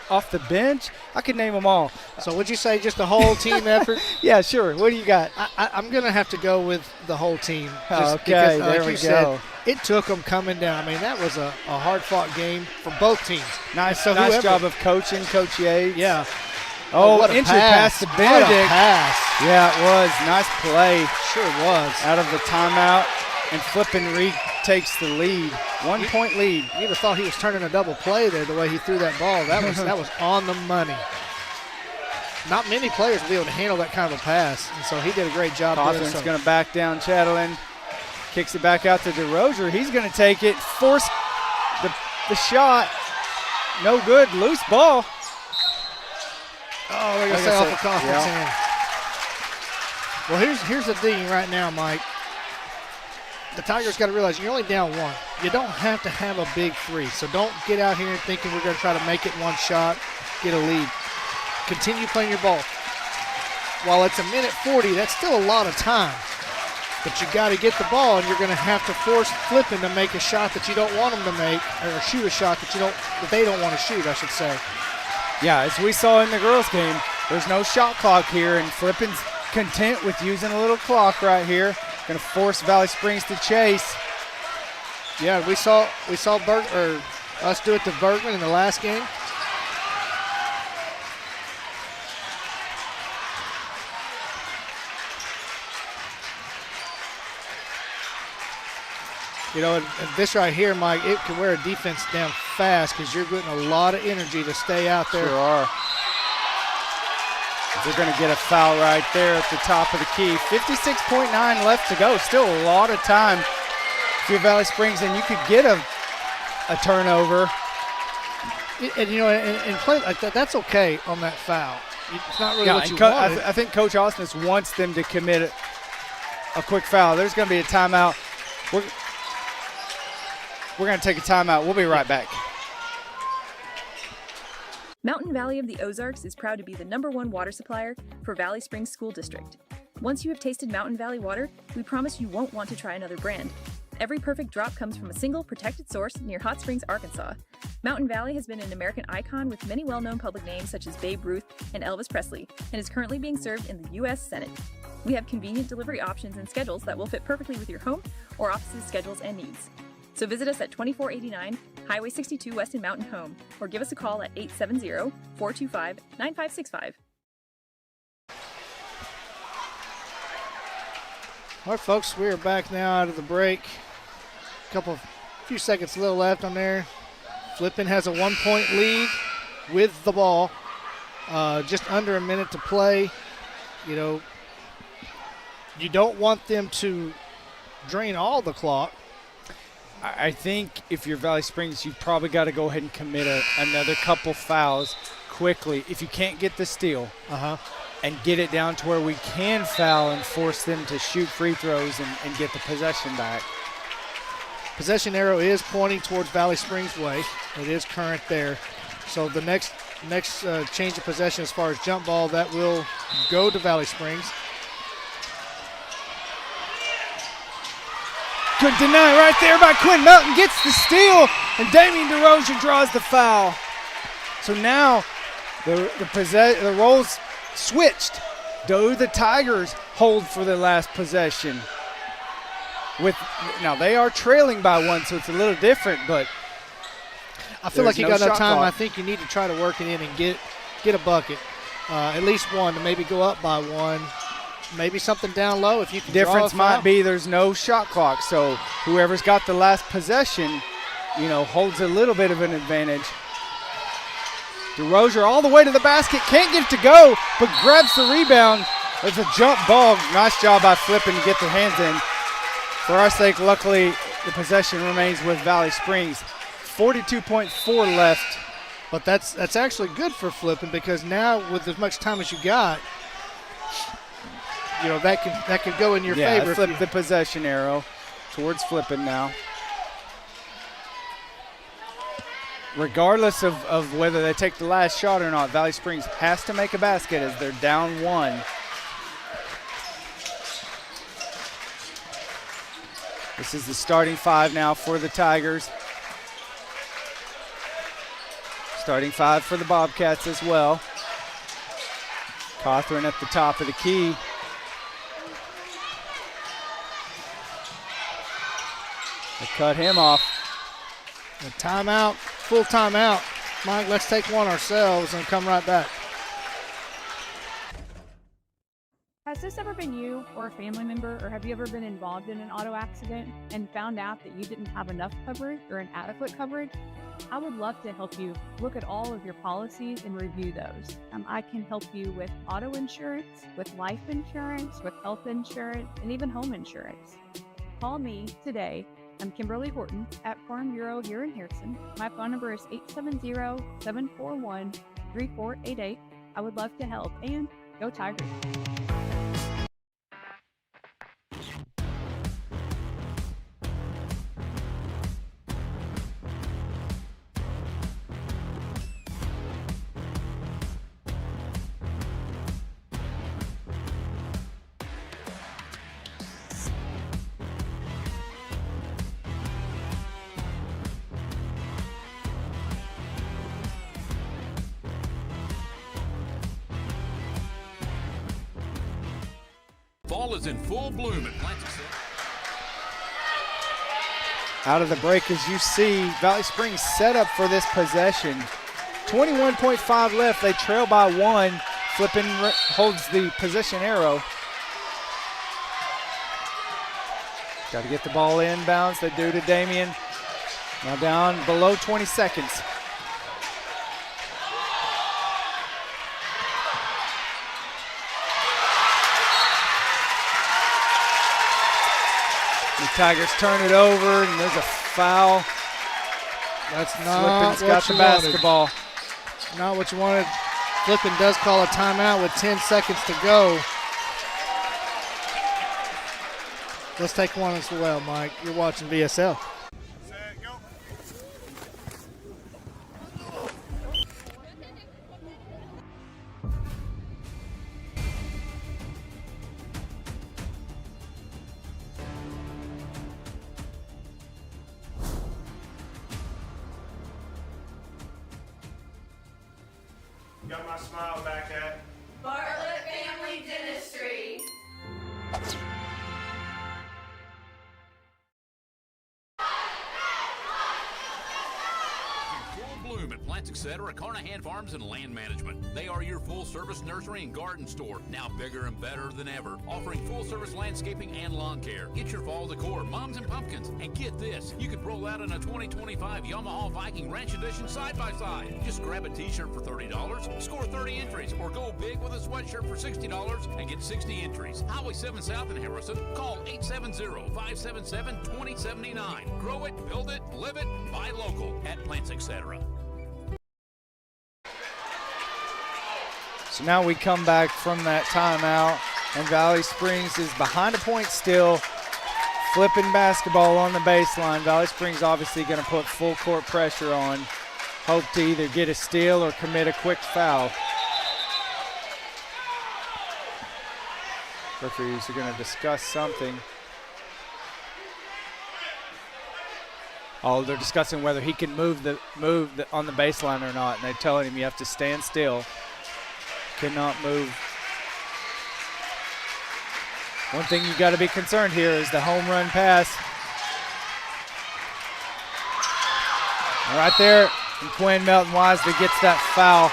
off the bench. I could name them all. So would you say just the whole team effort? Yeah, sure. What do you got? I'm going to have to go with the whole team. Okay, because, there like we you go. Said, it took them coming down. I mean, that was a hard-fought game for both teams. Nice job of coaching, Coach Yates. Yeah. Oh, what a entry pass to Benedict. What a pass. Yeah, it was. Nice play. Sure was. Out of the timeout, and Flippin retakes the lead. 1-point lead. You'd have thought he was turning a double play there the way he threw that ball. That was on the money. Not many players will be able to handle that kind of a pass, and so he did a great job doing so. Cawthorn's going to back down Chatelain. Kicks it back out to DeRozier. He's going to take it. Force the shot. No good. Loose ball. Oh, they're going to say off of Cawthorn's hand. Well, here's the thing right now, Mike. The Tigers got to realize you're only down 1. You don't have to have a big 3, so don't get out here thinking we're going to try to make it one shot, get a lead. Continue playing your ball. While it's a minute 40, that's still a lot of time. But you got to get the ball, and you're going to have to force Flippin to make a shot that you don't want them to make, or shoot a shot that they don't want to shoot, I should say. Yeah, as we saw in the girls' game, there's no shot clock here, and Flippin's content with using a little clock right here. Going to force Valley Springs to chase. Yeah, we saw us do it to Bergman in the last game. You know, and this right here, Mike, it can wear a defense down fast because you're getting a lot of energy to stay out there. Sure are. They're going to get a foul right there at the top of the key. 56.9 left to go. Still a lot of time if you're Valley Springs, and you could get a turnover. And you know, and play like that, that's okay on that foul. It's not really what you wanted. I think Coach Ausmus wants them to commit a quick foul. There's going to be a timeout. We're going to take a timeout. We'll be right back. Mountain Valley of the Ozarks is proud to be the #1 water supplier for Valley Springs School District. Once you have tasted Mountain Valley water, we promise you won't want to try another brand. Every perfect drop comes from a single protected source near Hot Springs, Arkansas. Mountain Valley has been an American icon with many well-known public names such as Babe Ruth and Elvis Presley, and is currently being served in the U.S. Senate. We have convenient delivery options and schedules that will fit perfectly with your home or office's schedules and needs. So visit us at 2489 Highway 62 West in Mountain Home, or give us a call at 870-425-9565. All right, folks, we are back now out of the break. Few seconds a little left on there. Flippin has a 1-point lead with the ball. Just under a minute to play. You know, you don't want them to drain all the clock. I think if you're Valley Springs, you've probably got to go ahead and commit another couple fouls quickly. If you can't get the steal and get it down to where we can foul and force them to shoot free throws and get the possession back. Possession arrow is pointing towards Valley Springs way. It is current there. So the next change of possession as far as jump ball, that will go to Valley Springs. Good deny right there by Quinn Melton. Gets the steal, and Damian DeRozier draws the foul. So now the roles switched. Do the Tigers hold for the last possession? Now they are trailing by one, so it's a little different, but I feel like you got enough time. I think you need to try to work it in and get a bucket, at least one, to maybe go up by one. Maybe something down low if you can. Difference might be there's no shot clock, so whoever's got the last possession, holds a little bit of an advantage. DeRozier all the way to the basket, can't get it to go, but grabs the rebound. It's a jump ball. Nice job by Flippin to get their hands in. For our sake, luckily, the possession remains with Valley Springs. 42.4 left. But that's actually good for Flippin, because now with as much time as you got, that can go in your favor. Flip the possession arrow towards Flippin now. Regardless of whether they take the last shot or not, Valley Springs has to make a basket as they're down one. This is the starting five now for the Tigers. Starting five for the Bobcats as well. Cawthorn at the top of the key. They cut him off. A timeout, full timeout. Mike, let's take one ourselves and come right back. Has this ever been you or a family member, or have you ever been involved in an auto accident and found out that you didn't have enough coverage or inadequate coverage? I would love to help you look at all of your policies and review those. I can help you with auto insurance, with life insurance, with health insurance, and even home insurance. Call me today. I'm Kimberly Horton at Farm Bureau here in Harrison. My phone number is 870-741-3488. I would love to help, and go Tigers. Fall is in full bloom at Atlantic Center. Out of the break, as you see, Valley Springs set up for this possession. 21.5 left. They trail by 1. Flippin holds the possession arrow. Got to get the ball inbounds. They do to Damian. Now down below 20 seconds. The Tigers turn it over, and there's a foul. That's not Flippin's got the basketball. Not what you wanted. Flippin does call a timeout with 10 seconds to go. Let's take one as well, Mike. You're watching VSL. Got my smile back at. Bartlett Family Dentistry. Bloom at Plants Etc., Carnahan Farms and Land Management. They are your full-service nursery and garden store, now bigger and better than ever, offering full-service landscaping and lawn care. Get your fall decor, mums and pumpkins, and get this, you could roll out in a 2025 Yamaha Viking Ranch Edition side-by-side. Just grab a t-shirt for $30, score 30 entries, or go big with a sweatshirt for $60 and get 60 entries. Highway 7 South in Harrison. Call 870-577-2079. Grow it, build it, live it, buy local at Plants Etc. So now we come back from that timeout, and Valley Springs is behind a point still. Flipping basketball on the baseline. Valley Springs obviously going to put full court pressure on. Hope to either get a steal or commit a quick foul. Referees are going to discuss something. Oh, they're discussing whether he can move on the baseline or not, and they're telling him you have to stand still. Cannot move. One thing you got to be concerned here is the home run pass. And right there, and Quinn Melton-Wisely gets that foul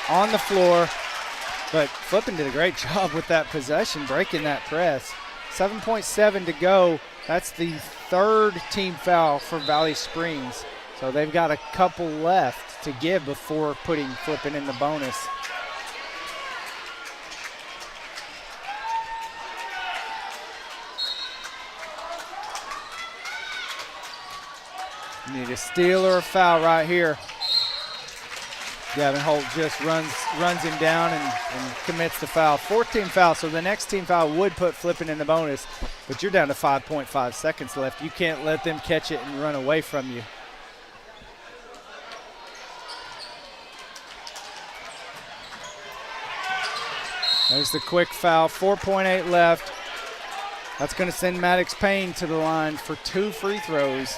on the floor. But Flippin did a great job with that possession, breaking that press. 7.7 to go. That's the third team foul for Valley Springs. So they've got a couple left to give before putting Flippin in the bonus. You need a steal or a foul right here. Gavin Holt just runs him down and commits the foul. 14 foul, so the next team foul would put Flippin in the bonus, but you're down to 5.5 seconds left. You can't let them catch it and run away from you. There's the quick foul, 4.8 left. That's going to send Maddox Payne to the line for 2 free throws.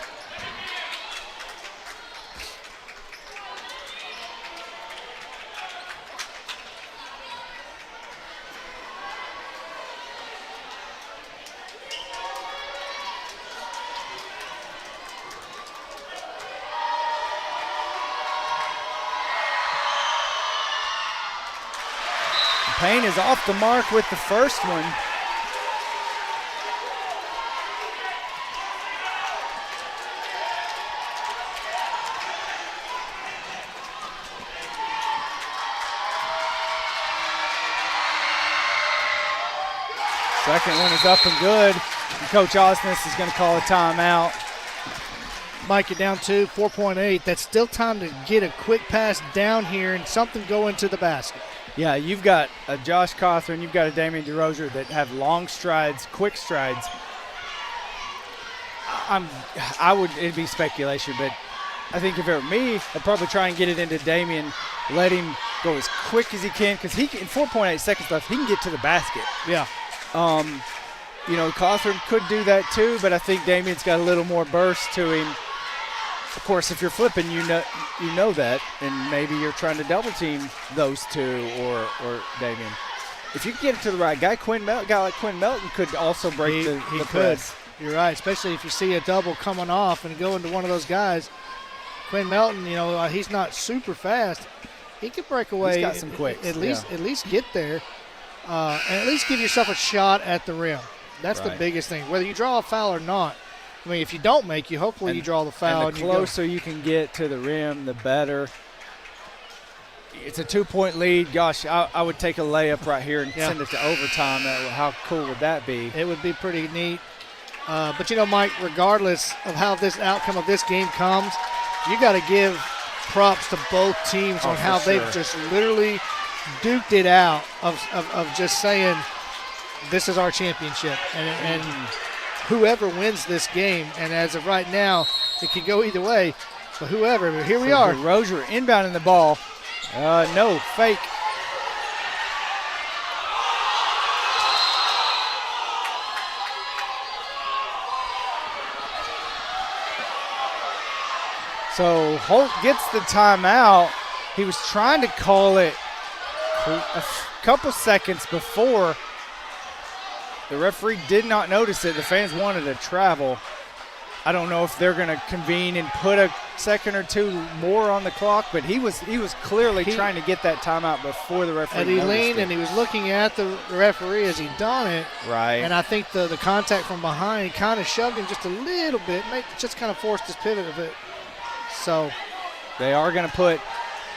Payne is off the mark with the first one. Second one is up and good. And Coach Osnes is going to call a timeout. Mike, you're down 4.8. That's still time to get a quick pass down here and something go into the basket. Yeah, you've got a Josh Cawthorn, you've got a Damian DeRozier that have long strides, quick strides. It'd be speculation, but I think if it were me, I'd probably try and get it into Damian, let him go as quick as he can, because he can, in 4.8 seconds left, he can get to the basket. Yeah. Cawthorn could do that too, but I think Damian's got a little more burst to him. Of course, if you're flipping, you know that, and maybe you're trying to double team those two or Damian. if you can get it to the right guy, a guy like Quinn Melton could also break the He could. press. You're right, especially if you see a double coming off and go into one of those guys. Quinn Melton, he's not super fast. He could break away. He's got some quicks. At least get there, and at least give yourself a shot at the rim. That's the biggest thing. Whether you draw a foul or not. I mean, if you don't make you, hopefully you draw the foul. And the closer you can get to the rim, the better. It's a 2-point lead. Gosh, I would take a layup right here and send it to overtime. How cool would that be? It would be pretty neat. But, Mike, regardless of how this outcome of this game comes, you got to give props to both teams on how they've just literally duked it out of just saying this is our championship. And whoever wins this game, and as of right now, it could go either way, but whoever, but here we are. Rozier inbounding the ball. No, fake. So Holt gets the timeout. He was trying to call it a couple seconds before. The referee did not notice it. The fans wanted to travel. I don't know if they're going to convene and put a second or two more on the clock, but he was clearly trying to get that timeout before the referee And he noticed leaned it. and he was looking at the referee as he done it. Right. And I think the contact from behind kind of shoved him just a little bit, just kind of forced his pivot a bit. So they are going to put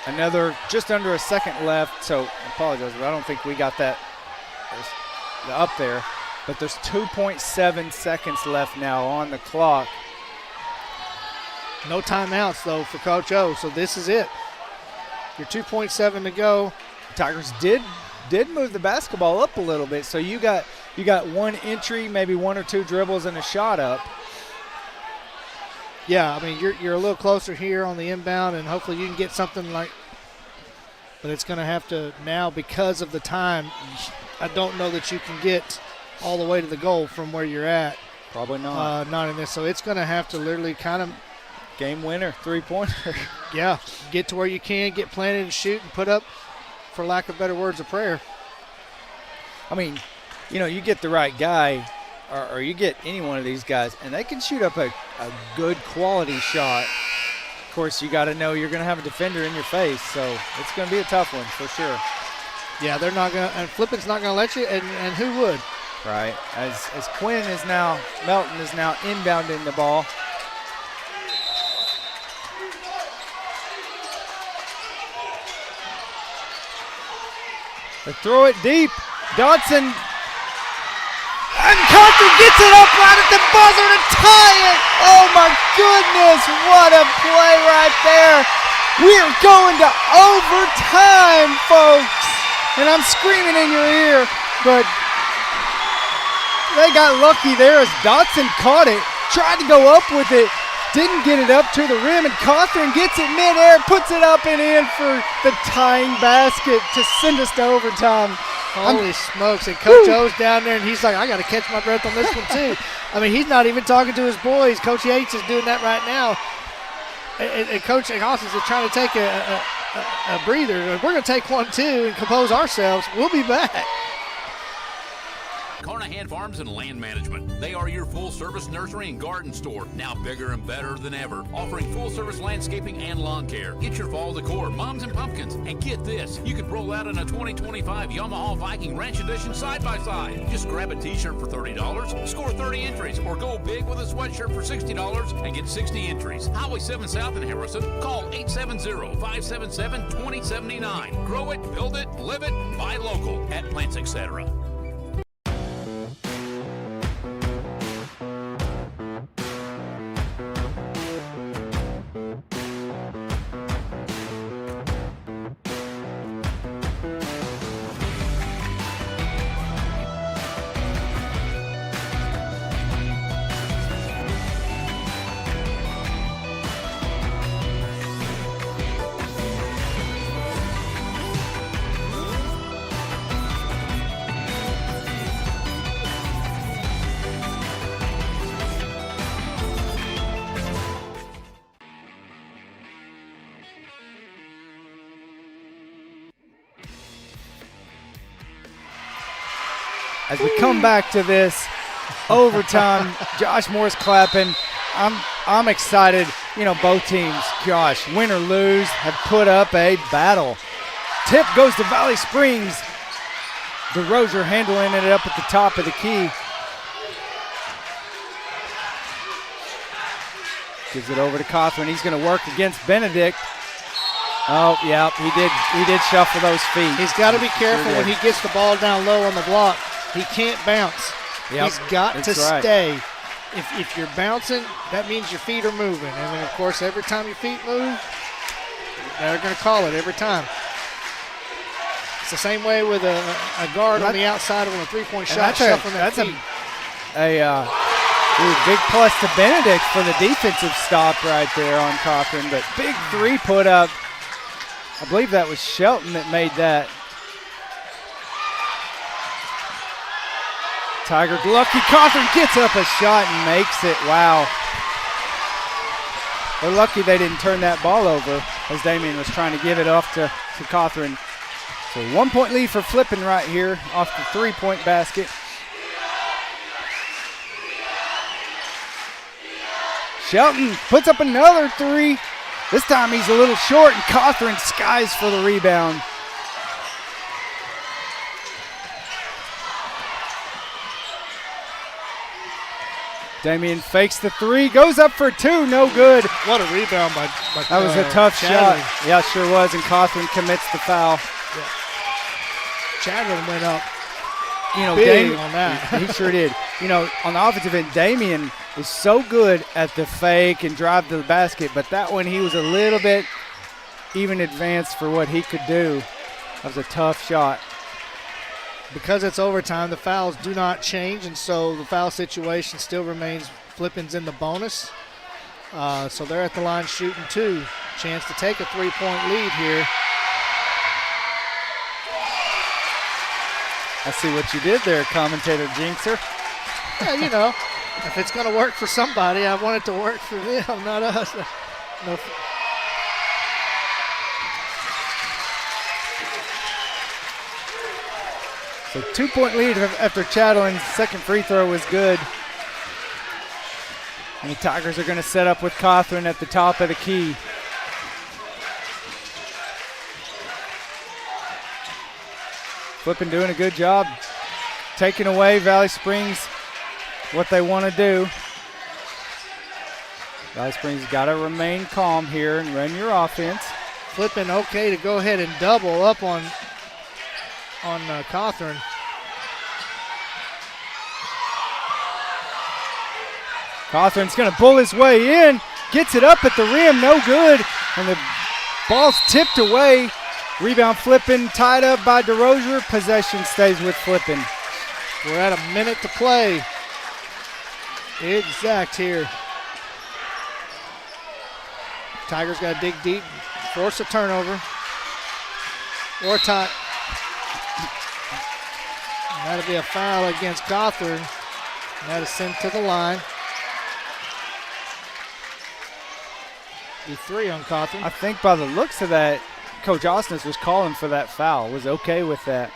another just under a second left. So I apologize, but I don't think we got that up there. But there's 2.7 seconds left now on the clock. No timeouts, though, for Coach O, so this is it. Your 2.7 to go. Tigers did move the basketball up a little bit, so you got one entry, maybe one or two dribbles, and a shot up. Yeah, I mean, you're a little closer here on the inbound, and hopefully you can get something like – but it's going to have to now, because of the time, I don't know that you can get – all the way to the goal from where you're at. Probably not. Not in this. So it's going to have to literally kind of game winner, 3-pointer. Yeah, get to where you can, get planted and shoot and put up, for lack of better words, a prayer. I mean, you get the right guy or you get any one of these guys, and they can shoot up a good quality shot. Of course, you got to know you're going to have a defender in your face, so it's going to be a tough one for sure. Yeah, they're not going to – and Flippin's not going to let you, and who would? Right, as Melton is now inbounding the ball. They throw it deep. Dodson. And Carter gets it up right at the buzzer to tie it. Oh my goodness, what a play right there. We are going to overtime, folks. And I'm screaming in your ear, but they got lucky there as Dodson caught it, tried to go up with it, didn't get it up to the rim, and Cawthorn gets it midair, puts it up and in for the tying basket to send us to overtime. Holy smokes, and Coach O's down there, and he's like, I got to catch my breath on this one too. I mean, he's not even talking to his boys. Coach Yates is doing that right now. And Coach Hoskins is trying to take a breather. We're going to take one too and compose ourselves. We'll be back. Carnahan Farms and Land Management. They are your full-service nursery and garden store, now bigger and better than ever, offering full-service landscaping and lawn care. Get your fall decor, mums and pumpkins, and get this, you can roll out in a 2025 Yamaha Viking Ranch Edition side-by-side. Just grab a t-shirt for $30, score 30 entries, or go big with a sweatshirt for $60 and get 60 entries. Highway 7 South in Harrison. Call 870-577-2079. Grow it, build it, live it, buy local at Plants Etc. as we come back to this overtime, Josh Moore's clapping. I'm excited. You know, both teams, gosh, win or lose, have put up a battle. Tip goes to Valley Springs. DeRozier handling it up at the top of the key. Gives it over to Cawthorn. He's going to work against Benedict. Oh, yeah, he did shuffle those feet. He's got to be careful when he gets the ball down low on the block. He can't bounce. Yep, he's got to right. stay. If you're bouncing, that means your feet are moving. And then, of course, every time your feet move, they're going to call it every time. It's the same way with a guard on the outside of a three-point shot, shuffling that feet. Big plus to Benedict for the defensive stop right there on Cawthorn. But big three put up. I believe that was Shelton that made that. Tiger lucky. Cawthorn gets up a shot and makes it. Wow. They're lucky they didn't turn that ball over as Damien was trying to give it off to Cawthorn. So 1 point lead for Flippin right here off the 3-point basket. Shelton puts up another three. This time he's a little short, and Cawthorn skies for the rebound. Damien fakes the three, goes up for two, no good. What a rebound by that was a tough shot. Yeah, sure was, and Cawthorn commits the foul. Yeah. Chandler went up. You know, big on that. He sure did. You know, on the offensive end, Damien is so good at the fake and drive to the basket, but that one he was a little bit even advanced for what he could do. That was a tough shot. Because it's overtime, the fouls do not change, and so the foul situation still remains Flippin's in the bonus. So they're at the line shooting two. Chance to take a 3-point lead here. I see what you did there, commentator Jinxer. Yeah, you know, if it's going to work for somebody, I want it to work for them, not us. No. So 2-point lead after Chatelain's second free throw was good. And the Tigers are going to set up with Cawthorn at the top of the key. Flippin doing a good job taking away Valley Springs what they want to do. Valley Springs got to remain calm here and run your offense. Flippin okay to go ahead and double up on Cawthorn. Cawthorn's going to pull his way in, gets it up at the rim, no good, and the ball's tipped away. Rebound Flippin, tied up by DeRozier. Possession stays with Flippin. We're at a minute to play. Exact here. Tigers got to dig deep, force a turnover. Or tie. That'll be a foul against Cawthorn. That is sent to the line. Be 3 on Cawthorn. I think by the looks of that, Coach Osnes was calling for that foul, was okay with that.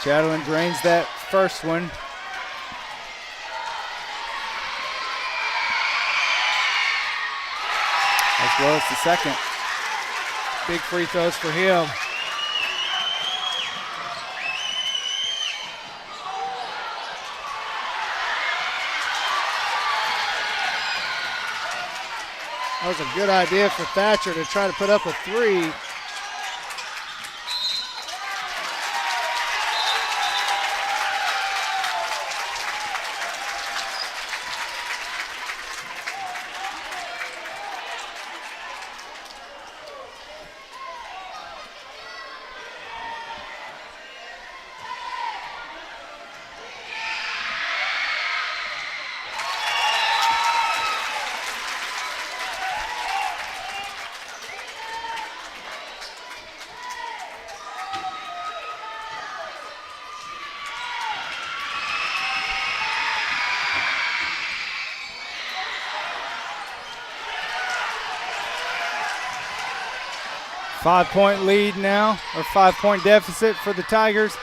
Chatelain drains that first one. As well as the second. Big free throws for him. That was a good idea for Thatcher to try to put up a 3. 5-point lead now, or 5-point deficit for the Tigers.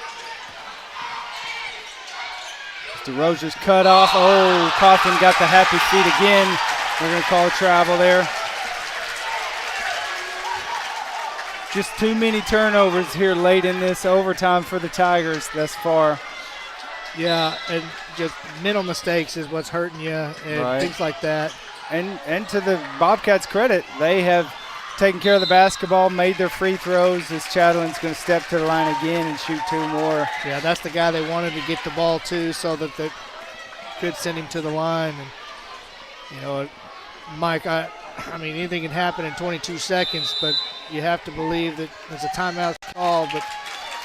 DeRozier's cut off. Oh, Coughlin got the happy feet again. We're going to call a travel there. Just too many turnovers here late in this overtime for the Tigers thus far. Yeah, and just mental mistakes is what's hurting you and things like that. And to the Bobcats' credit, they have taken care of the basketball, made their free throws as Chatelain's going to step to the line again and shoot 2 more. Yeah, that's the guy they wanted to get the ball to so that they could send him to the line. And, Mike, I mean, anything can happen in 22 seconds, but you have to believe that there's a timeout call, but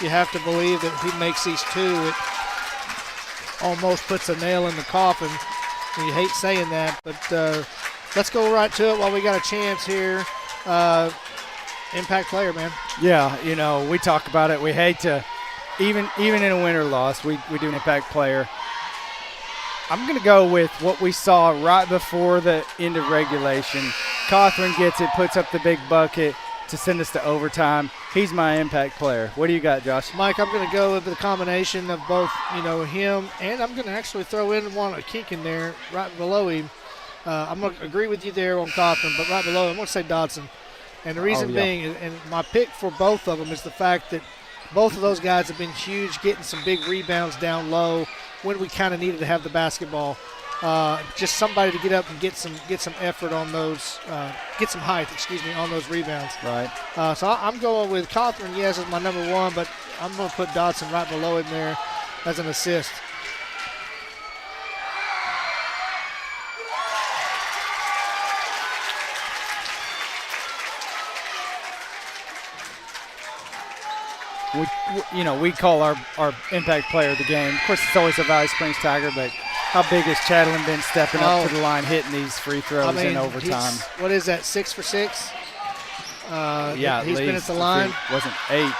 you have to believe that if he makes these 2, it almost puts a nail in the coffin. And you hate saying that, but let's go right to it while we got a chance here. Impact player, man. Yeah, we talk about it. We hate to, even in a win or loss, we do an impact player. I'm going to go with what we saw right before the end of regulation. Coughlin gets it, puts up the big bucket to send us to overtime. He's my impact player. What do you got, Josh? Mike, I'm going to go with the combination of both, him, and I'm going to actually throw in a Kink in there right below him. I'm going to agree with you there on Coughlin, but right below him, I'm going to say Dodson. And the reason being, and my pick for both of them is the fact that both of those guys have been huge, getting some big rebounds down low when we kind of needed to have the basketball. Just somebody to get up and get some effort on those, get some height, on those rebounds. Right. So I'm going with Coughlin, yes, as my number 1, but I'm going to put Dodson right below him there as an assist. We call our impact player of the game. Of course, it's always a Valley Springs Tiger, but how big has Chatelain been stepping up to the line, hitting these free throws in overtime? What is that, 6 for 6? Yeah, he's been at the line. Wasn't 8.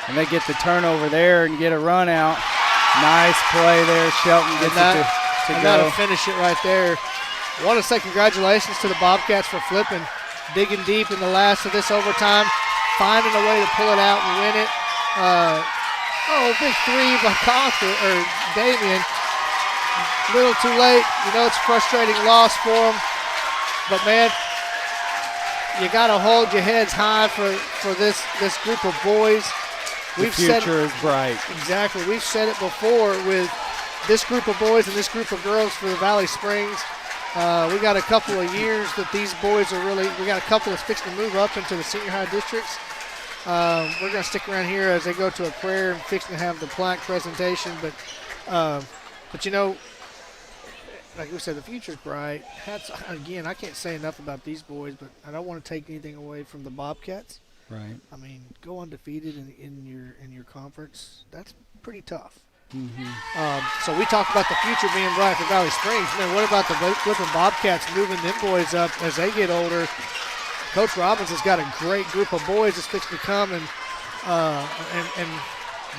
And they get the turnover there and get a run out. Nice play there. Shelton gets it to go. That'll finish it right there. I want to say congratulations to the Bobcats for flipping, digging deep in the last of this overtime, finding a way to pull it out and win it. Big 3 by Coughlin or Damian. A little too late. It's a frustrating loss for them. But, man, you got to hold your heads high for this group of boys. The future is bright. Exactly. We've said it before with this group of boys and this group of girls for the Valley Springs. We got a couple of years that these boys are we got a couple that's fixing to move up into the senior high districts. We're going to stick around here as they go to a prayer and fixing to have the plaque presentation. But like we said, the future's bright. Again, I can't say enough about these boys, but I don't want to take anything away from the Bobcats. Right. I mean, go undefeated in your conference. That's pretty tough. Mm-hmm. So we talked about the future being bright for Valley Springs. Man, what about the Flippin Bobcats moving them boys up as they get older? Coach Robbins has got a great group of boys that's fixing to come and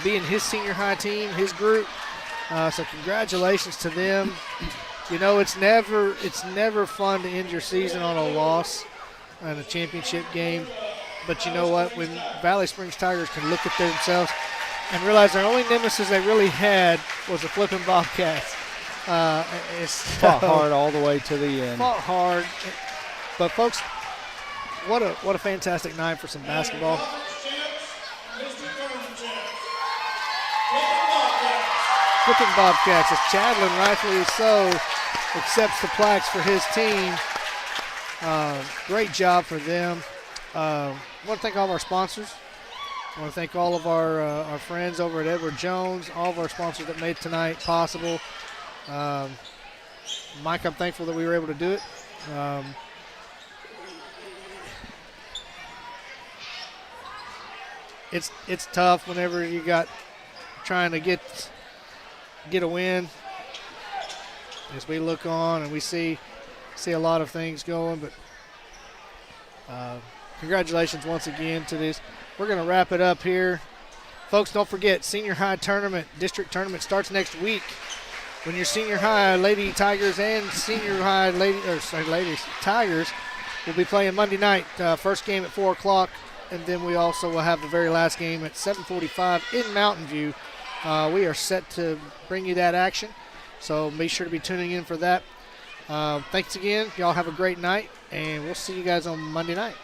be in his senior high team, his group. So congratulations to them. It's never fun to end your season on a loss in a championship game. But you know what? When Valley Springs Tigers can look at themselves and realize their only nemesis they really had was the Flippin Bobcats. Fought hard all the way to the end. Fought hard. But, folks, what a fantastic night for some basketball. Flippin Bobcats, as Chatelain, rightfully so, accepts the plaques for his team. Great job for them. I want to thank all of our sponsors. I want to thank all of our friends over at Edward Jones, all of our sponsors that made tonight possible. Mike, I'm thankful that we were able to do it. It's tough whenever you got trying to get a win. As we look on and we see a lot of things going, but congratulations once again to this. We're going to wrap it up here. Folks, don't forget, senior high tournament, district tournament starts next week. When your senior high Lady Tigers and senior high ladies Tigers We'll be playing Monday night, first game at 4 o'clock, and then we also will have the very last game at 7:45 in Mountain View. We are set to bring you that action, so be sure to be tuning in for that. Thanks again. Y'all have a great night, and we'll see you guys on Monday night.